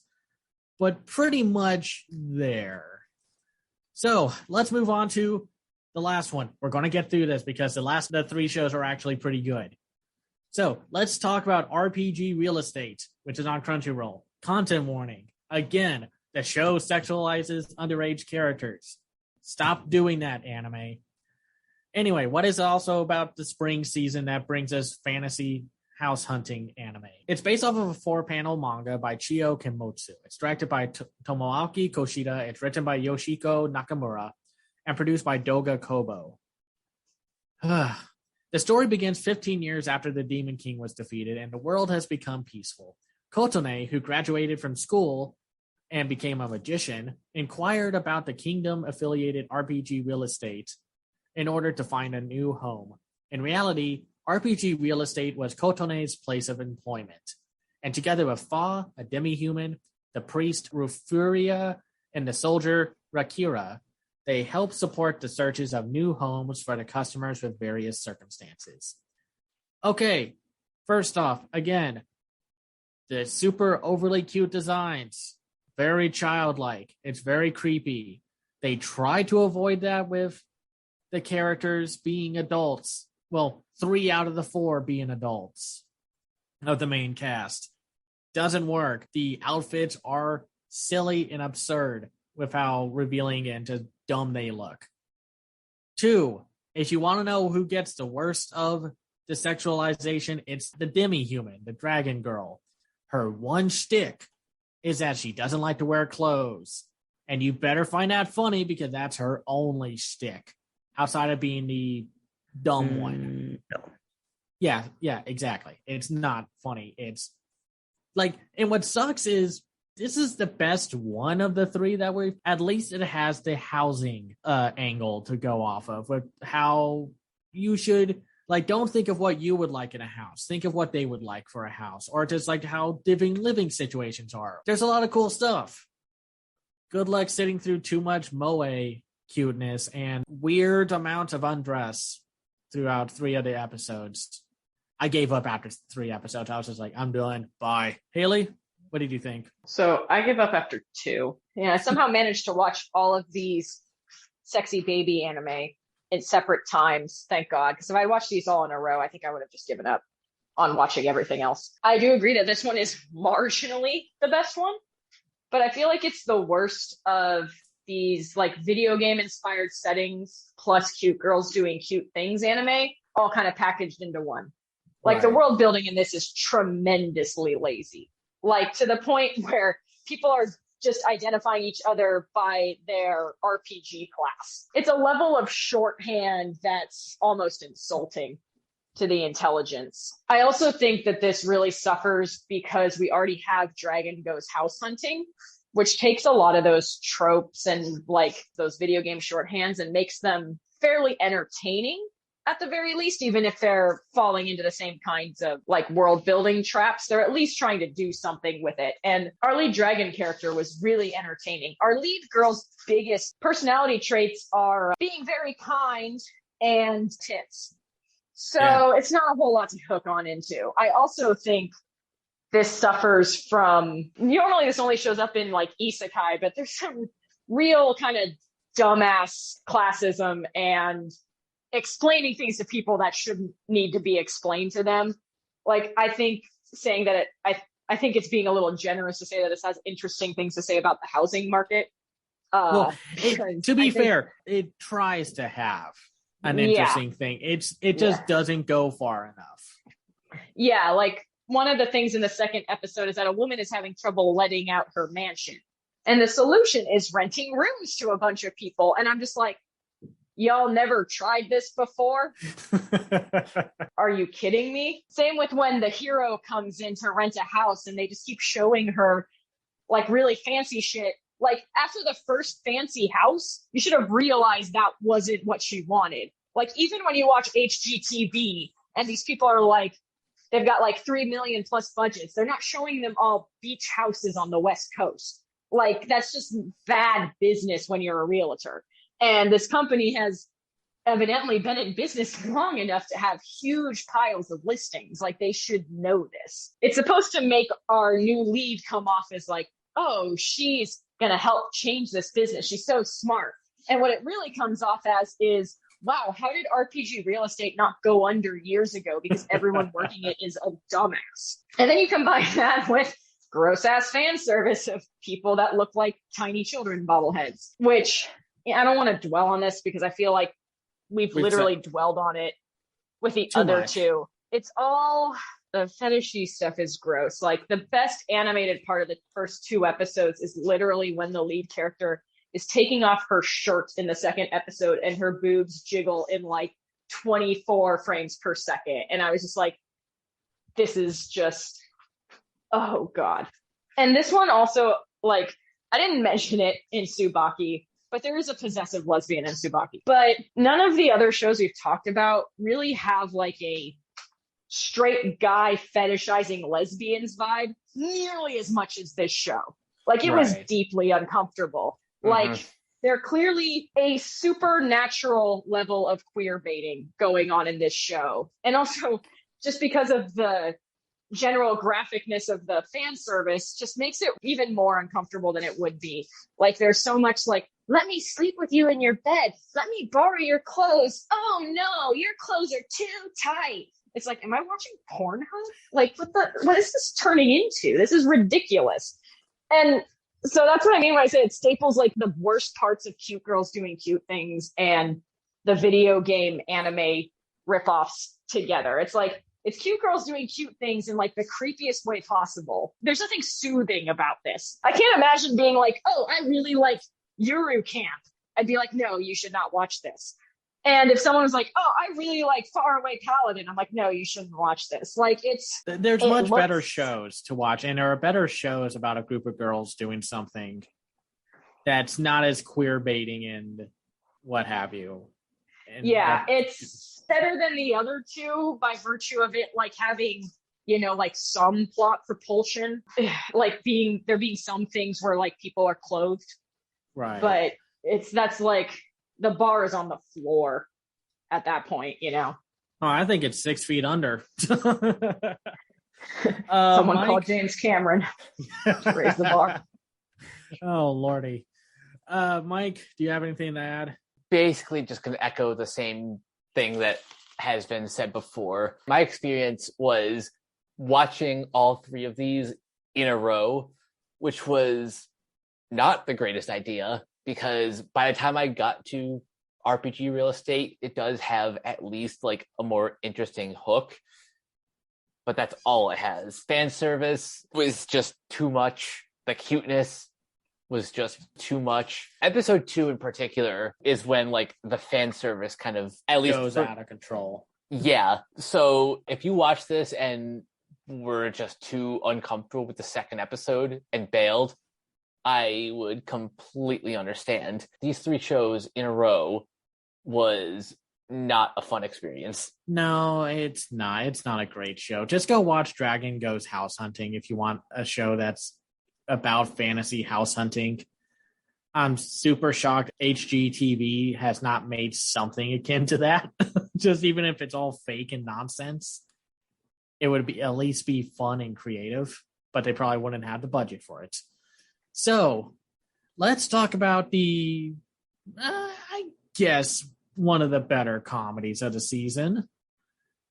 but pretty much there. So let's move on to the last one. We're going to get through this because the three shows are actually pretty good. So let's talk about RPG Real Estate, which is on Crunchyroll. Content warning. Again, the show sexualizes underage characters. Stop doing that, anime. Anyway, what is also about the spring season that brings us fantasy house hunting anime? It's based off of a 4-panel manga by Chiyo Kenmotsu. It's directed by Tomoaki Koshida. It's written by Yoshiko Nakamura and produced by Doga Kobo. The story begins 15 years after the Demon King was defeated and the world has become peaceful. Kotone, who graduated from school and became a magician, inquired about the kingdom-affiliated RPG Real Estate in order to find a new home. In reality, RPG Real Estate was Kotone's place of employment. And together with Fa, a demi-human, the priest Rufuria, and the soldier Rakira, they help support the searches of new homes for the customers with various circumstances. Okay, first off, again, the super overly cute designs. Very childlike. It's very creepy. They try to avoid that with the characters being adults. Well, 3 out of the 4 being adults of the main cast. Doesn't work. The outfits are silly and absurd with how revealing and just dumb they look. 2, if you want to know who gets the worst of the sexualization, it's the demi-human, the dragon girl. Her one shtick is that she doesn't like to wear clothes. And you better find that funny because that's her only shtick. Outside of being the dumb one. No. Yeah, exactly. It's not funny. It's like, and what sucks is this is the best one of the 3 that we've, at least it has the housing angle to go off of, with how you should, like, don't think of what you would like in a house. Think of what they would like for a house, or just like how living situations are. There's a lot of cool stuff. Good luck sitting through too much moe cuteness and weird amounts of undress throughout 3 of the episodes. I gave up after 3 episodes. I was just like, I'm done. Bye. Haley, what did you think? So I gave up after 2. Yeah, I somehow managed to watch all of these sexy baby anime in separate times, thank God. Because if I watched these all in a row, I think I would have just given up on watching everything else. I do agree that this one is marginally the best one, but I feel like it's the worst of these like video game inspired settings plus cute girls doing cute things anime all kind of packaged into one. Like, the world building in this is tremendously lazy, like to the point where people are just identifying each other by their RPG class. It's a level of shorthand that's almost insulting to the intelligence. I also think that this really suffers because we already have Dragon Goes House Hunting, which takes a lot of those tropes and like those video game shorthands and makes them fairly entertaining, at the very least, even if they're falling into the same kinds of like world building traps, they're at least trying to do something with it. And our lead dragon character was really entertaining. Our lead girl's biggest personality traits are being very kind and tits. So It's not a whole lot to hook on into. I also think this suffers from, normally this only shows up in like isekai, but there's some real kind of dumbass classism and explaining things to people that shouldn't need to be explained to them. Like, I think saying that I think it's being a little generous to say that this has interesting things to say about the housing market. To be fair, it tries to have an interesting thing. It just doesn't go far enough. Yeah, like one of the things in the second episode is that a woman is having trouble letting out her mansion. And the solution is renting rooms to a bunch of people. And I'm just like, y'all never tried this before? Are you kidding me? Same with when the hero comes in to rent a house and they just keep showing her like really fancy shit. Like after the first fancy house, you should have realized that wasn't what she wanted. Like even when you watch HGTV and these people are like, they've got like 3 million plus budgets, they're not showing them all beach houses on the West Coast. Like that's just bad business when you're a realtor. And this company has evidently been in business long enough to have huge piles of listings. Like they should know this. It's supposed to make our new lead come off as like, oh, she's going to help change this business. She's so smart. And what it really comes off as is, wow, how did RPG real estate not go under years ago? Because everyone working it is a dumbass. And then you combine that with gross ass fan service of people that look like tiny children bobbleheads, which I don't want to dwell on this because I feel like we've literally dwelled on it with the other two. It's all the fetishy stuff is gross. Like the best animated part of the first 2 episodes is literally when the lead character is taking off her shirt in the second episode and her boobs jiggle in like 24 frames per second. And I was just like, this is just, oh God. And this one also, like, I didn't mention it in Tsubaki, but there is a possessive lesbian in Tsubaki. But none of the other shows we've talked about really have like a straight guy fetishizing lesbians vibe nearly as much as this show. Like it was deeply uncomfortable. Like they're clearly a supernatural level of queer baiting going on in this show. And also just because of the general graphicness of the fan service just makes it even more uncomfortable than it would be. Like there's so much like, let me sleep with you in your bed. Let me borrow your clothes. Oh no, your clothes are too tight. It's like, am I watching Pornhub? Like what is this turning into? This is ridiculous. And so that's what I mean when I say it staples like the worst parts of cute girls doing cute things and the video game anime ripoffs together. It's like, it's cute girls doing cute things in like the creepiest way possible. There's nothing soothing about this. I can't imagine being like, oh, I really like Yuru Camp. I'd be like, no, you should not watch this. And if someone was like, oh, I really like Faraway Paladin, I'm like, no, you shouldn't watch this. Like there's much better shows to watch. And there are better shows about a group of girls doing something that's not as queer baiting and what have you. And it's better than the other two by virtue of it like having, you know, like some plot propulsion, like there being some things where like people are clothed. Right. But that's like the bar is on the floor at that point, you know. Oh, I think it's 6 feet under. Someone called James Cameron. Raise the bar. Oh, Lordy. Mike, do you have anything to add? Basically just going to echo the same thing that has been said before. My experience was watching all 3 of these in a row, which was not the greatest idea because by the time I got to RPG real estate, it does have at least like a more interesting hook, but that's all it has. Fan service was just too much. The cuteness was just too much. Episode 2 in particular is when like the fan service kind of at least goes out of control. Yeah. So if you watch this and were just too uncomfortable with the second episode and bailed, I would completely understand. These 3 shows in a row was not a fun experience. No, it's not. It's not a great show. Just go watch Dragon Goes House Hunting if you want a show that's about fantasy house hunting. I'm super shocked HGTV has not made something akin to that. Just even if it's all fake and nonsense, it would be at least be fun and creative, but they probably wouldn't have the budget for it. So let's talk about the, I guess, one of the better comedies of the season.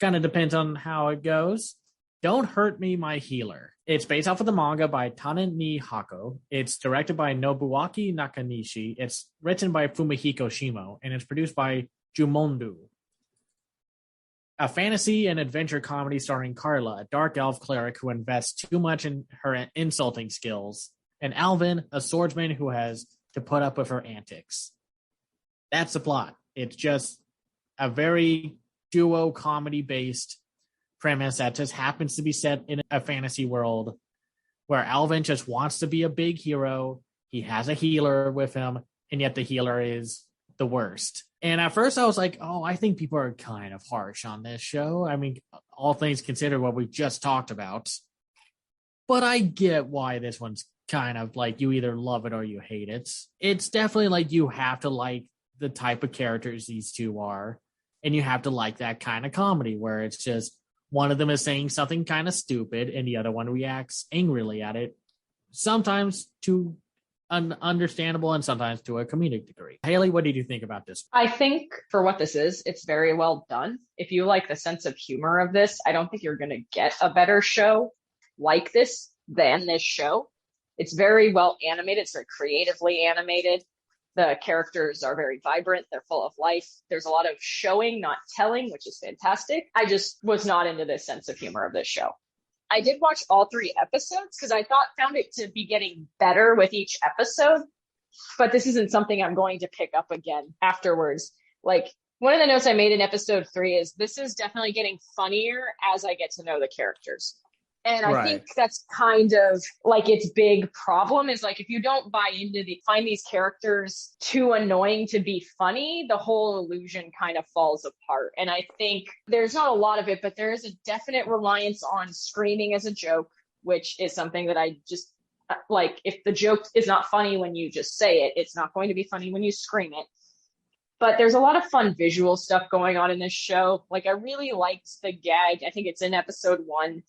Kind of depends on how it goes. Don't Hurt Me, My Healer. It's based off of the manga by Tanani Hako. It's directed by Nobuaki Nakanishi. It's written by Fumihiko Shimo, and it's produced by Jumondu. A fantasy and adventure comedy starring Carla, a dark elf cleric who invests too much in her insulting skills, and Alvin, a swordsman who has to put up with her antics. That's the plot. It's just a very duo comedy-based premise that just happens to be set in a fantasy world where Alvin just wants to be a big hero. He has a healer with him, and yet the healer is the worst. And at first I was like, oh, I think people are kind of harsh on this show. I mean, all things considered, what we just talked about. But I get why this one's kind of like you either love it or you hate it. It's definitely like you have to like the type of characters these two are, and you have to like that kind of comedy where it's just one of them is saying something kind of stupid and the other one reacts angrily at it, sometimes to an understandable and sometimes to a comedic degree. Haley, what did you think about this? I think for what this is, it's very well done. If you like the sense of humor of this, I don't think you're going to get a better show like this than this show. It's very well animated. It's very creatively animated. The characters are very vibrant. They're full of life. There's a lot of showing, not telling, which is fantastic. I just was not into this sense of humor of this show. I did watch all 3 episodes because I found it to be getting better with each episode, but this isn't something I'm going to pick up again afterwards. Like, one of the notes I made in episode 3 is this is definitely getting funnier as I get to know the characters. And I think that's kind of like its big problem is like, if you don't buy into find these characters too annoying to be funny, the whole illusion kind of falls apart. And I think there's not a lot of it, but there is a definite reliance on screaming as a joke, which is something that I just like. If the joke is not funny when you just say it, it's not going to be funny when you scream it. But there's a lot of fun visual stuff going on in this show. Like, I really liked the gag. I think it's in episode 1.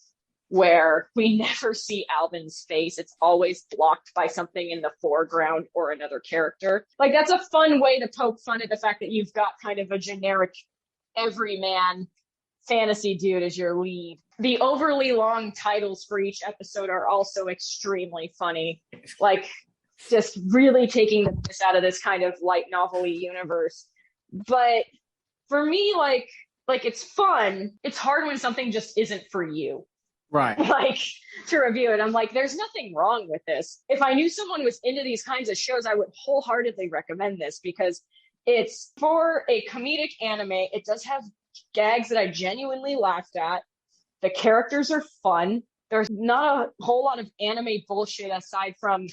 Where we never see Alvin's face. It's always blocked by something in the foreground or another character. Like, that's a fun way to poke fun at the fact that you've got kind of a generic everyman fantasy dude as your lead. The overly long titles for each episode are also extremely funny. Like, just really taking the piss out of this kind of light novel-y universe. But for me, like it's fun. It's hard when something just isn't for you. Right. Like, to review it, I'm like, there's nothing wrong with this. If I knew someone was into these kinds of shows, I would wholeheartedly recommend this because it's for a comedic anime. It does have gags that I genuinely laughed at. The characters are fun. There's not a whole lot of anime bullshit aside from,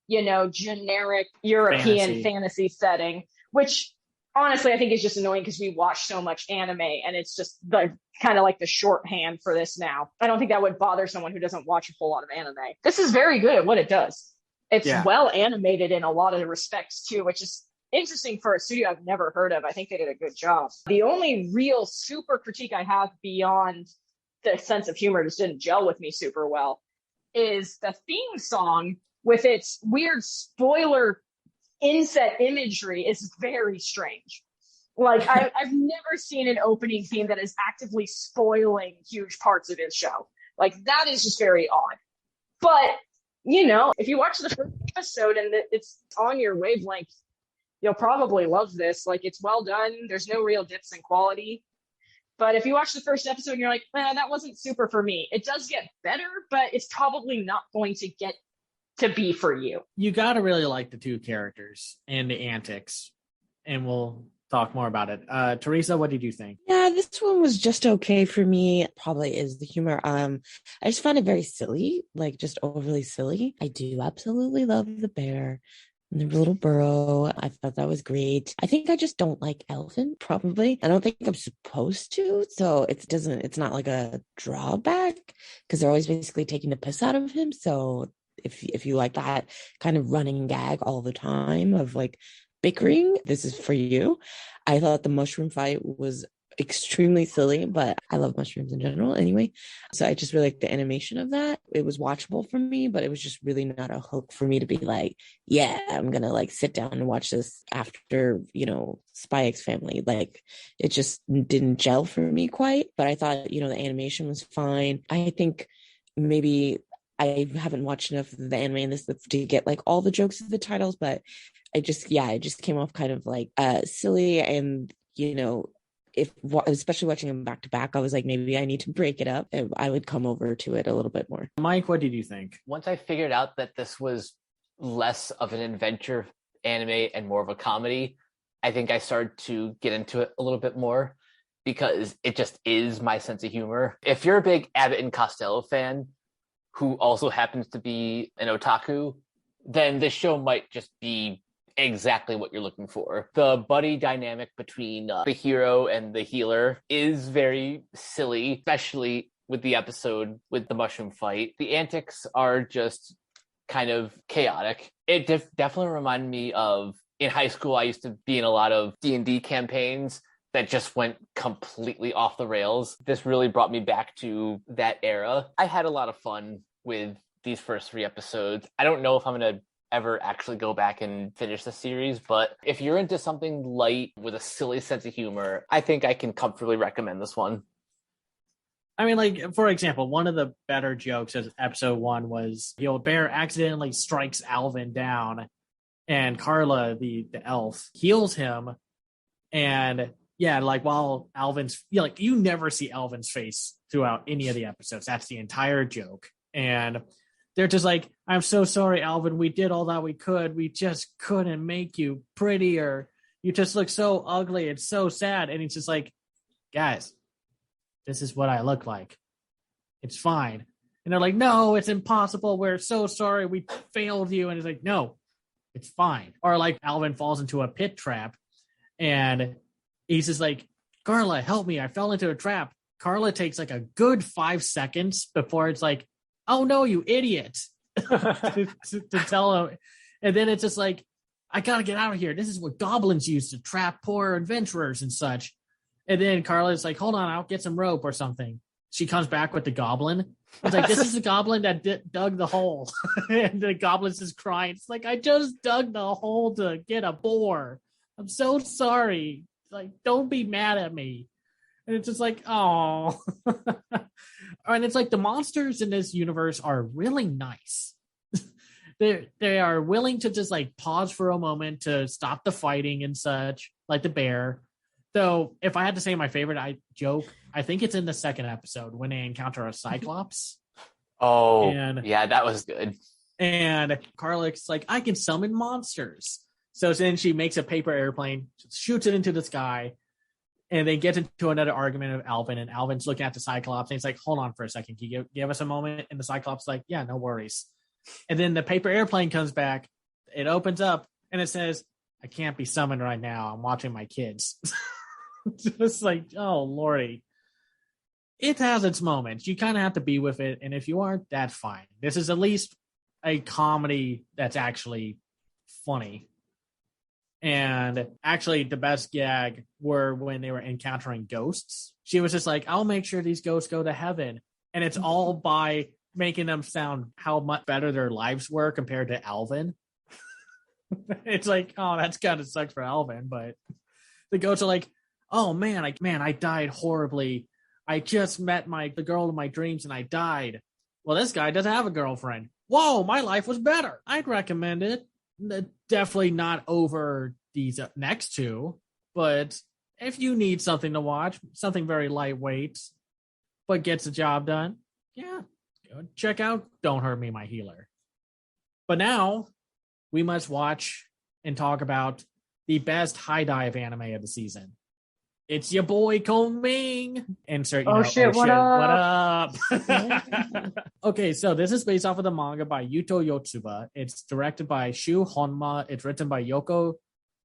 generic European fantasy setting, which honestly, I think it's just annoying because we watch so much anime and it's just the kind of like the shorthand for this now. I don't think that would bother someone who doesn't watch a whole lot of anime. This is very good at what it does. It's well animated in a lot of the respects too, which is interesting for a studio I've never heard of. I think they did a good job. The only real super critique I have beyond the sense of humor just didn't gel with me super well is the theme song with its weird spoiler inset imagery is very strange. Like, I've never seen an opening theme that is actively spoiling huge parts of his show. Like, that is just very odd. But, if you watch the first episode and it's on your wavelength, you'll probably love this. Like, it's well done. There's no real dips in quality. But if you watch the first episode and you're like, that wasn't super for me, it does get better, but it's probably not going to get to be for you. You got to really like the 2 characters and the antics, and we'll talk more about it. Teresa, what did you think? Yeah, this one was just okay for me. Probably is the humor. I just found it very silly, like just overly silly. I do absolutely love the bear. And the little burrow, I thought that was great. I think I just don't like Elvin, probably. I don't think I'm supposed to, so it's not like a drawback because they're always basically taking the piss out of him. So if you like that kind of running gag all the time of like bickering, this is for you. I thought the mushroom fight was extremely silly, but I love mushrooms in general anyway. So I just really like the animation of that. It was watchable for me, but it was just really not a hook for me to be like, yeah, I'm gonna like sit down and watch this after, Spy X Family. Like it just didn't gel for me quite. But I thought, the animation was fine. I think maybe I haven't watched enough of the anime in this to get like all the jokes of the titles, but it just came off kind of like silly and if especially watching them back to back, I was like, maybe I need to break it up. And I would come over to it a little bit more. Mike, what did you think? Once I figured out that this was less of an adventure anime and more of a comedy, I think I started to get into it a little bit more because it just is my sense of humor. If you're a big Abbott and Costello fan who also happens to be an otaku, then this show might just be exactly what you're looking for. The buddy dynamic between the hero and the healer is very silly, especially with the episode with the mushroom fight. The antics are just kind of chaotic. It definitely reminded me of in high school, I used to be in a lot of D&D campaigns that just went completely off the rails. This really brought me back to that era. I had a lot of fun with these first 3 episodes. I don't know if I'm going to ever actually go back and finish the series, but if you're into something light with a silly sense of humor, I think I can comfortably recommend this one. I mean, like, for example, one of the better jokes of episode 1 was the old bear accidentally strikes Alvin down, and Carla, the elf, heals him. And yeah, like while Alvin's, you never see Alvin's face throughout any of the episodes. That's the entire joke. And they're just like, I'm so sorry, Alvin. We did all that we could. We just couldn't make you prettier. You just look so ugly. It's so sad. And he's just like, guys, this is what I look like. It's fine. And they're like, no, it's impossible. We're so sorry. We failed you. And he's like, no, it's fine. Or like Alvin falls into a pit trap and he's just like, Carla, help me. I fell into a trap. Carla takes like a good 5 seconds before it's like, oh no, you idiot, to tell him. And then it's just like, I gotta get out of here. This is what goblins use to trap poor adventurers and such. And then Carla's like, hold on, I'll get some rope or something. She comes back with the goblin. It's like, this is the goblin that dug the hole. And the goblin's just crying. It's like, I just dug the hole to get a boar. I'm so sorry. Like, don't be mad at me. And it's just like, oh. And it's like the monsters in this universe are really nice. They are willing to just like pause for a moment to stop the fighting and such, like the bear. So if I had to say my favorite joke, I think it's in the 2nd episode when they encounter a cyclops. Oh, yeah, that was good. And Carla's like, I can summon monsters. So then she makes a paper airplane, shoots it into the sky. And they get into another argument of Alvin, and Alvin's looking at the Cyclops, and he's like, hold on for a second. Can you give us a moment? And the Cyclops is like, yeah, no worries. And then the paper airplane comes back. It opens up, and it says, I can't be summoned right now. I'm watching my kids. Just like, oh, Lordy. It has its moments. You kind of have to be with it, and if you aren't, that's fine. This is at least a comedy that's actually funny. And actually, the best gag were when they were encountering ghosts. She was just like, I'll make sure these ghosts go to heaven. And it's all by making them sound how much better their lives were compared to Alvin. It's like, oh, that's kind of sucks for Alvin. But the ghosts are like, oh, man, I died horribly. I just met the girl of my dreams and I died. Well, this guy doesn't have a girlfriend. Whoa, my life was better. I'd recommend it. Definitely not over these next 2, but if you need something to watch, something very lightweight, but gets the job done, yeah, go check out Don't Hurt Me, My Healer. But now we must watch and talk about the best high dive anime of the season. It's your boy Kong Ming. Insert, Oh shit, what up? What up? Okay, so this is based off of the manga by Yuto Yotsuba. It's directed by Shu Honma. It's written by Yoko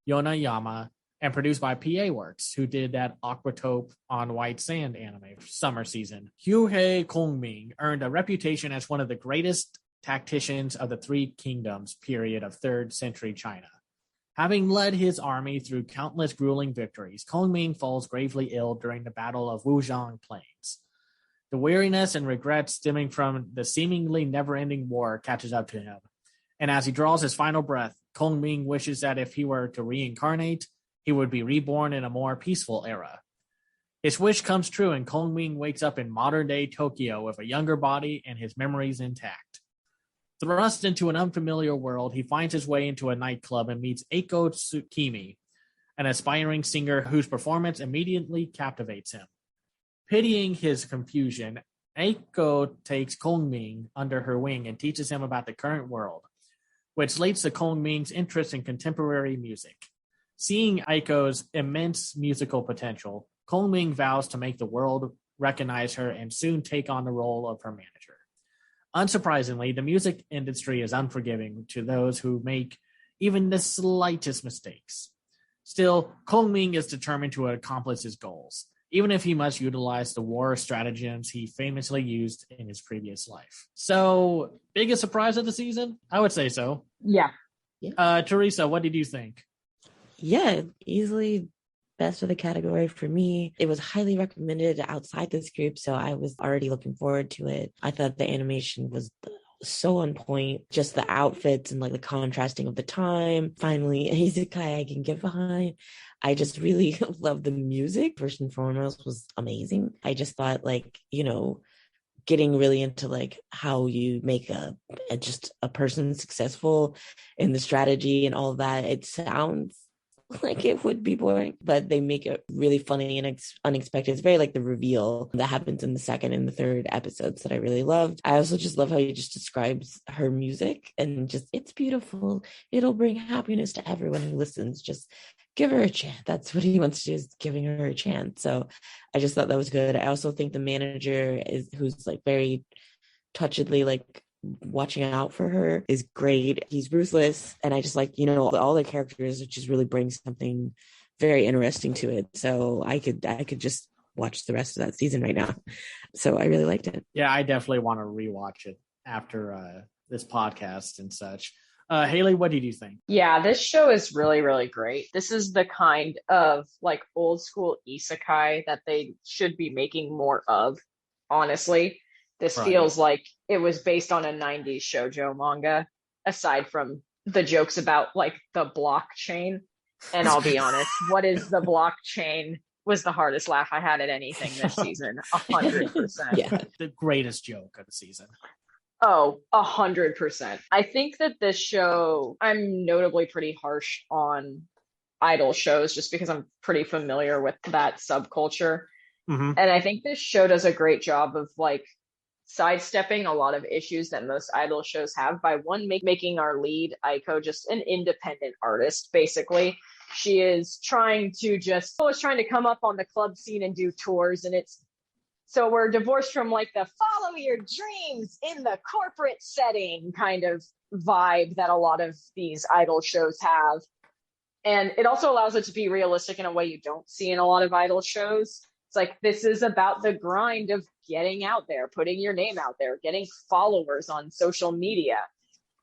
Yonayama and produced by PA Works, who did that Aquatope on White Sand anime summer season. Hyuhei Kongming earned a reputation as one of the greatest tacticians of the Three Kingdoms period of 3rd century China. Having led his army through countless grueling victories, Kongming falls gravely ill during the Battle of Wujiang Plains. The weariness and regret stemming from the seemingly never-ending war catches up to him. And as he draws his final breath, Kongming wishes that if he were to reincarnate, he would be reborn in a more peaceful era. His wish comes true, and Kongming wakes up in modern-day Tokyo with a younger body and his memories intact. Thrust into an unfamiliar world, he finds his way into a nightclub and meets Eiko Tsukimi, an aspiring singer whose performance immediately captivates him. Pitying his confusion, Eiko takes Kongming under her wing and teaches him about the current world, which leads to Kongming's interest in contemporary music. Seeing Eiko's immense musical potential, Kongming vows to make the world recognize her and soon take on the role of her manager. Unsurprisingly, the music industry is unforgiving to those who make even the slightest mistakes. Still, Kongming is determined to accomplish his goals, even if he must utilize the war stratagems he famously used in his previous life. So, biggest surprise of the season? I would say so. Yeah. Teresa, what did you think? Yeah, easily best of the category for me. It was highly recommended outside this group, so I was already looking forward to it. I thought the animation was so on point, just the outfits and like the contrasting of the time. Finally, a isekai I can get behind. I just really love the music. First and foremost was amazing. I just thought getting really into like how you make just a person successful in the strategy and all that. It sounds like it would be boring, but they make it really funny and unexpected. It's very like the reveal that happens in the 2nd and the 3rd episodes that I really loved. I also just love how he just describes her music and just, it's beautiful. It'll bring happiness to everyone who listens. Just give her a chance. That's what he wants to do, is giving her a chance. So I just thought that was good. I also think the manager who's like very touchedly like watching out for her is great. He's ruthless, and I just like all the characters just really bring something very interesting to it. So I could just watch the rest of that season right now. So I really liked it. Yeah, I definitely want to rewatch it after this podcast and such. Haley, what did you think? Yeah, this show is really, really great. This is the kind of like old school isekai that they should be making more of, honestly. This feels like it was based on a 90s shoujo manga, aside from the jokes about like the blockchain. And I'll be honest, what is the blockchain was the hardest laugh I had at anything this season. 100%. Yeah. The greatest joke of the season. Oh, 100%. I think that this show, I'm notably pretty harsh on idol shows just because I'm pretty familiar with that subculture. Mm-hmm. And I think this show does a great job of like sidestepping a lot of issues that most idol shows have by making our lead Aiko just an independent artist. Basically, she is trying to come up on the club scene and do tours, and so we're divorced from like the follow your dreams in the corporate setting kind of vibe that a lot of these idol shows have. And it also allows it to be realistic in a way you don't see in a lot of idol shows. It's like, this is about the grind of getting out there, putting your name out there, getting followers on social media,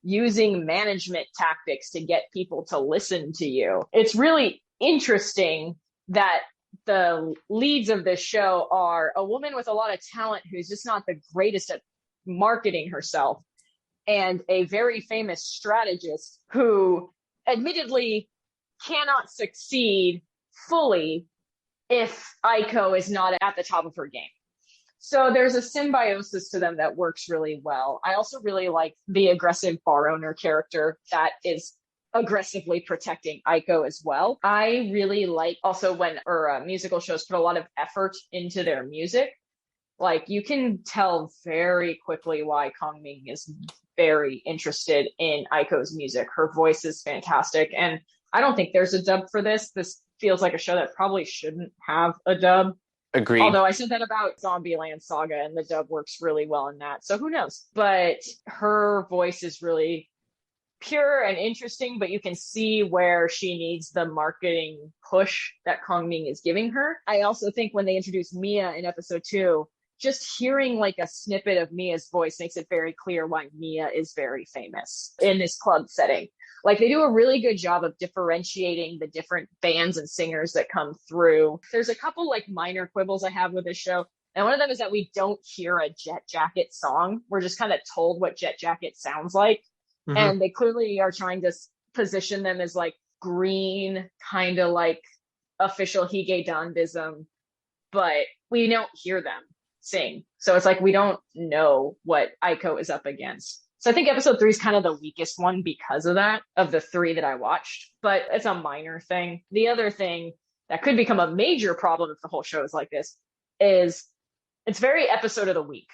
using management tactics to get people to listen to you. It's really interesting that the leads of this show are a woman with a lot of talent who's just not the greatest at marketing herself, and a very famous strategist who admittedly cannot succeed fully if Aiko is not at the top of her game. So there's a symbiosis to them that works really well. I also really like the aggressive bar owner character that is aggressively protecting Aiko as well. I really like also when musical shows put a lot of effort into their music. Like, you can tell very quickly why Kongming is very interested in Aiko's music. Her voice is fantastic, and I don't think there's a dub for this. This feels like a show that probably shouldn't have a dub. Agreed. Although I said that about Zombieland Saga, and the dub works really well in that. So who knows? But her voice is really pure and interesting, but you can see where she needs the marketing push that Kong Ming is giving her. I also think when they introduced Mia in episode 2, just hearing like a snippet of Mia's voice makes it very clear why Mia is very famous in this club setting. Like, they do a really good job of differentiating the different bands and singers that come through. There's a couple like minor quibbles I have with this show. And one of them is that we don't hear a Jet Jacket song. We're just kind of told what Jet Jacket sounds like. Mm-hmm. And they clearly are trying to position them as like green, kind of like official Hige Dandism, but we don't hear them sing. So it's like we don't know what Aiko is up against. So I think episode 3 is kind of the weakest one because of that, of the 3 that I watched, but it's a minor thing. The other thing that could become a major problem if the whole show is like this is it's very episode of the week.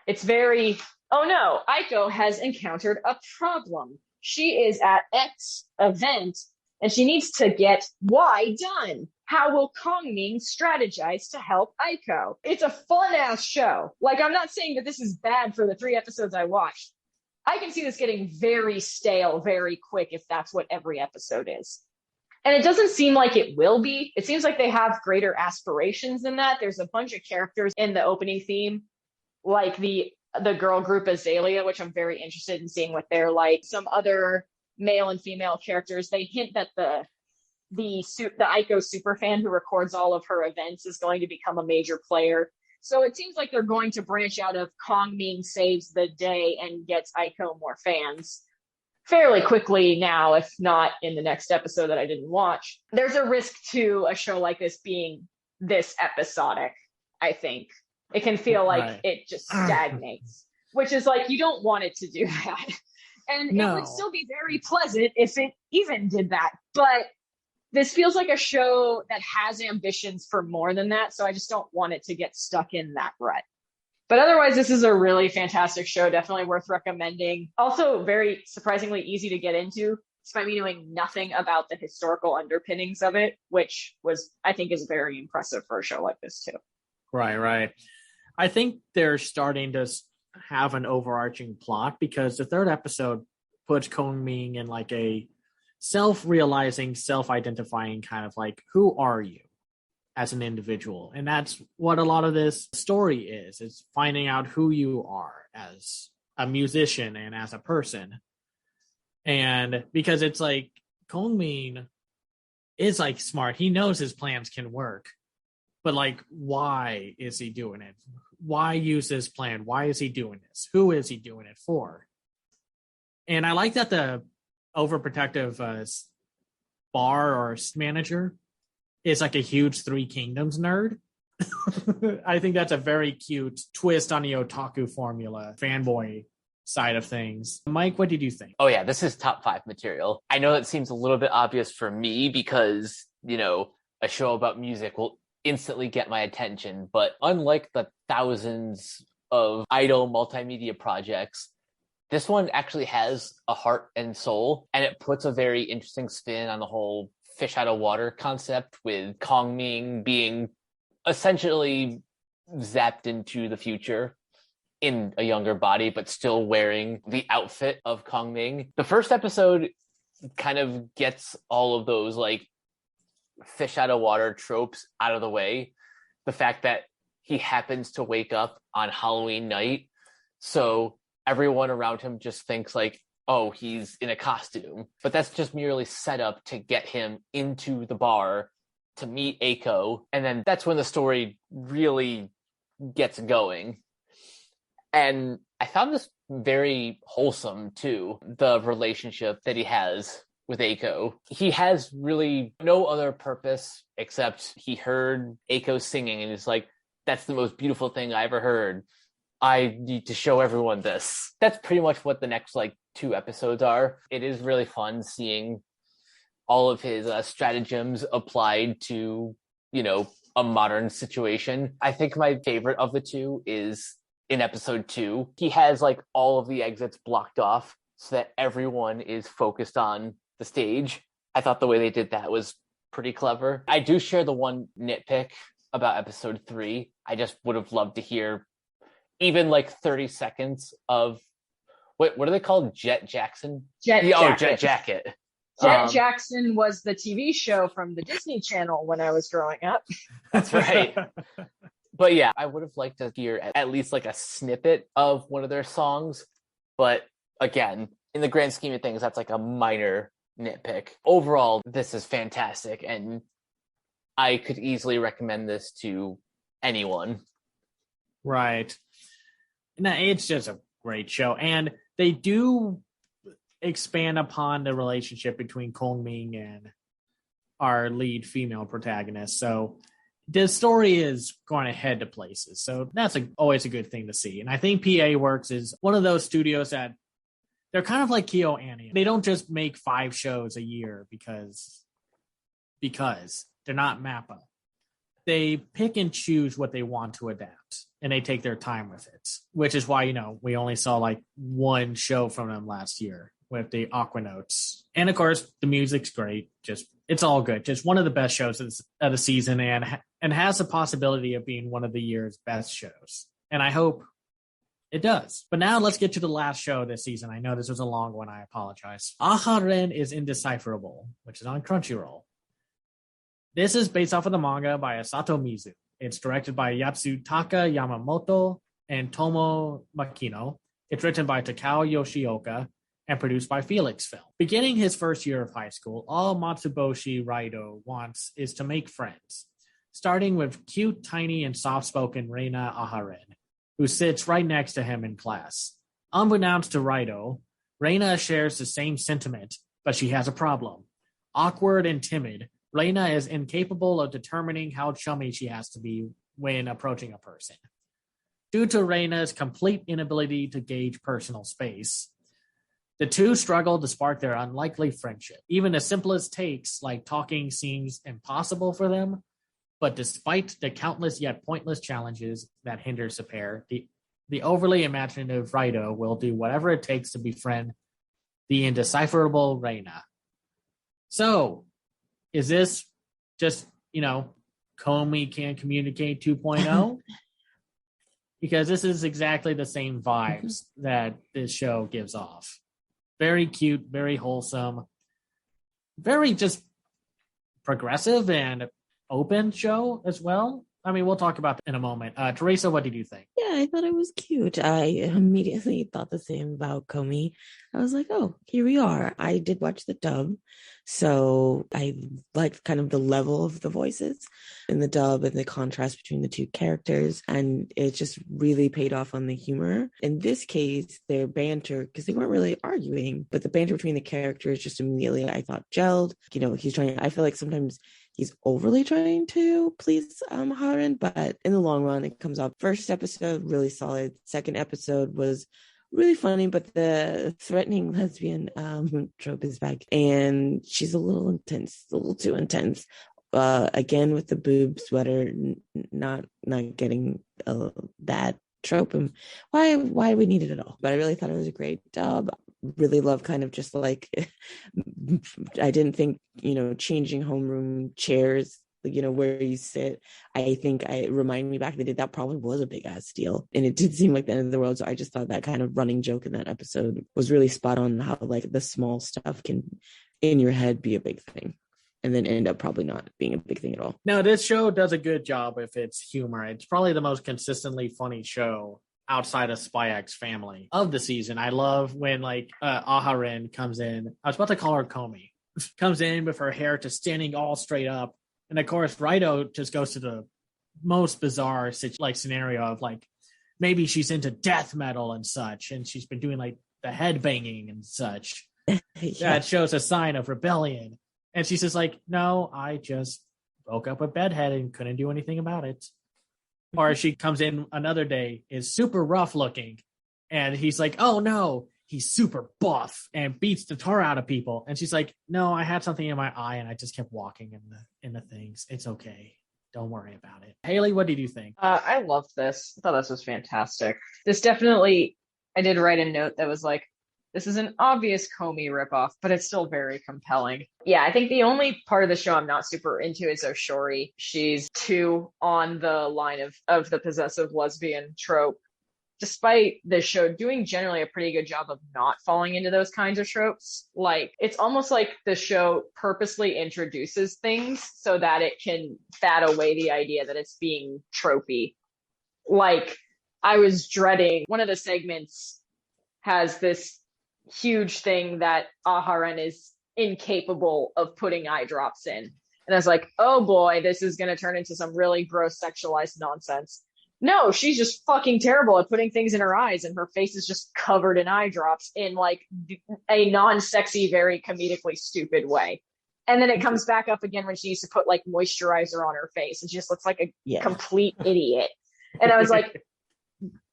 It's very, oh no, Aiko has encountered a problem. She is at X event and she needs to get Y done. How will Kong Ming strategize to help Aiko? It's a fun ass show. Like, I'm not saying that this is bad for the 3 episodes I watched. I can see this getting very stale very quick if that's what every episode is. And it doesn't seem like it will be. It seems like they have greater aspirations than that. There's a bunch of characters in the opening theme, like the girl group Azalea, which I'm very interested in seeing what they're like. Some other male and female characters. They hint that the Aiko superfan who records all of her events is going to become a major player. So it seems like they're going to branch out of Kong Ming saves the day and gets Aiko more fans fairly quickly now, if not in the next episode that I didn't watch. There's a risk to a show like this being this episodic, I think. It can feel like it just stagnates, which is like, you don't want it to do that. And it would still be very pleasant if it even did that. But this feels like a show that has ambitions for more than that, so I just don't want it to get stuck in that rut. But otherwise, this is a really fantastic show, definitely worth recommending. Also, very surprisingly easy to get into, despite me knowing nothing about the historical underpinnings of it, which I think is very impressive for a show like this, too. Right. I think they're starting to have an overarching plot because the 3rd episode puts Kong Ming in like a self-realizing, self-identifying kind of like, who are you as an individual? And that's what a lot of this story is. It's finding out who you are as a musician and as a person. And because it's like Kong Ming is like smart. He knows his plans can work. But like, why is he doing it? Why use this plan? Why is he doing this? Who is he doing it for? And I like that the overprotective bar or manager is like a huge Three Kingdoms nerd. I think that's a very cute twist on the otaku formula, fanboy side of things. Mike, what did you think? Oh yeah, this is top 5 material. I know that seems a little bit obvious for me because, a show about music will instantly get my attention, but unlike the thousands of idol multimedia projects, this one actually has a heart and soul, and it puts a very interesting spin on the whole fish out of water concept, with Kong Ming being essentially zapped into the future in a younger body, but still wearing the outfit of Kong Ming. The first episode kind of gets all of those like fish out of water tropes out of the way. The fact that he happens to wake up on Halloween night, so everyone around him just thinks like, oh, he's in a costume. But that's just merely set up to get him into the bar to meet Aiko. And then that's when the story really gets going. And I found this very wholesome too, the relationship that he has with Aiko. He has really no other purpose except he heard Aiko singing and he's like, that's the most beautiful thing I ever heard. I need to show everyone this. That's pretty much what the next 2 episodes are. It is really fun seeing all of his stratagems applied to, a modern situation. I think my favorite of the 2 is in episode 2. He has all of the exits blocked off so that everyone is focused on the stage. I thought the way they did that was pretty clever. I do share the one nitpick about episode 3. I just would have loved to hear even like 30 seconds of what are they called? Jet Jackson? Jet Jacket. Oh, Jet Jacket. Jet Jackson was the TV show from the Disney Channel when I was growing up. That's right. But yeah, I would have liked to hear at least like a snippet of one of their songs. But again, in the grand scheme of things, that's like a minor nitpick. Overall, this is fantastic, and I could easily recommend this to anyone. Right. No, it's just a great show. And they do expand upon the relationship between Kongming and our lead female protagonist. So the story is going to head to places. So that's always a good thing to see. And I think PA Works is one of those studios that they're kind of like KyoAni. They don't just make 5 shows a year because they're not MAPPA. They pick and choose what they want to adapt, and they take their time with it, which is why, we only saw like 1 show from them last year with the Aquanauts. And of course, the music's great. It's all good. Just one of the best shows of the season, and has the possibility of being one of the year's best shows. And I hope it does. But now let's get to the last show this season. I know this was a long one. I apologize. Aharen is Indecipherable, which is on Crunchyroll. This is based off of the manga by Asato Mizu. It's directed by Yatsutaka Yamamoto and Tomo Makino. It's written by Takao Yoshioka and produced by Felix Film. Beginning his first year of high school, all Matsuboshi Raido wants is to make friends, starting with cute, tiny, and soft-spoken Reina Aharen, who sits right next to him in class. Unbeknownst to Raido, Reina shares the same sentiment, but she has a problem. Awkward and timid, Reina is incapable of determining how chummy she has to be when approaching a person. Due to Reina's complete inability to gauge personal space, the two struggle to spark their unlikely friendship. Even the simplest takes, like talking, seems impossible for them, but despite the countless yet pointless challenges that hinders the pair, the overly imaginative Raido will do whatever it takes to befriend the indecipherable Reina. So, is this just, Komi Can't Communicate 2.0? Because this is exactly the same vibes that this show gives off. Very cute, very wholesome, very just progressive and open show as well. I mean, we'll talk about that in a moment. Teresa, what did you think? Yeah, I thought it was cute. I immediately thought the same about Komi. I was like, oh, here we are. I did watch the dub, so I liked kind of the level of the voices in the dub and the contrast between the two characters, and it just really paid off on the humor. In this case, their banter, because they weren't really arguing, but the banter between the characters just immediately, I thought, gelled. He's trying, I feel like sometimes he's overly trying to please Haren, but in the long run, it comes off. First episode, really solid. Second episode was really funny, but the threatening lesbian trope is back, and she's a little intense, a little too intense. Again, with the boob sweater, not getting that trope, and why we need it at all. But I really thought it was a great dub. Really love kind of just like I didn't think changing homeroom chairs, where you sit, I think it reminded me back in the day that probably was a big ass deal, and it did seem like the end of the world. So I just thought that kind of running joke in that episode was really spot on, how like the small stuff can in your head be a big thing and then end up probably not being a big thing at all. No, this show does a good job with its humor. It's probably the most consistently funny show outside of Spy X Family of the season. I love when Aharen comes in. I was about to call her Komi. Comes in with her hair just standing all straight up. And of course, Raido just goes to the most bizarre scenario of maybe she's into death metal and such. And she's been doing the head banging and such. Yeah. That shows a sign of rebellion. And she's just no, I just woke up with bedhead and couldn't do anything about it. Or she comes in another day, is super rough looking, and he's like, oh no, he's super buff and beats the tar out of people. And she's like, no, I had something in my eye and I just kept walking in the things. It's okay. Don't worry about it. Haley, what did you think? I loved this. I thought this was fantastic. This definitely, I did write a note that was This is an obvious Comey ripoff, but it's still very compelling. Yeah, I think the only part of the show I'm not super into is Oshori. She's too on the line of the possessive lesbian trope. Despite the show doing generally a pretty good job of not falling into those kinds of tropes, like it's almost like the show purposely introduces things so that it can bat away the idea that it's being tropey. Like I was dreading one of the segments has this huge thing that Aharen is incapable of putting eye drops in. And I was like, oh boy, this is going to turn into some really gross sexualized nonsense. No, she's just fucking terrible at putting things in her eyes, and her face is just covered in eye drops in like a non-sexy, very comedically stupid way. And then it comes back up again when she used to put like moisturizer on her face, and she just looks like a complete idiot. And I was like,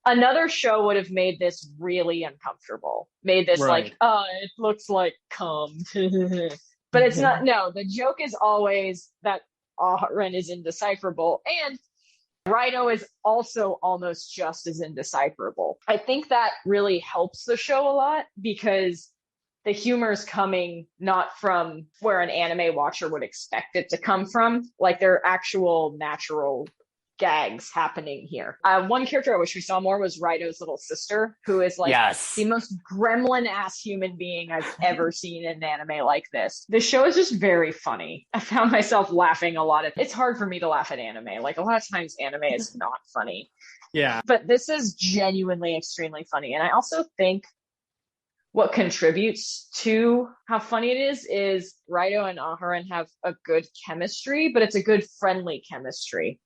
another show would have made this really uncomfortable. Made this like, oh, it looks like cum. But it's not. No, the joke is always that Ren is indecipherable, and Rhino is also almost just as indecipherable. I think that really helps the show a lot because the humor is coming not from where an anime watcher would expect it to come from. Like there are actual natural gags happening here. One character I wish we saw more was Rhino's little sister, who is like the most gremlin-ass human being I've ever seen in an anime like this. The show is just very funny. I found myself laughing a lot. It's hard for me to laugh at anime. Like a lot of times anime is not funny. Yeah. But this is genuinely extremely funny. And I also think what contributes to how funny it is Rhino and Aharen have a good chemistry, but it's a good friendly chemistry.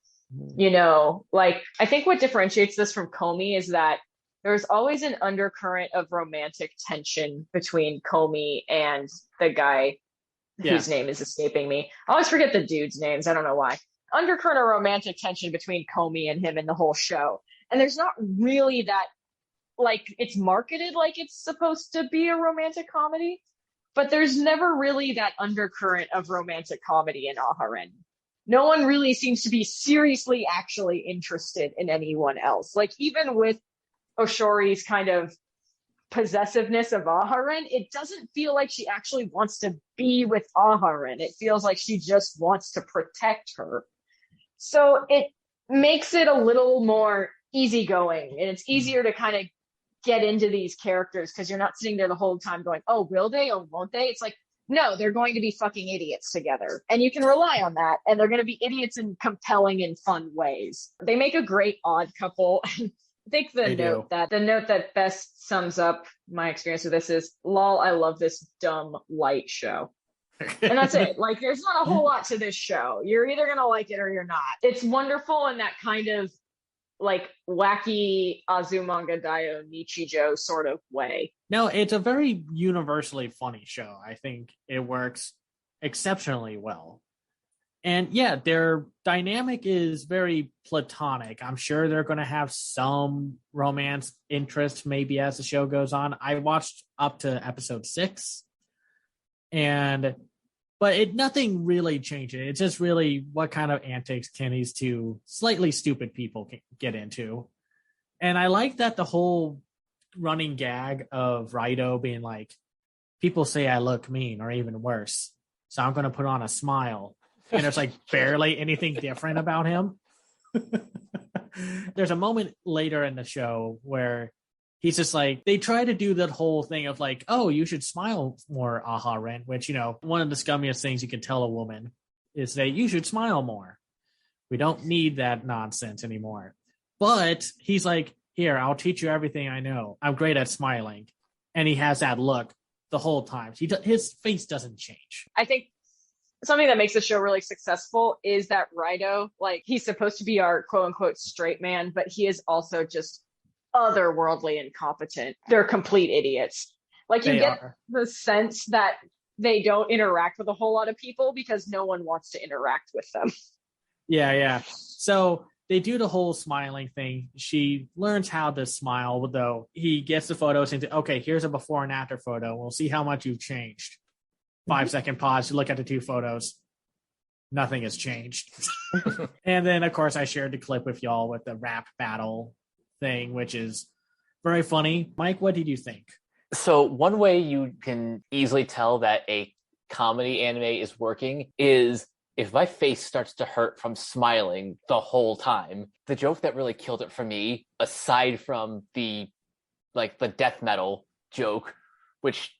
You know, like I think what differentiates this from Comey is that there's always an undercurrent of romantic tension between Comey and the guy whose name is escaping me. I always forget the dudes' names. I don't know why. Undercurrent of romantic tension between Comey and him in the whole show. And there's not really that, like, it's marketed like it's supposed to be a romantic comedy, but there's never really that undercurrent of romantic comedy in Aharen. No one really seems to be seriously actually interested in anyone else. Like, even with Oshori's kind of possessiveness of Aharen, it doesn't feel like she actually wants to be with Aharen. It feels like she just wants to protect her. So it makes it a little more easygoing, and it's easier to kind of get into these characters because you're not sitting there the whole time going, oh, will they or won't they? It's like, no, they're going to be fucking idiots together. And you can rely on that. And they're going to be idiots in compelling and fun ways. They make a great odd couple. I think the note that best sums up my experience with this is, lol, I love this dumb light show. And that's it. Like, there's not a whole lot to this show. You're either going to like it or you're not. It's wonderful in that kind of like wacky Azumanga Daioh Nichijou sort of way. No, it's a very universally funny show. I think it works exceptionally well. And yeah, their dynamic is very platonic. I'm sure they're going to have some romance interest maybe as the show goes on. I watched up to episode 6, but nothing really changes. It's just really what kind of antics can these two slightly stupid people can get into. And I like that the whole running gag of Raido being like, people say I look mean, or even worse, so I'm going to put on a smile. And there's like barely anything different about him. There's a moment later in the show where he's just like, they try to do that whole thing of like, oh, you should smile more, Aharen, which, you know, one of the scummiest things you can tell a woman is that you should smile more. We don't need that nonsense anymore. But he's like, here, I'll teach you everything I know. I'm great at smiling. And he has that look the whole time. His face doesn't change. I think something that makes the show really successful is that Raido, like, he's supposed to be our quote unquote straight man, but he is also just otherworldly incompetent. They're complete idiots. Like, you get the sense that they don't interact with a whole lot of people because no one wants to interact with them. Yeah. So they do the whole smiling thing. She learns how to smile, though. He gets the photos into, okay, here's a before and after photo. We'll see how much you've changed. 5-second pause to look at the two photos. Nothing has changed. And then, of course, I shared the clip with y'all with the rap battle thing, which is very funny. Mike, what did you think? So one way you can easily tell that a comedy anime is working is if my face starts to hurt from smiling the whole time. The joke that really killed it for me, aside from the death metal joke, which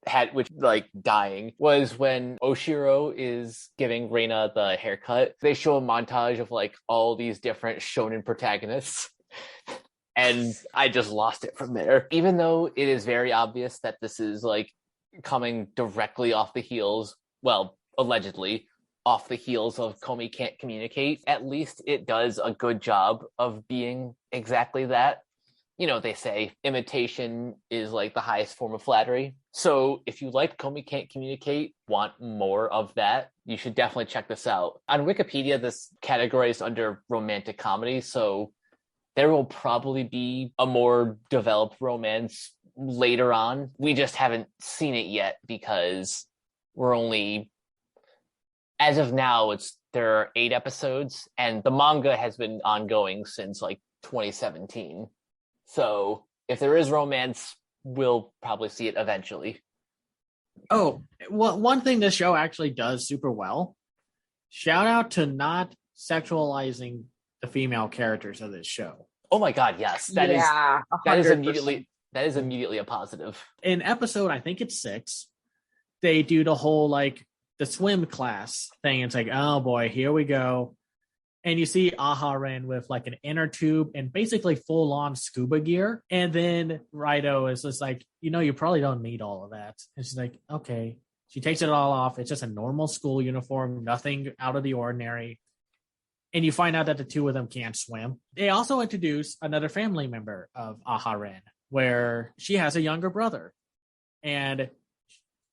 dying, was when Oshiro is giving Reina the haircut. They show a montage of like all these different shonen protagonists. And I just lost it from there. Even though it is very obvious that this is like coming directly off the heels, well, allegedly, off the heels of Komi Can't Communicate, at least it does a good job of being exactly that. You know, they say imitation is like the highest form of flattery. So if you like Komi Can't Communicate, want more of that, you should definitely check this out. On Wikipedia, this categorized under romantic comedy, so there will probably be a more developed romance later on. We just haven't seen it yet because we're only, as of now, there are 8 episodes, and the manga has been ongoing since like 2017. So if there is romance, we'll probably see it eventually. Oh, well, one thing this show actually does super well. Shout out to not sexualizing the female characters of this show. Oh my god, yes. That is immediately a positive. In episode, I think it's 6, they do the whole like the swim class thing. It's like, oh boy, here we go. And you see Aharen with like an inner tube and basically full on scuba gear. And then Raito is just like, you probably don't need all of that. And she's like, okay. She takes it all off. It's just a normal school uniform, nothing out of the ordinary. And you find out that the two of them can't swim. They also introduce another family member of Aharen, where she has a younger brother. And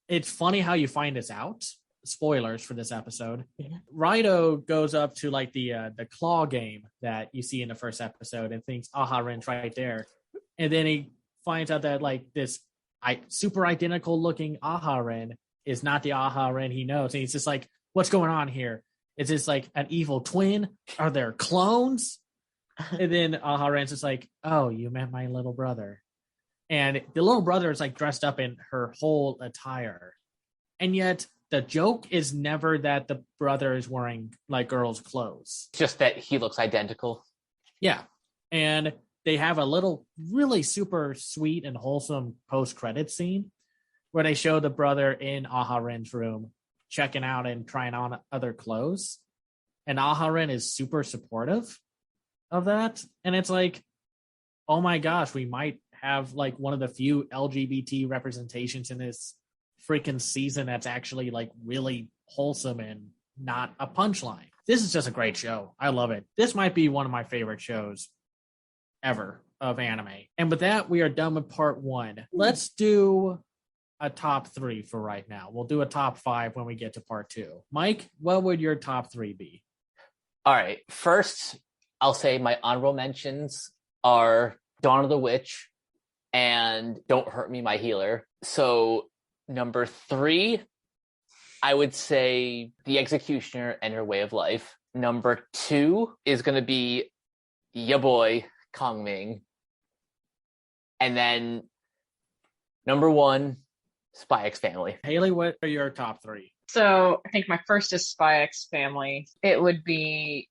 it's funny how you find this out. Spoilers for this episode. Yeah. Raito goes up to like the claw game that you see in the first episode and thinks Aharen's right there. And then he finds out that like this super identical looking Aharen is not the Aharen he knows. And he's just like, what's going on here? Is this like an evil twin? Are there clones? And then Aharen's just like, oh, you met my little brother. And the little brother is like dressed up in her whole attire. And yet the joke is never that the brother is wearing like girls' clothes. Just that he looks identical. Yeah. And they have a little really super sweet and wholesome post-credit scene where they show the brother in Aharen's room checking out and trying on other clothes. And Aharen is super supportive of that. And it's like, oh my gosh, we might have like one of the few LGBT representations in this freaking season that's actually like really wholesome and not a punchline. This is just a great show. I love it. This might be one of my favorite shows ever of anime. And with that, we are done with part 1. Let's do a top 3 for right now. We'll do a top 5 when we get to part 2. Mike, what would your top 3 be? All right. First, I'll say my honorable mentions are Dawn of the Witch and Don't Hurt Me, My Healer. So number 3, I would say The Executioner and Her Way of Life. Number 2 is going to be ya boy, Kongming. And then number 1, Spy X Family. Haley, what are your top 3? So I think my first is Spy X Family. It would be,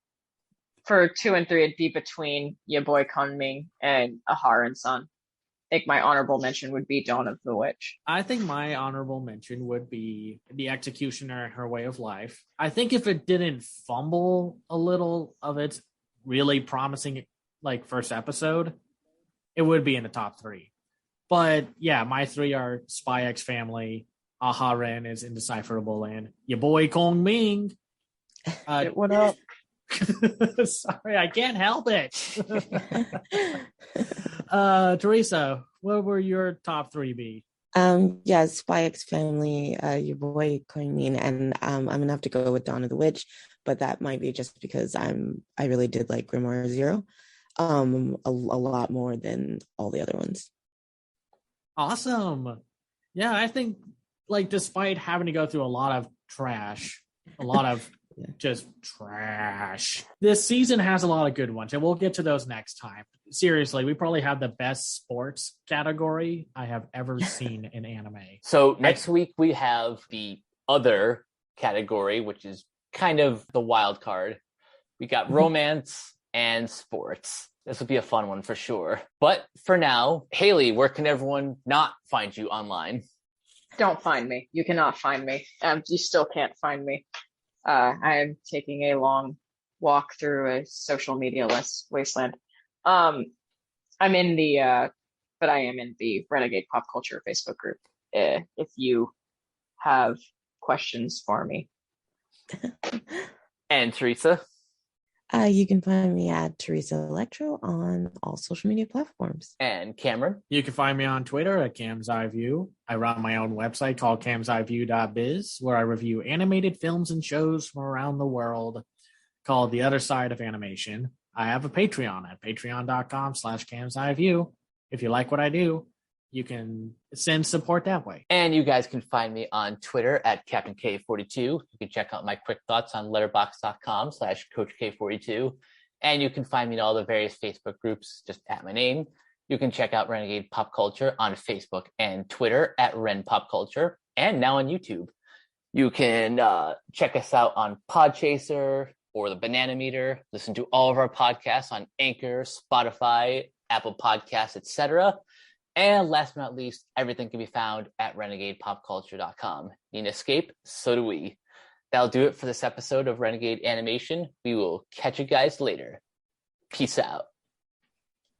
for 2 and 3, it'd be between ya boy, Kongming and Aharen-san. I think my honorable mention would be Dawn of the Witch. I think my honorable mention would be The Executioner and Her Way of Life. I think if it didn't fumble a little of its really promising like first episode, it would be in the top 3. But yeah, my 3 are Spy X Family, Aharen is Indecipherable, and your boy Kongming. What up? Sorry, I can't help it. Teresa, what were your top 3 be? Yeah, Spy X Family, your boy Kongming, and I'm gonna have to go with Dawn of the Witch, but that might be just because I really did like Grimoire Zero a lot more than all the other ones. Awesome. Yeah, I think like despite having to go through a lot of trash, a lot of just trash. This season has a lot of good ones, and we'll get to those next time. Seriously, we probably have the best sports category I have ever seen in anime. So next week we have the other category, which is kind of the wild card. We got romance and sports. This will be a fun one for sure. But for now, Haley, where can everyone not find you online? Don't find me. You cannot find me. You still can't find me. I'm taking a long walk through a social media wasteland. I'm in but I am in the Renegade Pop Culture Facebook group. If you have questions for me. And Teresa? You can find me at Teresa Electro on all social media platforms. And Cameron? You can find me on Twitter at Cam's Eye View. I run my own website called camseyeview.biz, where I review animated films and shows from around the world called The Other Side of Animation. I have a Patreon at patreon.com/camseyeview. If you like what I do, you can send support that way. And you guys can find me on Twitter at Captain K42. You can check out my quick thoughts on letterboxd.com/CoachK42. And you can find me in all the various Facebook groups just at my name. You can check out Renegade Pop Culture on Facebook and Twitter at Ren Pop Culture, and now on YouTube. You can check us out on Podchaser or the Banana Meter. Listen to all of our podcasts on Anchor, Spotify, Apple Podcasts, etc. And last but not least, everything can be found at renegadepopculture.com. Need an escape? So do we. That'll do it for this episode of Renegade Animation. We will catch you guys later. Peace out.